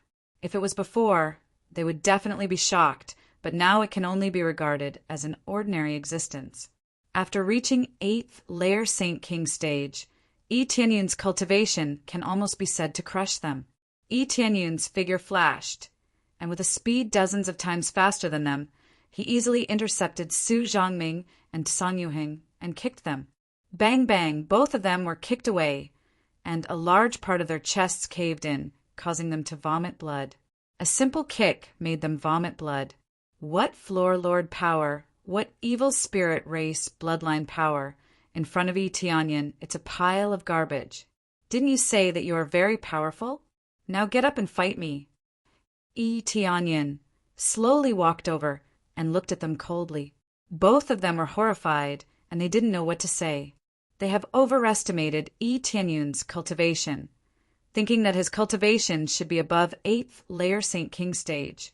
S1: If it was before, they would definitely be shocked, but now it can only be regarded as an ordinary existence. After reaching 8th layer Saint King stage, Yi Tianyin's cultivation can almost be said to crush them. Yi Tianyin's figure flashed, and with a speed dozens of times faster than them, he easily intercepted Su Zhangming and Song Yuheng and kicked them. Bang bang, both of them were kicked away, and a large part of their chests caved in, causing them to vomit blood. A simple kick made them vomit blood. What floor lord power, what evil spirit race bloodline power. In front of Yi Tianyin, it's a pile of garbage. Didn't you say that you are very powerful? Now get up and fight me. Yi Tianyin slowly walked over and looked at them coldly. Both of them were horrified, and they didn't know what to say. They have overestimated Yi Tianyin's cultivation, thinking that his cultivation should be above 8th layer Saint King stage,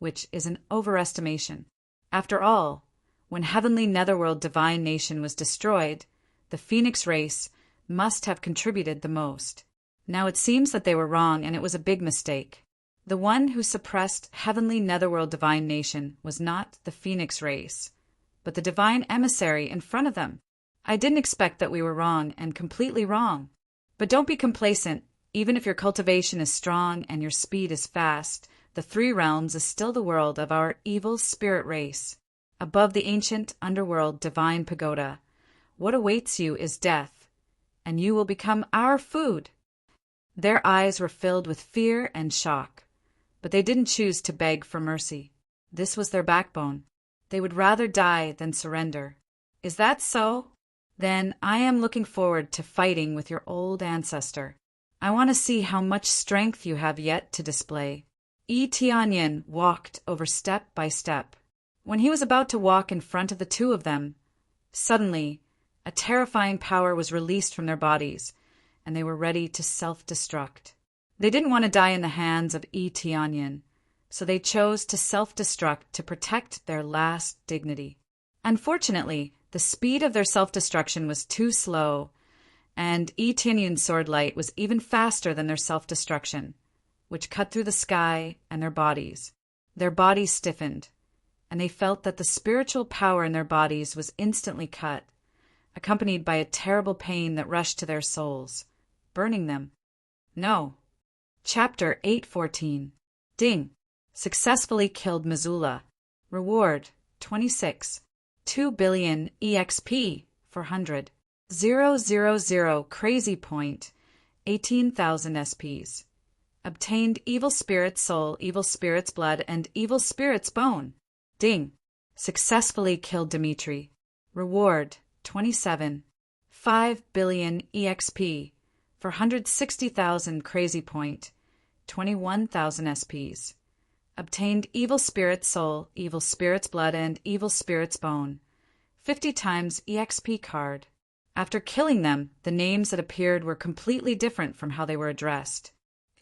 S1: which is an overestimation. After all, when Heavenly Netherworld Divine Nation was destroyed, the Phoenix race must have contributed the most. Now it seems that they were wrong, and it was a big mistake. The one who suppressed Heavenly Netherworld Divine Nation was not the Phoenix race, but the divine emissary in front of them. I didn't expect that we were wrong, and completely wrong. But don't be complacent. Even if your cultivation is strong and your speed is fast, the 3 realms is still the world of our evil spirit race. Above the ancient underworld divine pagoda, what awaits you is death, and you will become our food. Their eyes were filled with fear and shock, but they didn't choose to beg for mercy. This was their backbone. They would rather die than surrender. Is that so? Then I am looking forward to fighting with your old ancestor. I want to see how much strength you have yet to display. Yi Tianyin walked over step by step. When he was about to walk in front of the 2 of them, suddenly a terrifying power was released from their bodies, and they were ready to self-destruct. They didn't want to die in the hands of Yi Tianyin, so they chose to self-destruct to protect their last dignity. Unfortunately, the speed of their self-destruction was too slow, and Yi Tianyin's sword light was even faster than their self-destruction, which cut through the sky and their bodies. Their bodies stiffened, and they felt that the spiritual power in their bodies was instantly cut, accompanied by a terrible pain that rushed to their souls, burning them. No. Chapter 8:14. Ding. Successfully killed Missoula. Reward, 26. 2 billion EXP, 400. 000 Crazy Point, 18,000 SPs. Obtained Evil Spirit's Soul, Evil Spirit's Blood, and Evil Spirit's Bone. Ding. Successfully killed Dimitri. Reward, 27. 5 billion EXP, 460,000 Crazy Point, 21,000 SPs. Obtained Evil Spirit's Soul, Evil Spirit's Blood, and Evil Spirit's Bone. 50 times EXP card. After killing them, the names that appeared were completely different from how they were addressed.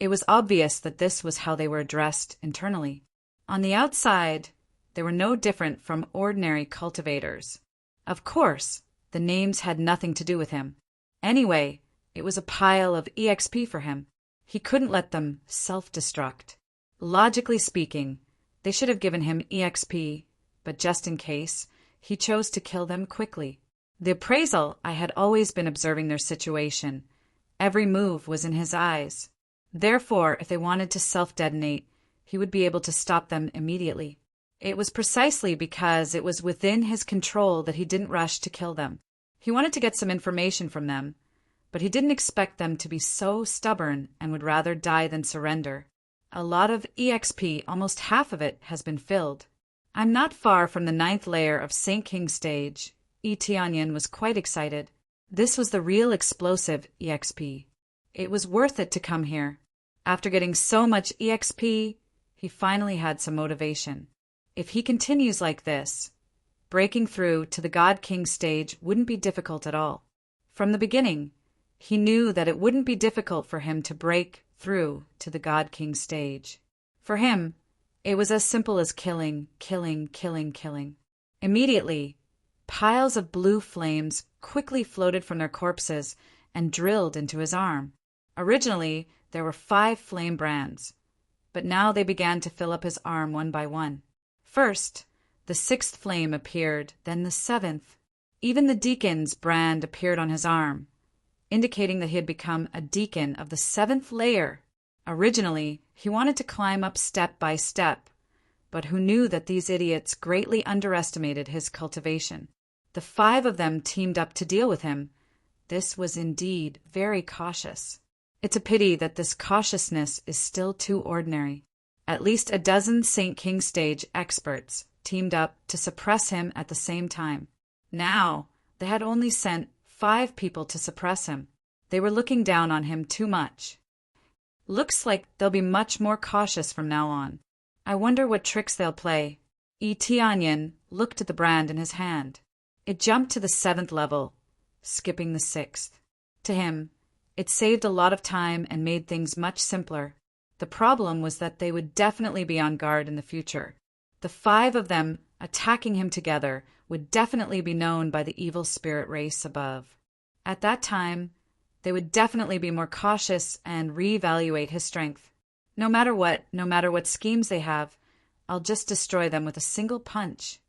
S1: It was obvious that this was how they were addressed internally. On the outside, they were no different from ordinary cultivators. Of course, the names had nothing to do with him. Anyway, it was a pile of EXP for him. He couldn't let them self-destruct. Logically speaking, they should have given him EXP, but just in case, he chose to kill them quickly. The appraisal, I had always been observing their situation. Every move was in his eyes. Therefore, if they wanted to self-detonate, he would be able to stop them immediately. It was precisely because it was within his control that he didn't rush to kill them. He wanted to get some information from them, but he didn't expect them to be so stubborn and would rather die than surrender. A lot of EXP, almost half of it, has been filled. I'm not far from the 9th layer of St. King's stage. Tianyan was quite excited. This was the real explosive EXP. It was worth it to come here. After getting so much EXP, he finally had some motivation. If he continues like this, breaking through to the God King stage wouldn't be difficult at all. From the beginning, he knew that it wouldn't be difficult for him to break through to the God King stage. For him, it was as simple as killing. Immediately, piles of blue flames quickly floated from their corpses and drilled into his arm. Originally, there were 5 flame brands, but now they began to fill up his arm one by one. First, the 6th flame appeared, then the 7th. Even the deacon's brand appeared on his arm, indicating that he had become a deacon of the 7th layer. Originally, he wanted to climb up step by step, but who knew that these idiots greatly underestimated his cultivation. The 5 of them teamed up to deal with him. This was indeed very cautious. It's a pity that this cautiousness is still too ordinary. At least a dozen St. King's stage experts teamed up to suppress him at the same time. Now, they had only sent 5 people to suppress him. They were looking down on him too much. Looks like they'll be much more cautious from now on. I wonder what tricks they'll play. Tianyan looked at the brand in his hand. It jumped to the 7th level, skipping the 6th. To him, it saved a lot of time and made things much simpler. The problem was that they would definitely be on guard in the future. The 5 of them attacking him together would definitely be known by the evil spirit race above. At that time, they would definitely be more cautious and reevaluate his strength. No matter what schemes they have, I'll just destroy them with a single punch.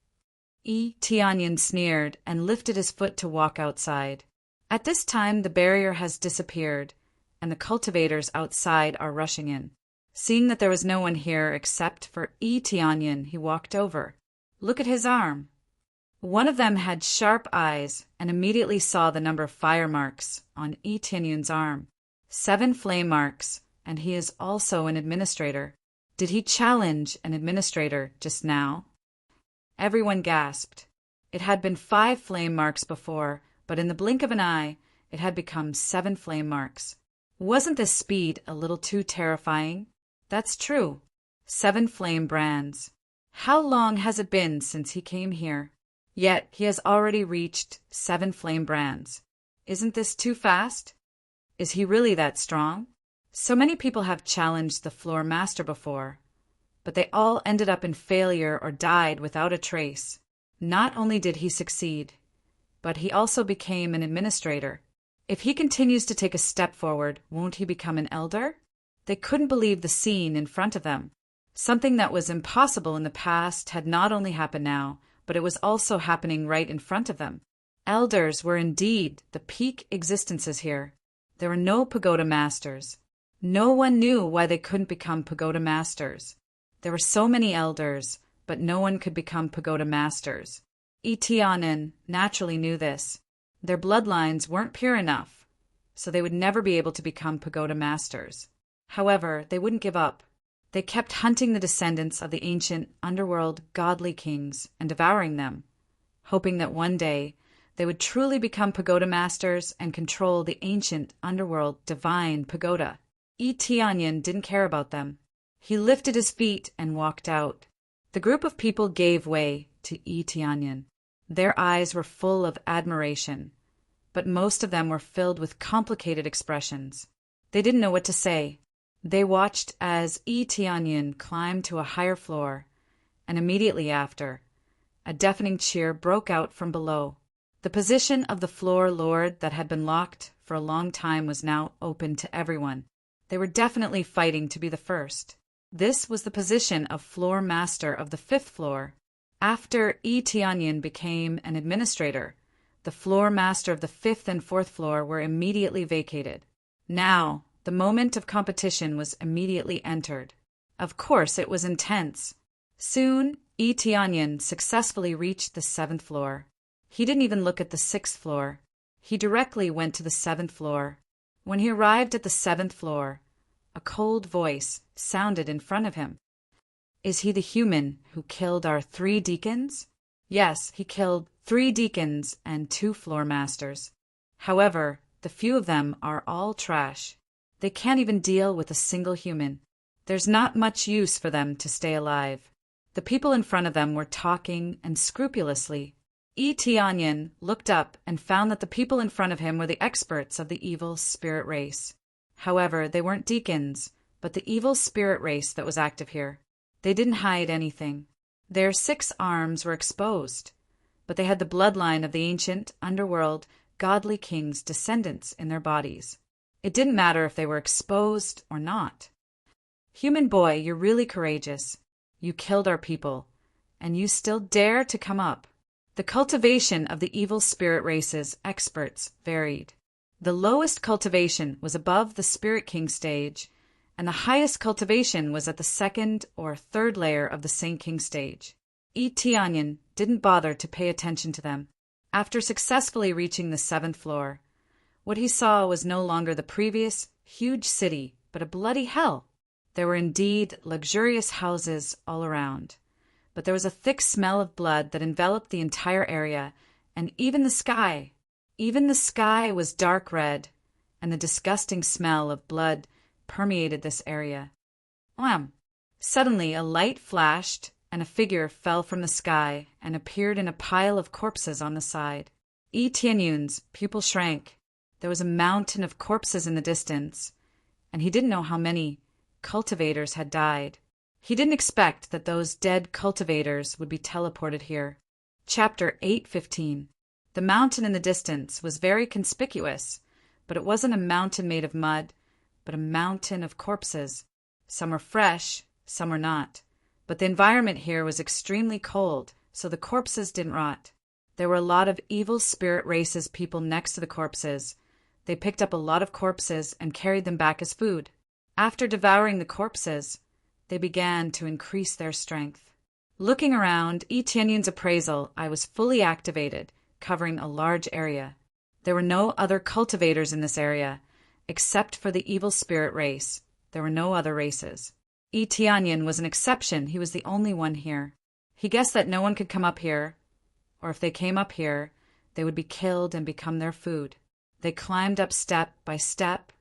S1: Tianyan sneered and lifted his foot to walk outside. At this time, the barrier has disappeared, and the cultivators outside are rushing in. Seeing that there was no one here except for Tianyan, he walked over. Look at his arm. One of them had sharp eyes and immediately saw the number of fire marks on Tianyan's arm. 7 flame marks, and he is also an administrator. Did he challenge an administrator just now? Everyone gasped. It had been 5 flame marks before, but in the blink of an eye, it had become 7 flame marks. Wasn't this speed a little too terrifying? That's true. 7 flame brands. How long has it been since he came here? Yet he has already reached 7 flame brands. Isn't this too fast? Is he really that strong? So many people have challenged the floor master before, but they all ended up in failure or died without a trace. Not only did he succeed, but he also became an administrator. If he continues to take a step forward, won't he become an elder? They couldn't believe the scene in front of them. Something that was impossible in the past had not only happened now, but it was also happening right in front of them. Elders were indeed the peak existences here. There were no pagoda masters. No one knew why they couldn't become pagoda masters. There were so many elders, but no one could become pagoda masters. Etionin naturally knew this. Their bloodlines weren't pure enough, so they would never be able to become pagoda masters. However, they wouldn't give up. They kept hunting the descendants of the ancient underworld godly kings and devouring them, hoping that one day they would truly become pagoda masters and control the ancient underworld divine pagoda. Etionin didn't care about them. He lifted his feet and walked out. The group of people gave way to Etionin. Their eyes were full of admiration, but most of them were filled with complicated expressions. They didn't know what to say. They watched as Etionin climbed to a higher floor, and immediately after, a deafening cheer broke out from below. The position of the floor lord that had been locked for a long time was now open to everyone. They were definitely fighting to be the first. This was the position of floor master of the 5th floor. After Etionin became an administrator, the floor master of the 5th and 4th floor were immediately vacated. Now, the moment of competition was immediately entered. Of course, it was intense. Soon, Etionin successfully reached the 7th floor. He didn't even look at the 6th floor. He directly went to the 7th floor. When he arrived at the 7th floor, a cold voice sounded in front of him. Is he the human who killed our 3 deacons? Yes, he killed 3 deacons and 2 floor masters. However, the few of them are all trash. They can't even deal with a single human. There's not much use for them to stay alive. The people in front of them were talking and scrupulously. Etionin looked up and found that the people in front of him were the experts of the evil spirit race. However, they weren't deacons, but the evil spirit race that was active here. They didn't hide anything. Their 6 arms were exposed, but they had the bloodline of the ancient underworld godly king's descendants in their bodies. It didn't matter if they were exposed or not. Human boy, you're really courageous. You killed our people, and you still dare to come up. The cultivation of the evil spirit race's experts varied. The lowest cultivation was above the Spirit King stage, and the highest cultivation was at the 2nd or 3rd layer of the Saint King stage. Etionin didn't bother to pay attention to them. After successfully reaching the 7th floor, what he saw was no longer the previous huge city, but a bloody hell. There were indeed luxurious houses all around, but there was a thick smell of blood that enveloped the entire area, and even the sky. Even the sky was dark red, and the disgusting smell of blood permeated this area. Wham! Suddenly a light flashed, and a figure fell from the sky and appeared in a pile of corpses on the side. Etionin's pupil shrank. There was a mountain of corpses in the distance, and he didn't know how many cultivators had died. He didn't expect that those dead cultivators would be teleported here. Chapter 8:15. The mountain in the distance was very conspicuous, but it wasn't a mountain made of mud, but a mountain of corpses. Some were fresh, some were not. But the environment here was extremely cold, so the corpses didn't rot. There were a lot of evil spirit races people next to the corpses. They picked up a lot of corpses and carried them back as food. After devouring the corpses, they began to increase their strength. Looking around Etionin's appraisal, I was fully activated, covering a large area. There were no other cultivators in this area, except for the evil spirit race. There were no other races. Etionin was an exception. He was the only one here. He guessed that no one could come up here, or if they came up here, they would be killed and become their food. They climbed up step by step,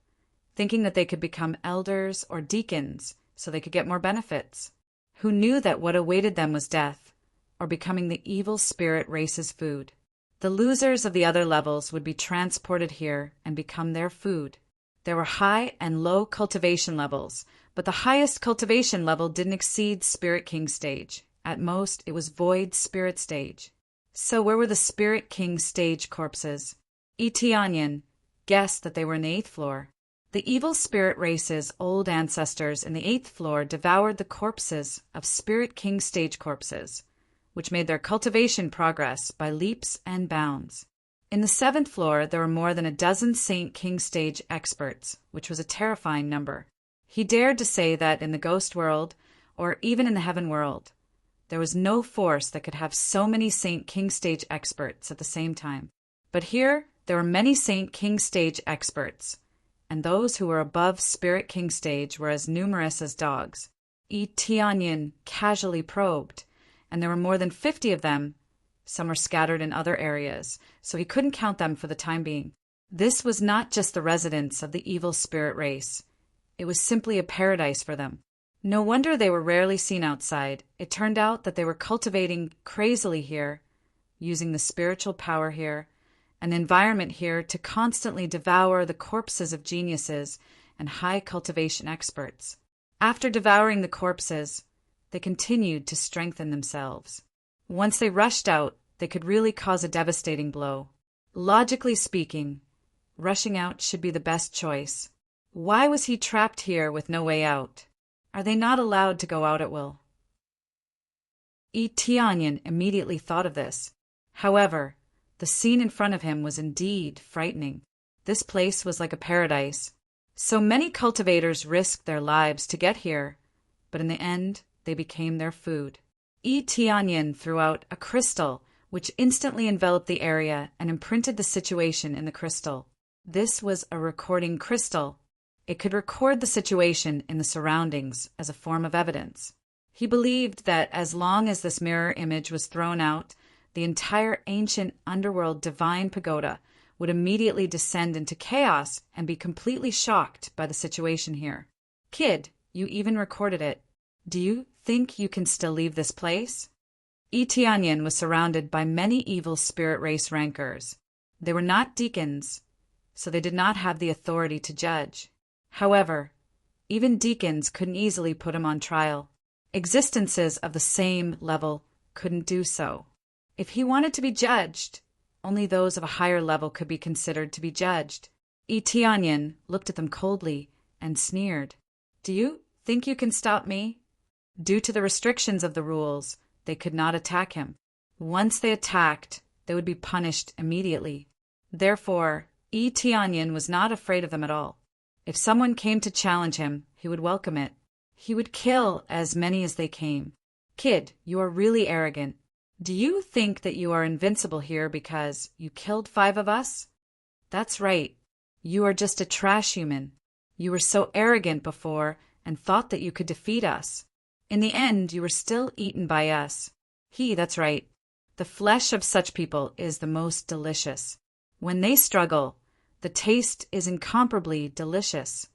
S1: thinking that they could become elders or deacons so they could get more benefits. Who knew that what awaited them was death, or becoming the evil spirit race's food? The losers of the other levels would be transported here and become their food. There were high and low cultivation levels, but the highest cultivation level didn't exceed Spirit King stage. At most, it was Void Spirit stage. So where were the Spirit King stage corpses? Etionin guessed that they were in the 8th floor. The evil spirit race's old ancestors in the 8th floor devoured the corpses of Spirit King stage corpses, which made their cultivation progress by leaps and bounds. In the 7th floor, there were more than a dozen Saint King stage experts, which was a terrifying number. He dared to say that in the ghost world, or even in the heaven world, there was no force that could have so many Saint King stage experts at the same time. But here, there were many Saint King stage experts, and those who were above Spirit King stage were as numerous as dogs. Tianyin casually probed, and there were more than 50 of them. Some were scattered in other areas, so he couldn't count them for the time being. This was not just the residents of the evil spirit race. It was simply a paradise for them. No wonder they were rarely seen outside. It turned out that they were cultivating crazily here, using the spiritual power here, an environment here to constantly devour the corpses of geniuses and high cultivation experts. After devouring the corpses, they continued to strengthen themselves. Once they rushed out, they could really cause a devastating blow. Logically speaking, rushing out should be the best choice. Why was he trapped here with no way out? Are they not allowed to go out at will? Tianyin immediately thought of this. However, the scene in front of him was indeed frightening. This place was like a paradise. So many cultivators risked their lives to get here, but in the end, they became their food. Tianyin threw out a crystal, which instantly enveloped the area and imprinted the situation in the crystal. This was a recording crystal. It could record the situation in the surroundings as a form of evidence. He believed that as long as this mirror image was thrown out, the entire ancient underworld divine pagoda would immediately descend into chaos and be completely shocked by the situation here. Kid, you even recorded it. Do you think you can still leave this place? Tianyin was surrounded by many evil spirit race rankers. They were not deacons, so they did not have the authority to judge. However, even deacons couldn't easily put him on trial. Existences of the same level couldn't do so. If he wanted to be judged, only those of a higher level could be considered to be judged. Tianyin looked at them coldly and sneered. Do you think you can stop me? Due to the restrictions of the rules, they could not attack him. Once they attacked, they would be punished immediately. Therefore, Tianyin was not afraid of them at all. If someone came to challenge him, he would welcome it. He would kill as many as they came. Kid, you are really arrogant. Do you think that you are invincible here because you killed 5 of us? That's right. You are just a trash human. You were so arrogant before and thought that you could defeat us. In the end, you were still eaten by us. That's right. The flesh of such people is the most delicious. When they struggle, the taste is incomparably delicious.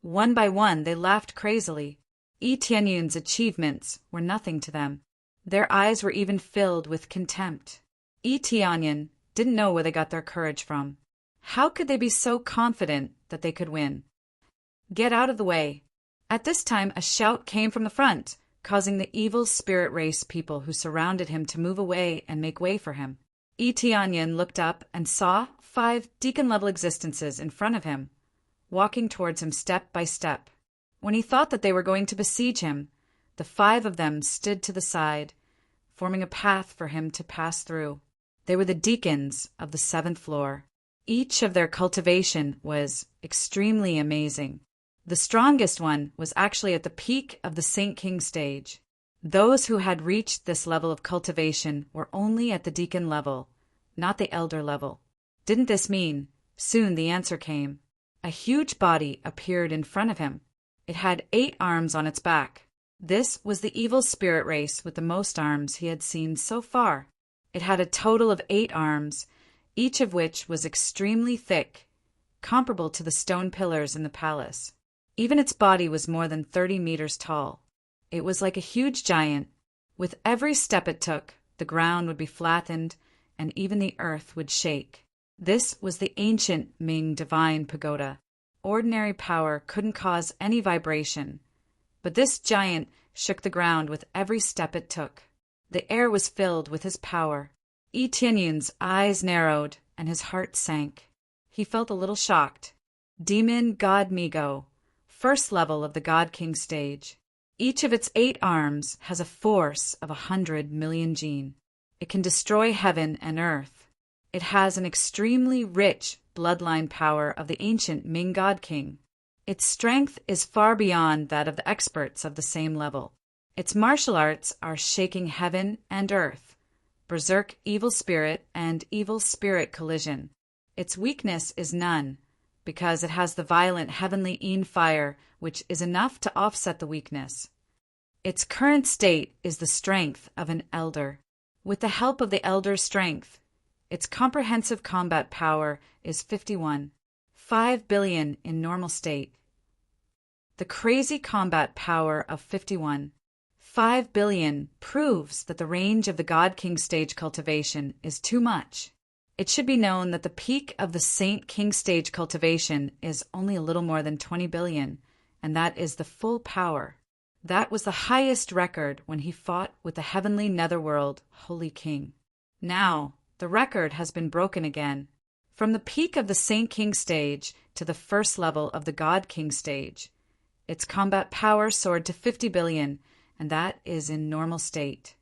S1: One by one, they laughed crazily. Tianyin's achievements were nothing to them. Their eyes were even filled with contempt. Tianyin didn't know where they got their courage from. How could they be so confident that they could win? Get out of the way. At this time, a shout came from the front, causing the evil spirit race people who surrounded him to move away and make way for him. Tianyin looked up and saw 5 deacon-level existences in front of him, walking towards him step by step. When he thought that they were going to besiege him, the 5 of them stood to the side, forming a path for him to pass through. They were the deacons of the 7th floor. Each of their cultivation was extremely amazing. The strongest one was actually at the peak of the Saint King stage. Those who had reached this level of cultivation were only at the deacon level, not the elder level. Didn't this mean? Soon the answer came. A huge body appeared in front of him. It had 8 arms on its back. This was the evil spirit race with the most arms he had seen so far. It had a total of 8 arms, each of which was extremely thick, comparable to the stone pillars in the palace. Even its body was more than 30 meters tall. It was like a huge giant. With every step it took, the ground would be flattened, and even the earth would shake. This was the ancient Ming divine pagoda. Ordinary power couldn't cause any vibration, but this giant shook the ground with every step it took. The air was filled with his power. Tianyin's eyes narrowed and his heart sank. He felt a little shocked. Demon God Migo, first level of the God King stage. Each of its 8 arms has a force of 100 million gene. It can destroy heaven and earth. It has an extremely rich bloodline power of the ancient Ming God King. Its strength is far beyond that of the experts of the same level. Its martial arts are shaking heaven and earth, berserk evil spirit and evil spirit collision. Its weakness is none, because it has the violent heavenly Een fire, which is enough to offset the weakness. Its current state is the strength of an elder. With the help of the elder's strength, its comprehensive combat power is 51, 5 billion in normal state. The crazy combat power of 51, 5 billion proves that the range of the God King stage cultivation is too much. It should be known that the peak of the Saint King stage cultivation is only a little more than 20 billion, and that is the full power. That was the highest record when he fought with the heavenly netherworld Holy King. Now, the record has been broken again. From the peak of the Saint King stage to the first level of the God King stage, its combat power soared to 50 billion, and that is in normal state.